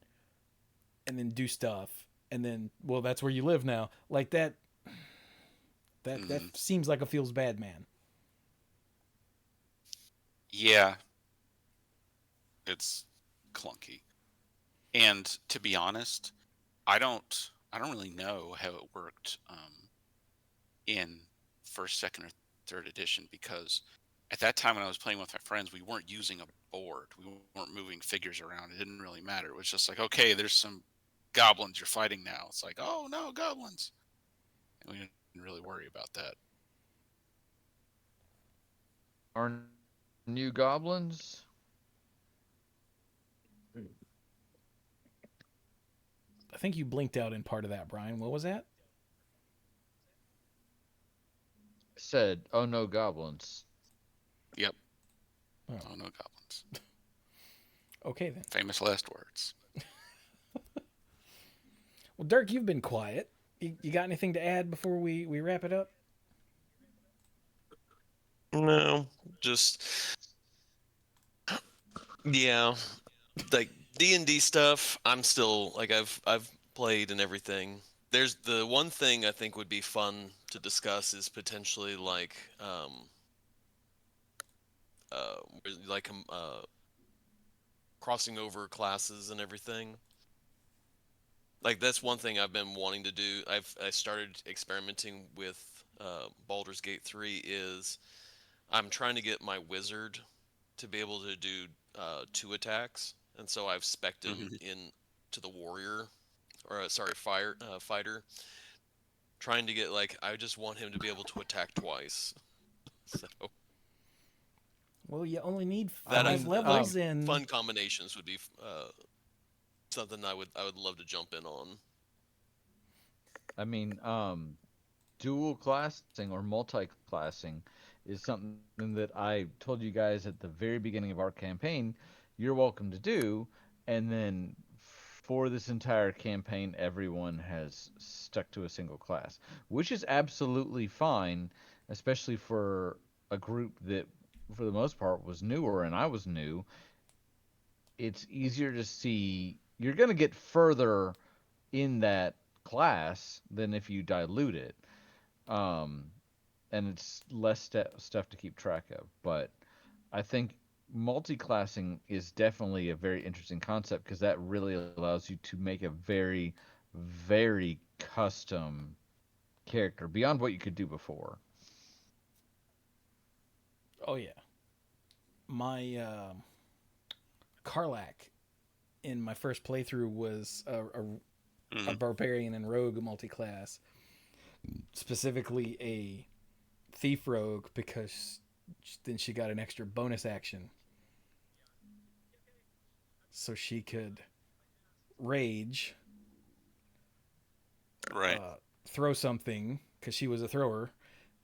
and then do stuff, and then that's where you live now. That seems like a feels bad man. yeah, it's clunky. And to be honest, I don't really know how it worked in first, second, or third edition, because at that time when I was playing with my friends, we weren't using a board. We weren't moving figures around. It didn't really matter. It was just like, okay, there's some goblins you're fighting now. It's like, oh no, goblins. And we didn't really worry about that. Are new goblins? I think you blinked out in part of that, Brian. What was that? Said, oh no, goblins. Yep. Oh. Oh no, goblins. Okay then. Famous last words. Well, Dirk, you've been quiet. You got anything to add before we wrap it up? No, just yeah, D&D stuff. I'm still I've played and everything. There's the one thing I think would be fun to discuss is potentially like crossing over classes and everything. Like that's one thing I've been wanting to do. I started experimenting with Baldur's Gate 3 is I'm trying to get my wizard to be able to do 2 attacks, and so I've spec'd him in to the warrior, or sorry, fighter, trying to get like I just want him to be able to attack twice. So Well, you only need that five levels in. fun combinations would be something I would love to jump in on. I mean, dual classing or multi-classing is something that I told you guys at the very beginning of our campaign you're welcome to do, and then for this entire campaign everyone has stuck to a single class, which is absolutely fine, especially for a group that for the most part was newer and I was new. It's easier to see you're going to get further in that class than if you dilute it. Um, and it's less stuff to keep track of. But I think multi-classing is definitely a very interesting concept because that really allows you to make a very, very custom character beyond what you could do before. Oh yeah, my Karlak in my first playthrough was a barbarian and rogue multi-class, specifically a thief rogue because then she got an extra bonus action, so she could rage, Right. throw something because she was a thrower.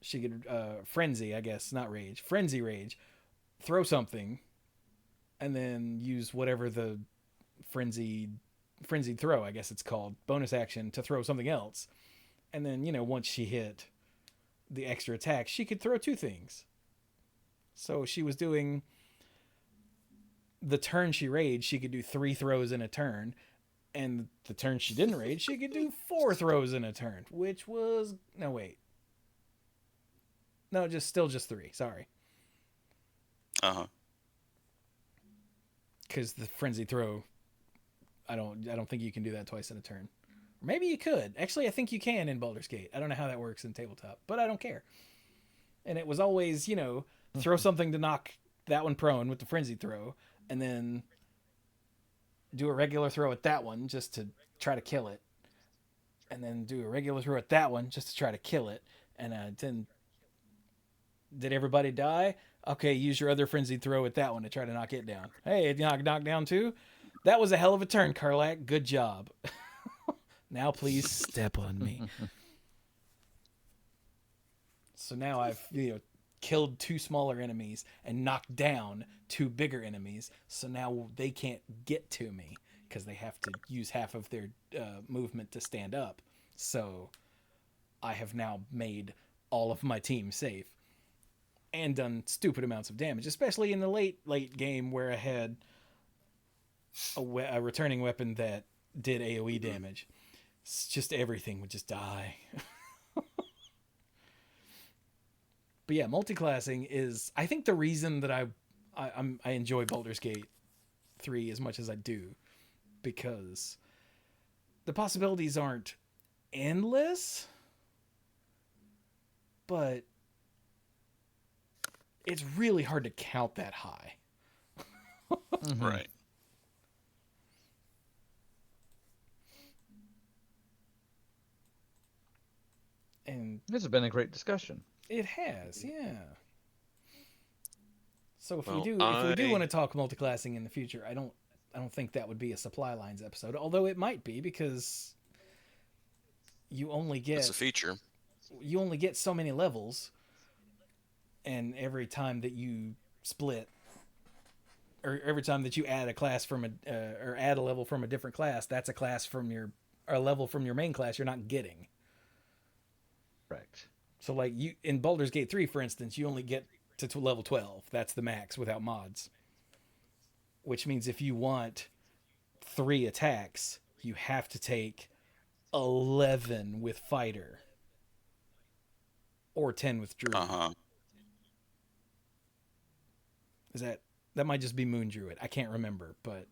She could frenzy, I guess, not rage, frenzy rage, throw something, and then use whatever the frenzied throw, I guess it's called, bonus action to throw something else. And then, once she hit the extra attack, she could throw two things. So she was doing the turn she raged, she could do 3 throws in a turn. And the turn she didn't rage, she could do 4 throws in a turn, which was no wait. No, just 3. Sorry. Uh-huh. Because the frenzy throw, I don't think you can do that twice in a turn. Or maybe you could. Actually, I think you can in Baldur's Gate. I don't know how that works in tabletop, but I don't care. And it was always, throw something to knock that one prone with the frenzy throw, and then do a regular throw at that one just to try to kill it, and then do a regular throw at that one just to try to kill it, and then did everybody die? Okay, use your other frenzied throw at that one to try to knock it down. Hey, it knocked down too? That was a hell of a turn, Karlak. Good job. Now please step on me. So now I've killed 2 smaller enemies and knocked down 2 bigger enemies. So now they can't get to me because they have to use half of their movement to stand up. So I have now made all of my team safe and done stupid amounts of damage, especially in the late game where I had a returning weapon that did AoE damage. It's just everything would just die. But yeah, multi-classing is, I think, the reason that I enjoy Baldur's Gate 3 as much as I do, because the possibilities aren't endless, but it's really hard to count that high. Right. And This has been a great discussion. it has, yeah. So if Well, we do want to talk multiclassing in the future, I don't think that would be a supply lines episode, although it might be because you only It's a get feature. so many levels, and every time that you split or every time that you add a class from or add a level from a different class, that's a class from or a level from your main class you're not getting. Correct. So like you in Baldur's Gate 3, for instance, you only get to level 12. That's the max without mods. Which means if you want 3 attacks, you have to take 11 with fighter or 10 with druid. Uh-huh. Is that might just be moon druid. I can't remember, but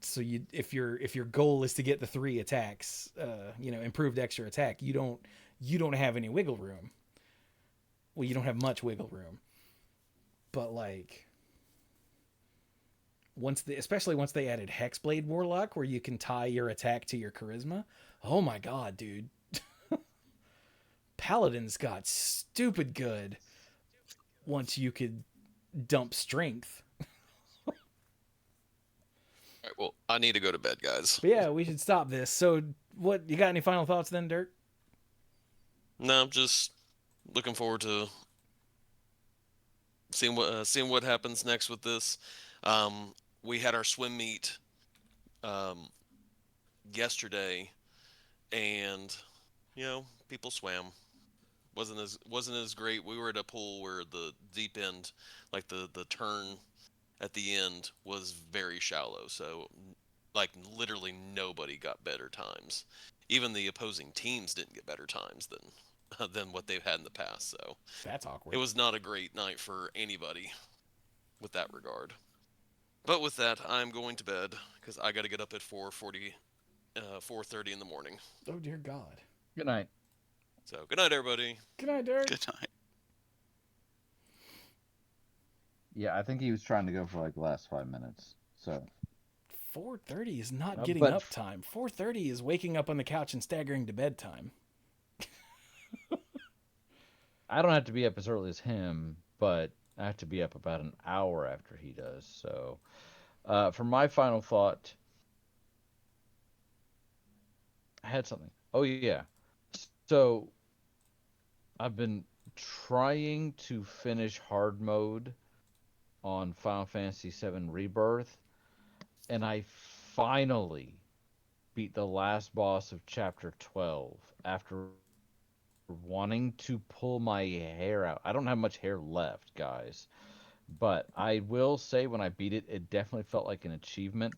so if your goal is to get the 3 attacks, improved extra attack, you you don't have any wiggle room. Well, you don't have much wiggle room. But like especially once they added Hexblade Warlock, where you can tie your attack to your charisma. Oh my god, dude! Paladins got stupid good once you could dump strength. All right, well, I need to go to bed, guys. But yeah, we should stop this. So, what you got? Any final thoughts then, Dirk? No, I'm just looking forward to seeing what happens next with this. We had our swim meet um, yesterday, and people swam. Wasn't as great. We were at a pool where the deep end, like the turn at the end, was very shallow. So, like literally nobody got better times. Even the opposing teams didn't get better times than what they've had in the past. So That's it awkward. was not a great night for anybody with that regard. But with that, I'm going to bed because I got to get up at 4:30 in the morning. Oh dear God. Good night. So good night, everybody. Good night, Dirk. Good night. Yeah, I think he was trying to go for like the last 5 minutes. So 4:30 is not Uh, getting but- up time. 4:30 is waking up on the couch and staggering to bedtime. I don't have to be up as early as him, but I have to be up about an hour after he does. So, for my final thought, I had something. Oh yeah. So I've been trying to finish hard mode on Final Fantasy VII Rebirth, and I finally beat the last boss of Chapter 12 after wanting to pull my hair out. I don't have much hair left, guys, but I will say when I beat it, it definitely felt like an achievement.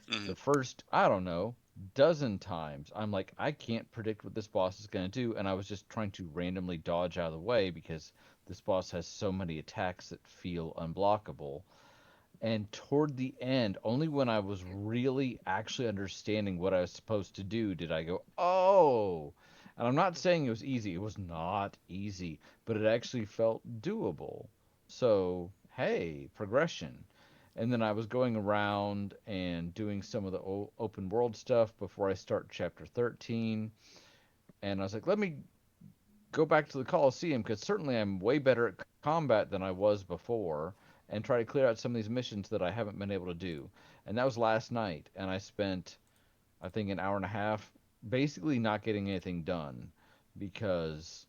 Mhm. The first, I don't know, dozen times, I'm like, I can't predict what this boss is going to do, and I was just trying to randomly dodge out of the way because this boss has so many attacks that feel unblockable. And toward the end, only when I was really actually understanding what I was supposed to do did I go, oh. And I'm not saying it was easy. It was not easy, but it actually felt doable. So, hey, progression. And then I was going around and doing some of the open world stuff before I start chapter 13. And I was like, let me go back to the Coliseum because certainly I'm way better at combat than I was before and try to clear out some of these missions that I haven't been able to do. And that was last night. And I spent, I think, an hour and a half basically not getting anything done because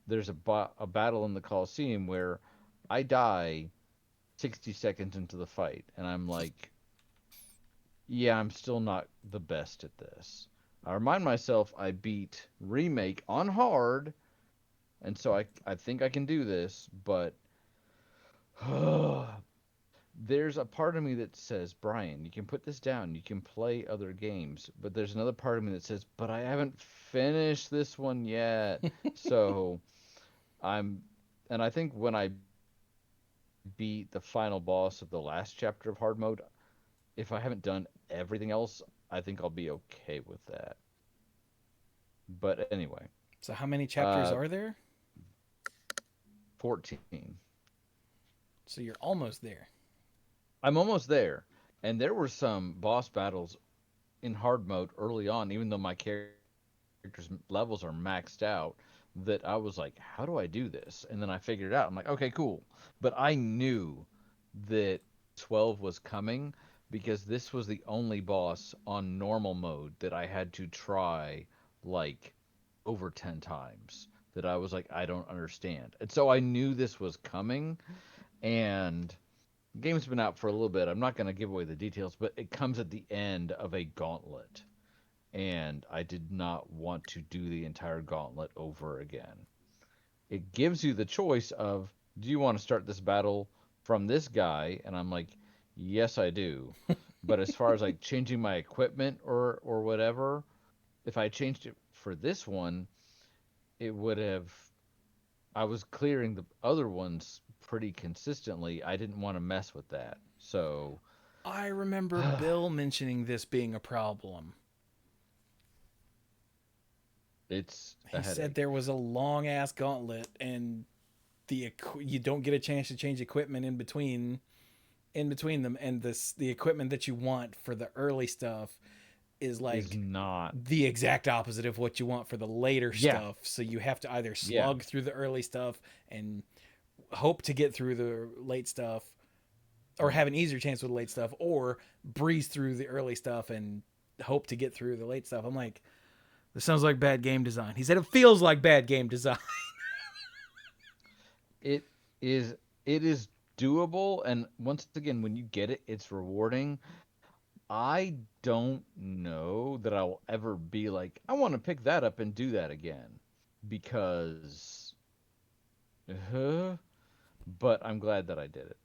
there's a battle in the Coliseum where I die 60 seconds into the fight. And I'm like, yeah, I'm still not the best at this. I remind myself I beat Remake on hard, and so I think I can do this, but there's a part of me that says, Brian, you can put this down, you can play other games, but there's another part of me that says, but I haven't finished this one yet. So I'm, and I think when I beat the final boss of the last chapter of hard mode, if I haven't done everything else, I think I'll be okay with that. But anyway, So, how many chapters Uh, are there? 14. So, you're almost there. I'm almost there. And there were some boss battles in hard mode early on, even though my character's levels are maxed out, that I was like, how do I do this? And then I figured it out. I'm like, okay, cool. But I knew that 12 was coming because this was the only boss on normal mode that I had to try like over 10 times. That I was like, I don't understand. And so I knew this was coming. And the game's been out for a little bit. I'm not going to give away the details, but it comes at the end of a gauntlet. And I did not want to do the entire gauntlet over again. It gives you the choice of, do you want to start this battle from this guy? And I'm like, yes, I do. But as far as like changing my equipment or whatever, if I changed it for this one, it would have. I was clearing the other ones pretty consistently. I didn't want to mess with that. So, I remember Bill mentioning this being a problem. It's a He said headache. there was a long ass gauntlet, and you don't get a chance to change equipment in between them, and the equipment that you want for the early stuff is Is like not. the exact opposite of what you want for the later Yeah. stuff. So you have to either Yeah. slog through the early stuff and hope to get through the late stuff, or have an easier chance with the late stuff, or breeze through the early stuff and hope to get through the late stuff. I'm like, this sounds like bad game design. He said it feels like bad game design. It is. It is doable, and once again, when you get it, it's rewarding. I don't know that I'll ever be like, I want to pick that up and do that again, because, uh, but I'm glad that I did it.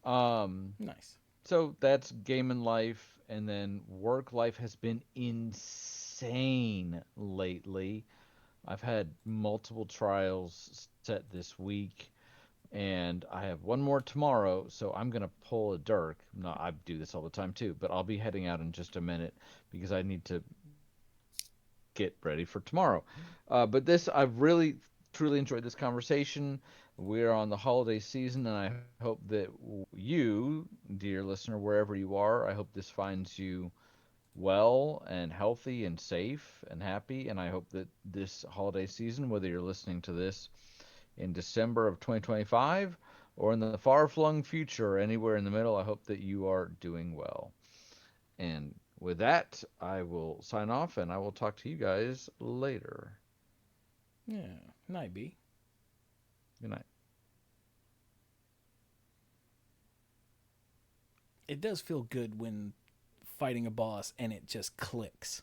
Nice. So that's game and life, and then work life has been insane lately. I've had multiple trials set this week, and I have one more tomorrow, so I'm gonna pull a Dirk. No, I do this all the time too, but I'll be heading out in just a minute because I need to get ready for tomorrow. But this, I've really truly enjoyed this conversation. We're on the holiday season, and I hope that you, dear listener, wherever you are, I hope this finds you well and healthy and safe and happy. And I hope that this holiday season, whether you're listening to this in December of 2025 or in the far flung future, or anywhere in the middle, I hope that you are doing well. And with that, I will sign off and I will talk to you guys later. Yeah, night B. Good night. It does feel good when fighting a boss and it just clicks.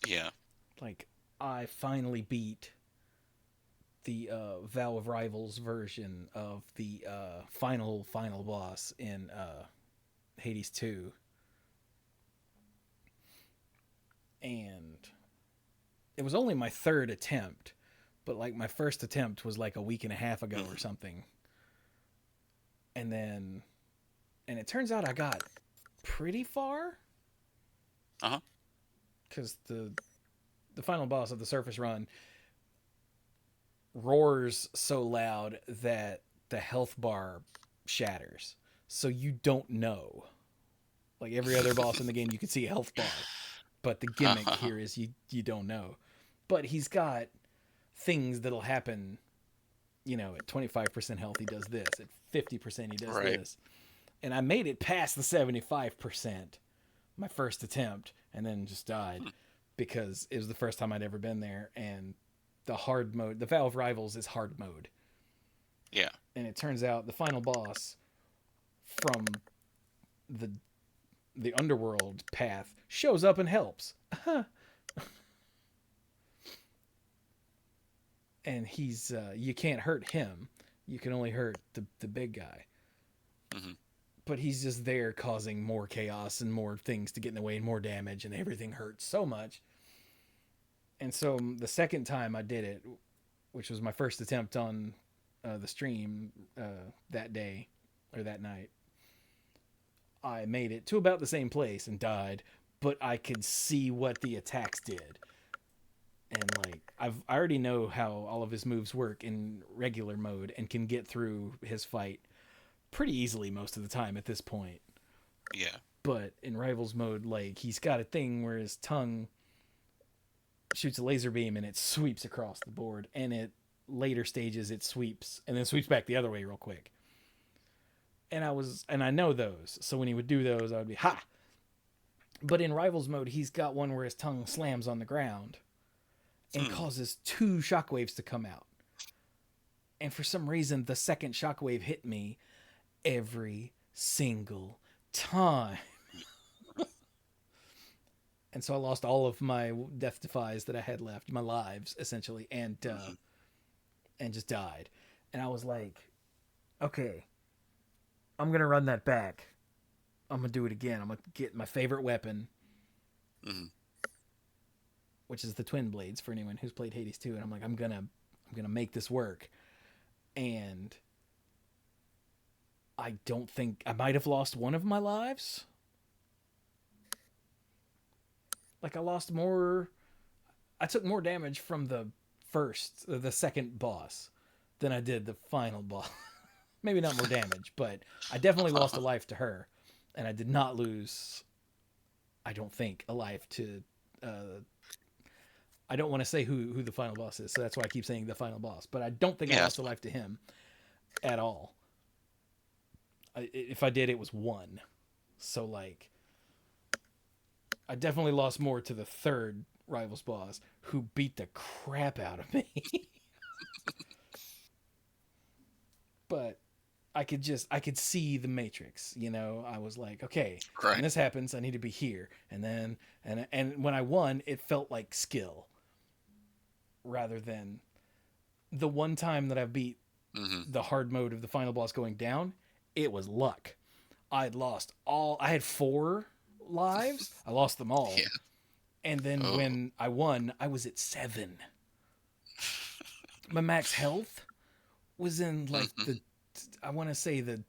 Yeah. Like, I finally beat the Vow of Rivals version of the final boss in Hades 2. And it was only my third attempt, but like my first attempt was like a week and a half ago or something. And it turns out I got pretty far. Uh-huh. Because the final boss of the surface run roars so loud that the health bar shatters. So you don't know. Like every other boss in the game, you can see a health bar. But the gimmick here is you don't know. But he's got things that'll happen, at 25% health he does this, at 50% he does Right. this. And I made it past the 75% my first attempt and then just died because it was the first time I'd ever been there, and the hard mode, the Valve Rivals is hard mode. Yeah. And it turns out the final boss from the underworld path shows up and helps. And he's you can't hurt him. You can only hurt the big guy. Mm-hmm. But he's just there causing more chaos and more things to get in the way and more damage, and everything hurts so much. And so the second time I did it, which was my first attempt on the stream that day or that night, I made it to about the same place and died, but I could see what the attacks did. And like I already know how all of his moves work in regular mode and can get through his fight pretty easily most of the time at this point. Yeah. But in Rivals mode, like, he's got a thing where his tongue shoots a laser beam and it sweeps across the board, and at later stages it sweeps and then sweeps back the other way real quick. And I know those, so when he would do those, I would be ha. But in Rivals mode, he's got one where his tongue slams on the ground and causes 2 shockwaves to come out. And for some reason, the second shockwave hit me every single time. And so I lost all of my death defies that I had left, my lives essentially, and just died. And I was like, okay, I'm gonna run that back. I'm gonna do it again. I'm gonna get my favorite weapon, which is the twin blades for anyone who's played Hades 2. And I'm like, I'm gonna make this work. And I don't think I might have lost one of my lives. Like I lost more. I took more damage from the second boss than I did the final boss. Maybe not more damage, but I definitely lost a life to her, and I did not lose, I don't think, a life to. I don't want to say who the final boss is, so that's why I keep saying the final boss. But I don't think I lost a life to him at all. If I did, it was 1. So like, I definitely lost more to the third Rivals boss, who beat the crap out of me. But I could see the matrix, you know. I was like, okay, Right. when this happens, I need to be here. And then and when I won, it felt like skill rather than the one time that I beat the hard mode of the final boss going down, it was luck. I had 4 lives. I lost them all. Yeah. And then when I won, I was at 7. My max health was in like I want to say the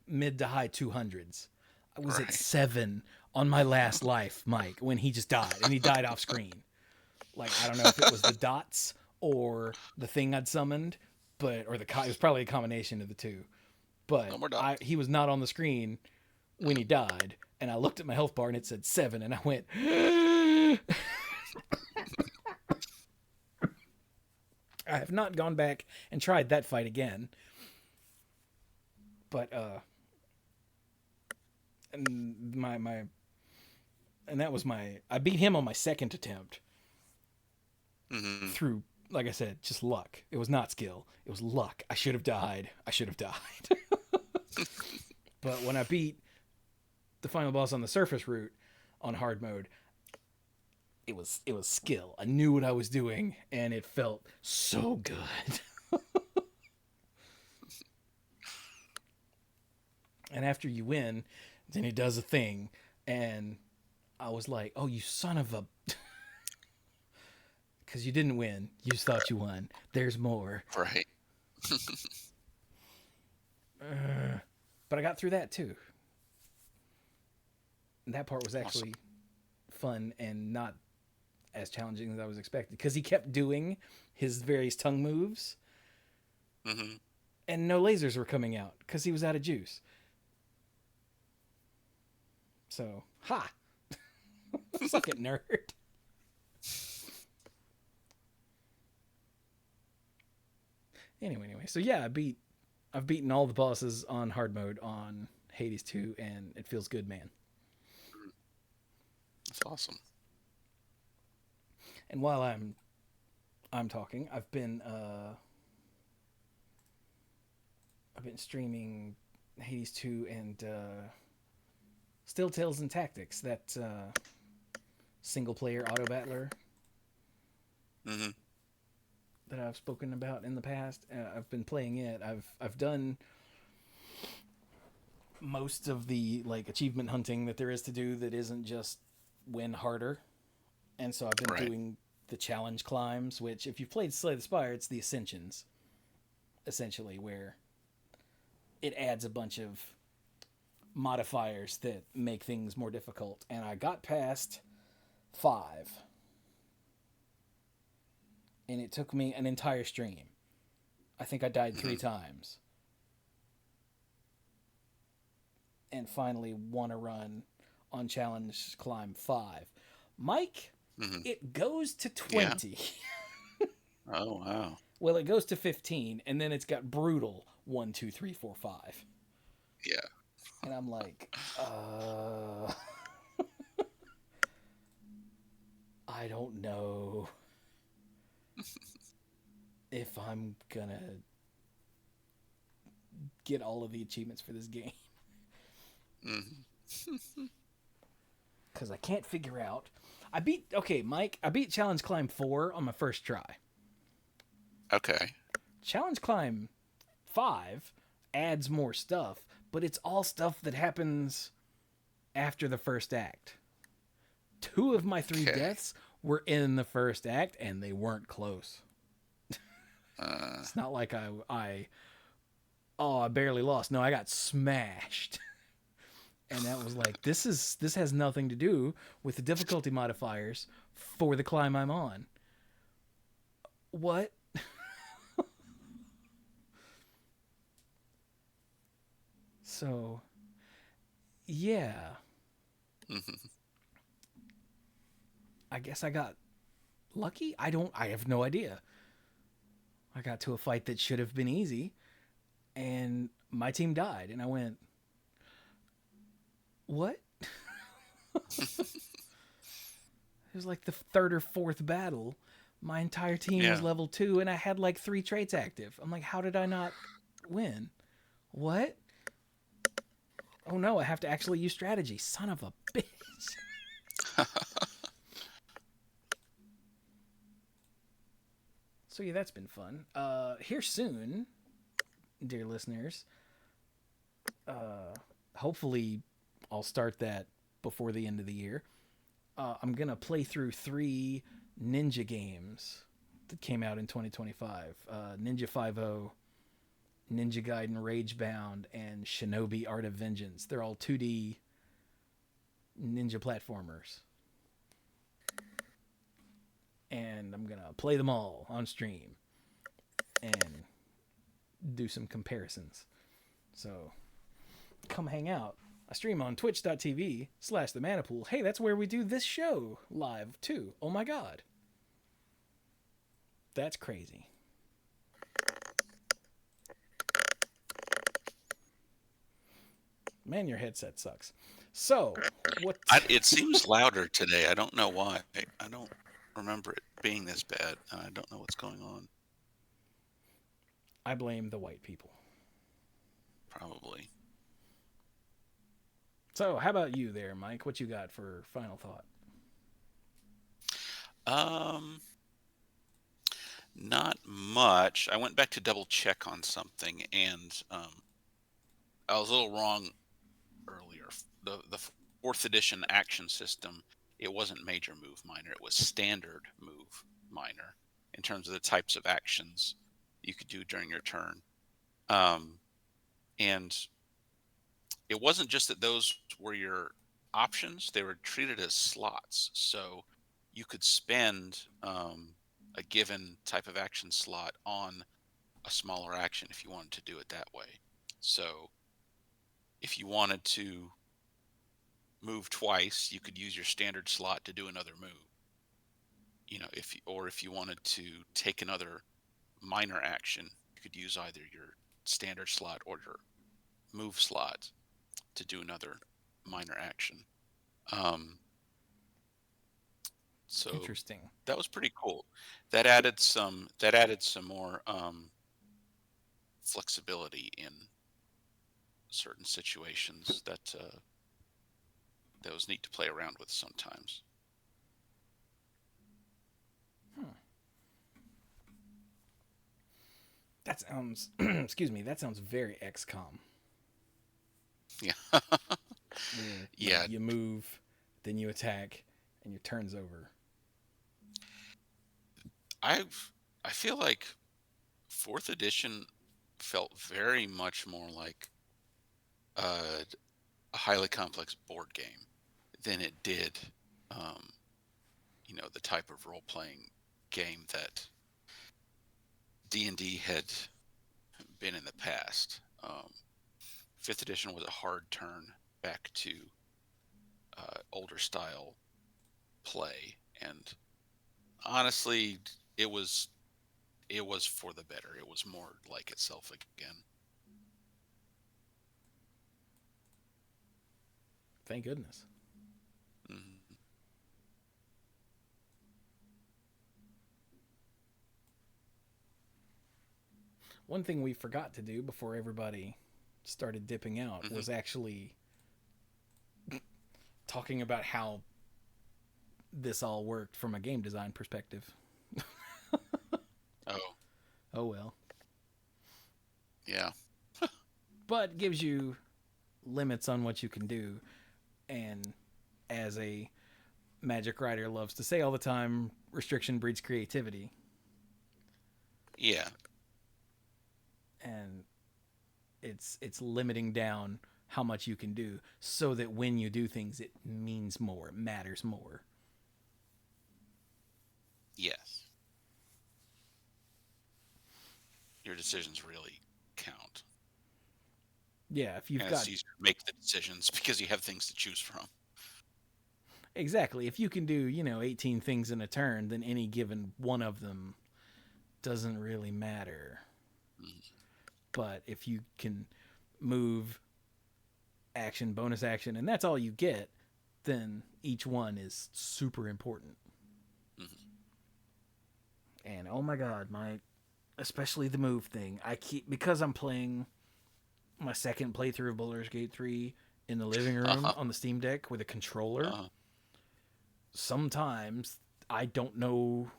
mid to high 200s. I was at 7 on my last life, Mike, when he just died, and he died off screen. Like, I don't know if it was the dots or the thing I'd summoned, it was probably a combination of the two. But No more dots. he was not on the screen when he died, and I looked at my health bar and it said 7, and I went. I have not gone back and tried that fight again. But and that was I beat him on my second attempt. Through, like I said, just luck. It was not skill. It was luck. I should have died. But when I beat the final boss on the surface route on hard mode, it was skill. I knew what I was doing, and it felt so good. And after you win, then he does a thing, and I was like, oh, you son of a... Because you didn't win. You just thought you won. There's more. Right. But I got through that, too. And that part was actually fun and not as challenging as I was expecting. Because he kept doing his various tongue moves. And no lasers were coming out because he was out of juice. So, ha! Suck it, nerd. Anyway, so yeah, I've beaten all the bosses on hard mode on Hades 2, and it feels good, man. That's awesome. And while I'm talking, I've been streaming Hades 2 and Still Tales and Tactics, that single player auto battler. That I've spoken about in the past. I've been playing it. I've done most of the like achievement hunting that there is to do that isn't just win harder. And so I've been doing the challenge climbs, which if you've played Slay the Spire, it's the Ascensions, essentially, where it adds a bunch of modifiers that make things more difficult. And I got past 5. And it took me an entire stream. I think I died 3 times. And finally won a run on Challenge Climb 5. Mike, it goes to 20. Yeah. Oh, wow. Well, it goes to 15, and then it's got brutal 1, 2, 3, 4, 5. Yeah. And I'm like, I don't know if I'm gonna get all of the achievements for this game. Because I can't figure out. Mike, I beat Challenge Climb 4 on my first try. Okay. Challenge Climb 5 adds more stuff, but it's all stuff that happens after the first act. 2 of my 3 deaths were in the first act, and they weren't close. It's not like I barely lost. No, I got smashed. And that was like, this has nothing to do with the difficulty modifiers for the climb I'm on. What? So, yeah, Mhm. I guess I got lucky. I have no idea. I got to a fight that should have been easy, and my team died, and I went, what? It was like the third or fourth battle. My entire team was Yeah. level 2, and I had like 3 traits active. I'm like, how did I not win? What? Oh no, I have to actually use strategy. Son of a bitch. So yeah, that's been fun. Here soon, dear listeners. Hopefully, I'll start that before the end of the year. I'm gonna play through 3 ninja games that came out in 2025. Ninja 5.0, Ninja Gaiden Ragebound, and Shinobi Art of Vengeance. They're all 2D ninja platformers. And I'm going to play them all on stream and do some comparisons. So come hang out. I stream on twitch.tv/the Manipool. Hey, that's where we do this show live too. Oh my god. That's crazy. Man, your headset sucks. So, what? It seems louder today. I don't know why. I don't remember it being this bad. I don't know what's going on. I blame the white people. Probably. So, how about you there, Mike? What you got for final thought? Not much. I went back to double check on something, and I was a little wrong earlier. The fourth edition action system, it wasn't major move minor. It was standard move minor in terms of the types of actions you could do during your turn. And it wasn't just that those were your options; they were treated as slots. So you could spend a given type of action slot on a smaller action if you wanted to do it that way. So if you wanted to move twice, you could use your standard slot to do another move. If you wanted to take another minor action, you could use either your standard slot or your move slot to do another minor action. So Interesting. that was pretty cool. That added some more flexibility in certain situations that was neat to play around with sometimes. That sounds, excuse me, that sounds very XCOM. Yeah. Where, Yeah. You move, then you attack, and your turn's over. I feel like fourth edition felt very much more like a highly complex board game than it did, the type of role playing game that D&D had been in the past. Fifth edition was a hard turn back to older style play, and honestly, it was for the better. It was more like itself again. Thank goodness. Mm-hmm. One thing we forgot to do before everybody started dipping out was actually talking about how this all worked from a game design perspective. Oh well. Yeah. But gives you limits on what you can do, and as a Magic writer loves to say all the time, restriction breeds creativity. Yeah. And it's limiting down how much you can do so that when you do things it means more, it matters more. Yes. Your decisions really count. Yeah, if you've And got it's easier to make the decisions because you have things to choose from. exactly, if you can do 18 things in a turn, then any given one of them doesn't really matter. Mhm. But if you can move, action, bonus action, and that's all you get, then each one is super important. Mhm. And oh my god, especially the move thing. I keep because I'm playing my second playthrough of Baldur's Gate 3 in the living room Uh-huh. on the Steam Deck with a controller. Uh-huh. Sometimes I don't know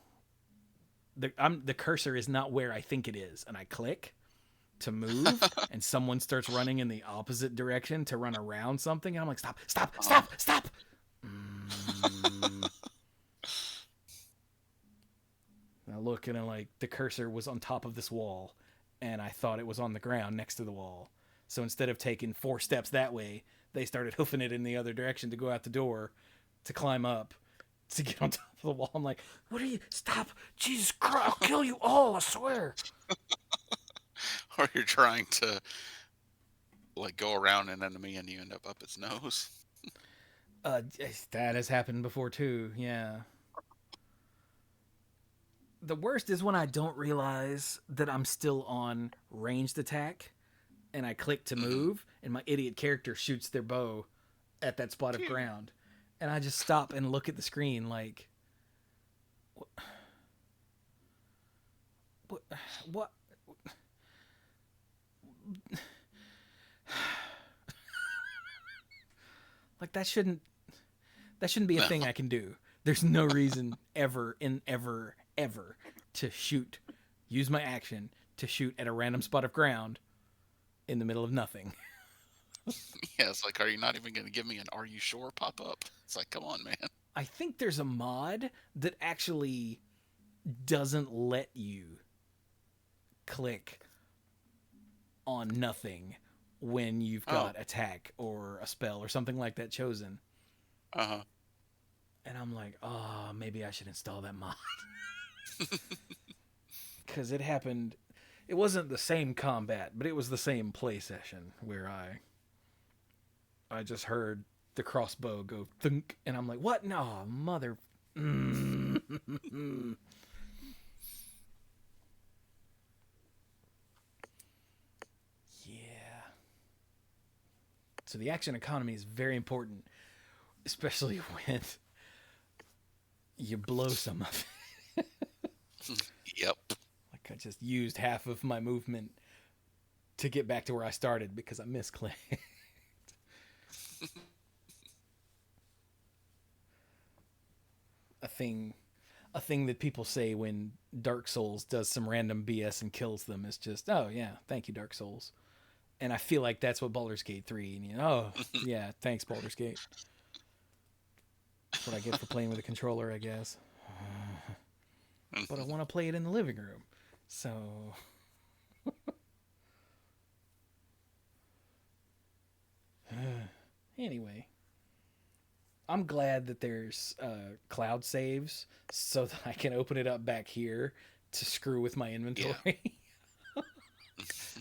the cursor is not where I think it is, and I click to move, and someone starts running in the opposite direction to run around something, and I'm like, stop, stop, Uh-huh. stop, stop. I look and I'm like, the cursor was on top of this wall, and I thought it was on the ground next to the wall. So instead of taking 4 steps that way, they started hoofing it in the other direction to go out the door, to climb up, to get on top of the wall. I'm like, what are you? Stop! Jesus Christ! I'll kill you all! I swear. Or you're trying to like go around an enemy and you end up its nose. That has happened before too. Yeah. The worst is when I don't realize that I'm still on ranged attack, and I click to Mhm. move, and my idiot character shoots their bow at that spot of Phew. ground, and I just stop and look at the screen like, what, what? Like that shouldn't be a thing No. I can do. There's no reason ever to use my action to shoot at a random spot of ground in the middle of nothing. Yeah, it's like, are you not even going to give me an "Are you sure?" pop up? It's like, come on, man. I think there's a mod that actually doesn't let you click on nothing when you've Oh. got attack or a spell or something like that chosen. Uh-huh. And I'm like, oh, maybe I should install that mod. Because it happened. It wasn't the same combat, but it was the same play session where I just heard the crossbow go thunk, and I'm like, what? No, mother. Yeah. So the action economy is very important, especially when you blow some of it. Yep. Like I just used half of my movement to get back to where I started because I misclicked. a thing that people say when Dark Souls does some random BS and kills them is just, oh yeah, thank you Dark Souls. And I feel like that's what Baldur's Gate 3 and oh yeah, thanks Baldur's Gate. That's what I get for playing with a controller, I guess. But I want to play it in the living room. So anyway, I'm glad that there's cloud saves so that I can open it up back here to screw with my inventory. Yeah.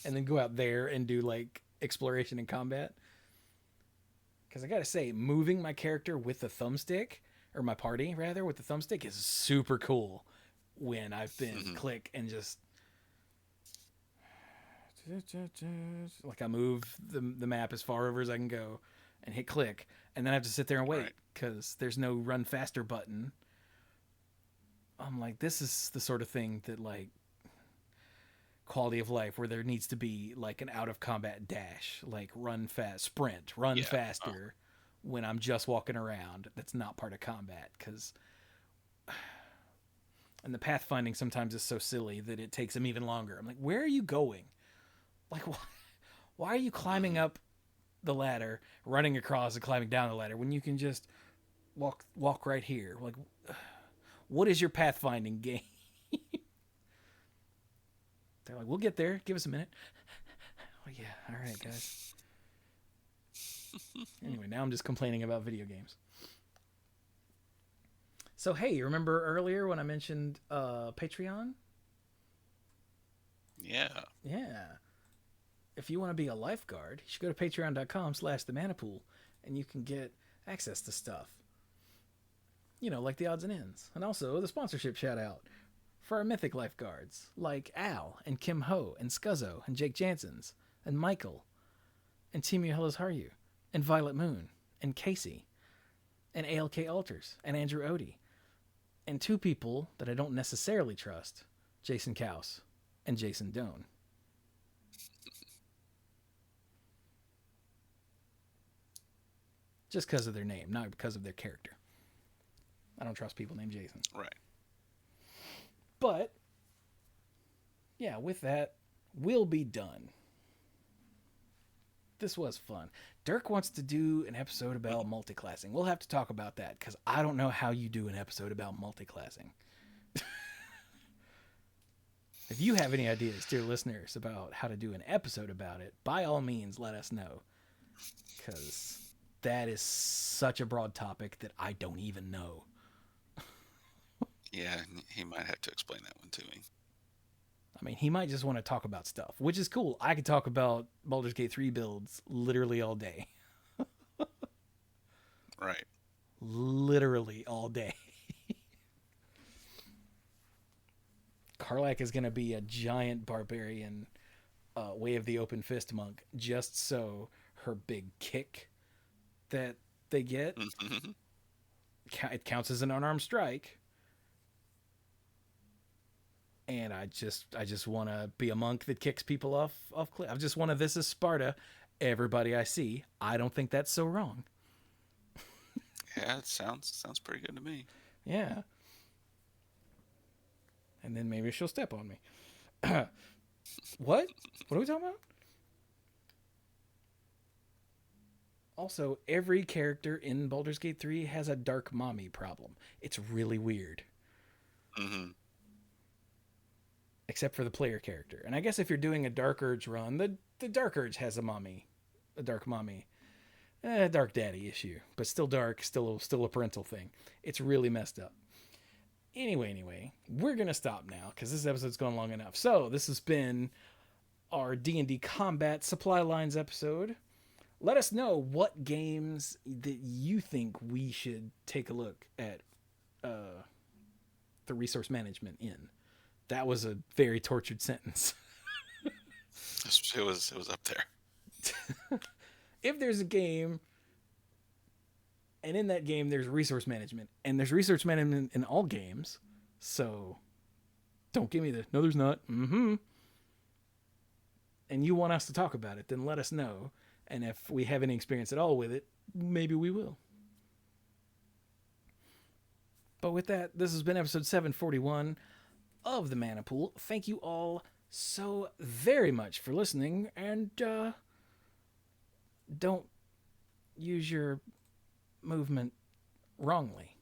And then go out there and do like exploration and combat. Because I gotta say, moving my character with the thumbstick, or my party rather, with the thumbstick is super cool. When I've been click and just like I move the map as far over as I can go and hit click, and then I have to sit there and wait because there's no run faster button. I'm like, this is the sort of thing that like quality of life where there needs to be like an out of combat dash, like run fast, sprint, run faster when I'm just walking around. That's not part of combat because. And the pathfinding sometimes is so silly that it takes them even longer. I'm like, where are you going? Like, why are you climbing up the ladder, running across and climbing down the ladder when you can just walk right here? Like, what is your pathfinding game? They're like, we'll get there. Give us a minute. Oh yeah, all right, guys. Anyway, now I'm just complaining about video games. So hey, you remember earlier when I mentioned Patreon? Yeah. Yeah. If you want to be a lifeguard, you should go to patreon.com/themanapool and you can get access to stuff. You know, like the odds and ends. And also the sponsorship shout out for our mythic lifeguards like Al and Kim Ho and Scuzzo and Jake Jansons and Michael and Timu Hellas Haryu and Violet Moon and Casey and ALK Alters and Andrew Odie and two people that I don't necessarily trust, Jason Kaus and Jason Doan. Just because of their name, not because of their character. I don't trust people named Jason. Right. But, yeah, with that, we'll be done. This was fun. Dirk wants to do an episode about multiclassing. We'll have to talk about that, because I don't know how you do an episode about multiclassing. If you have any ideas, dear listeners, about how to do an episode about it, by all means, let us know. Because that is such a broad topic that I don't even know. Yeah, he might have to explain that one to me. I mean, he might just want to talk about stuff, which is cool. I could talk about Baldur's Gate 3 builds literally all day. Right. Literally all day. Karlak is going to be a giant barbarian Way of the Open Fist monk, just so her big kick that they get, it counts as an unarmed strike. And I just want to be a monk that kicks people off cliff. I just want to, this is Sparta. Everybody I see, I don't think that's so wrong. Yeah, it sounds pretty good to me. Yeah. And then maybe she'll step on me. What? What are we talking about? Also, every character in Baldur's Gate 3 has a dark mommy problem. It's really weird. Mm-hmm. Except for the player character. And I guess if you're doing a Dark Urge run, the Dark Urge has a dark mommy. Dark daddy issue. But still dark, still a parental thing. It's really messed up. Anyway, we're going to stop now because this episode's gone long enough. So, this has been our D&D Combat Supply Lines episode. Let us know what games that you think we should take a look at the resource management in. That was a very tortured sentence. It was up there. If there's a game, and in that game there's resource management, and there's resource management in all games, so don't give me the, no there's not, and you want us to talk about it, then let us know. And if we have any experience at all with it, maybe we will. But with that, this has been episode 741 of the Mana Pool. Thank you all so very much for listening, and don't use your movement wrongly.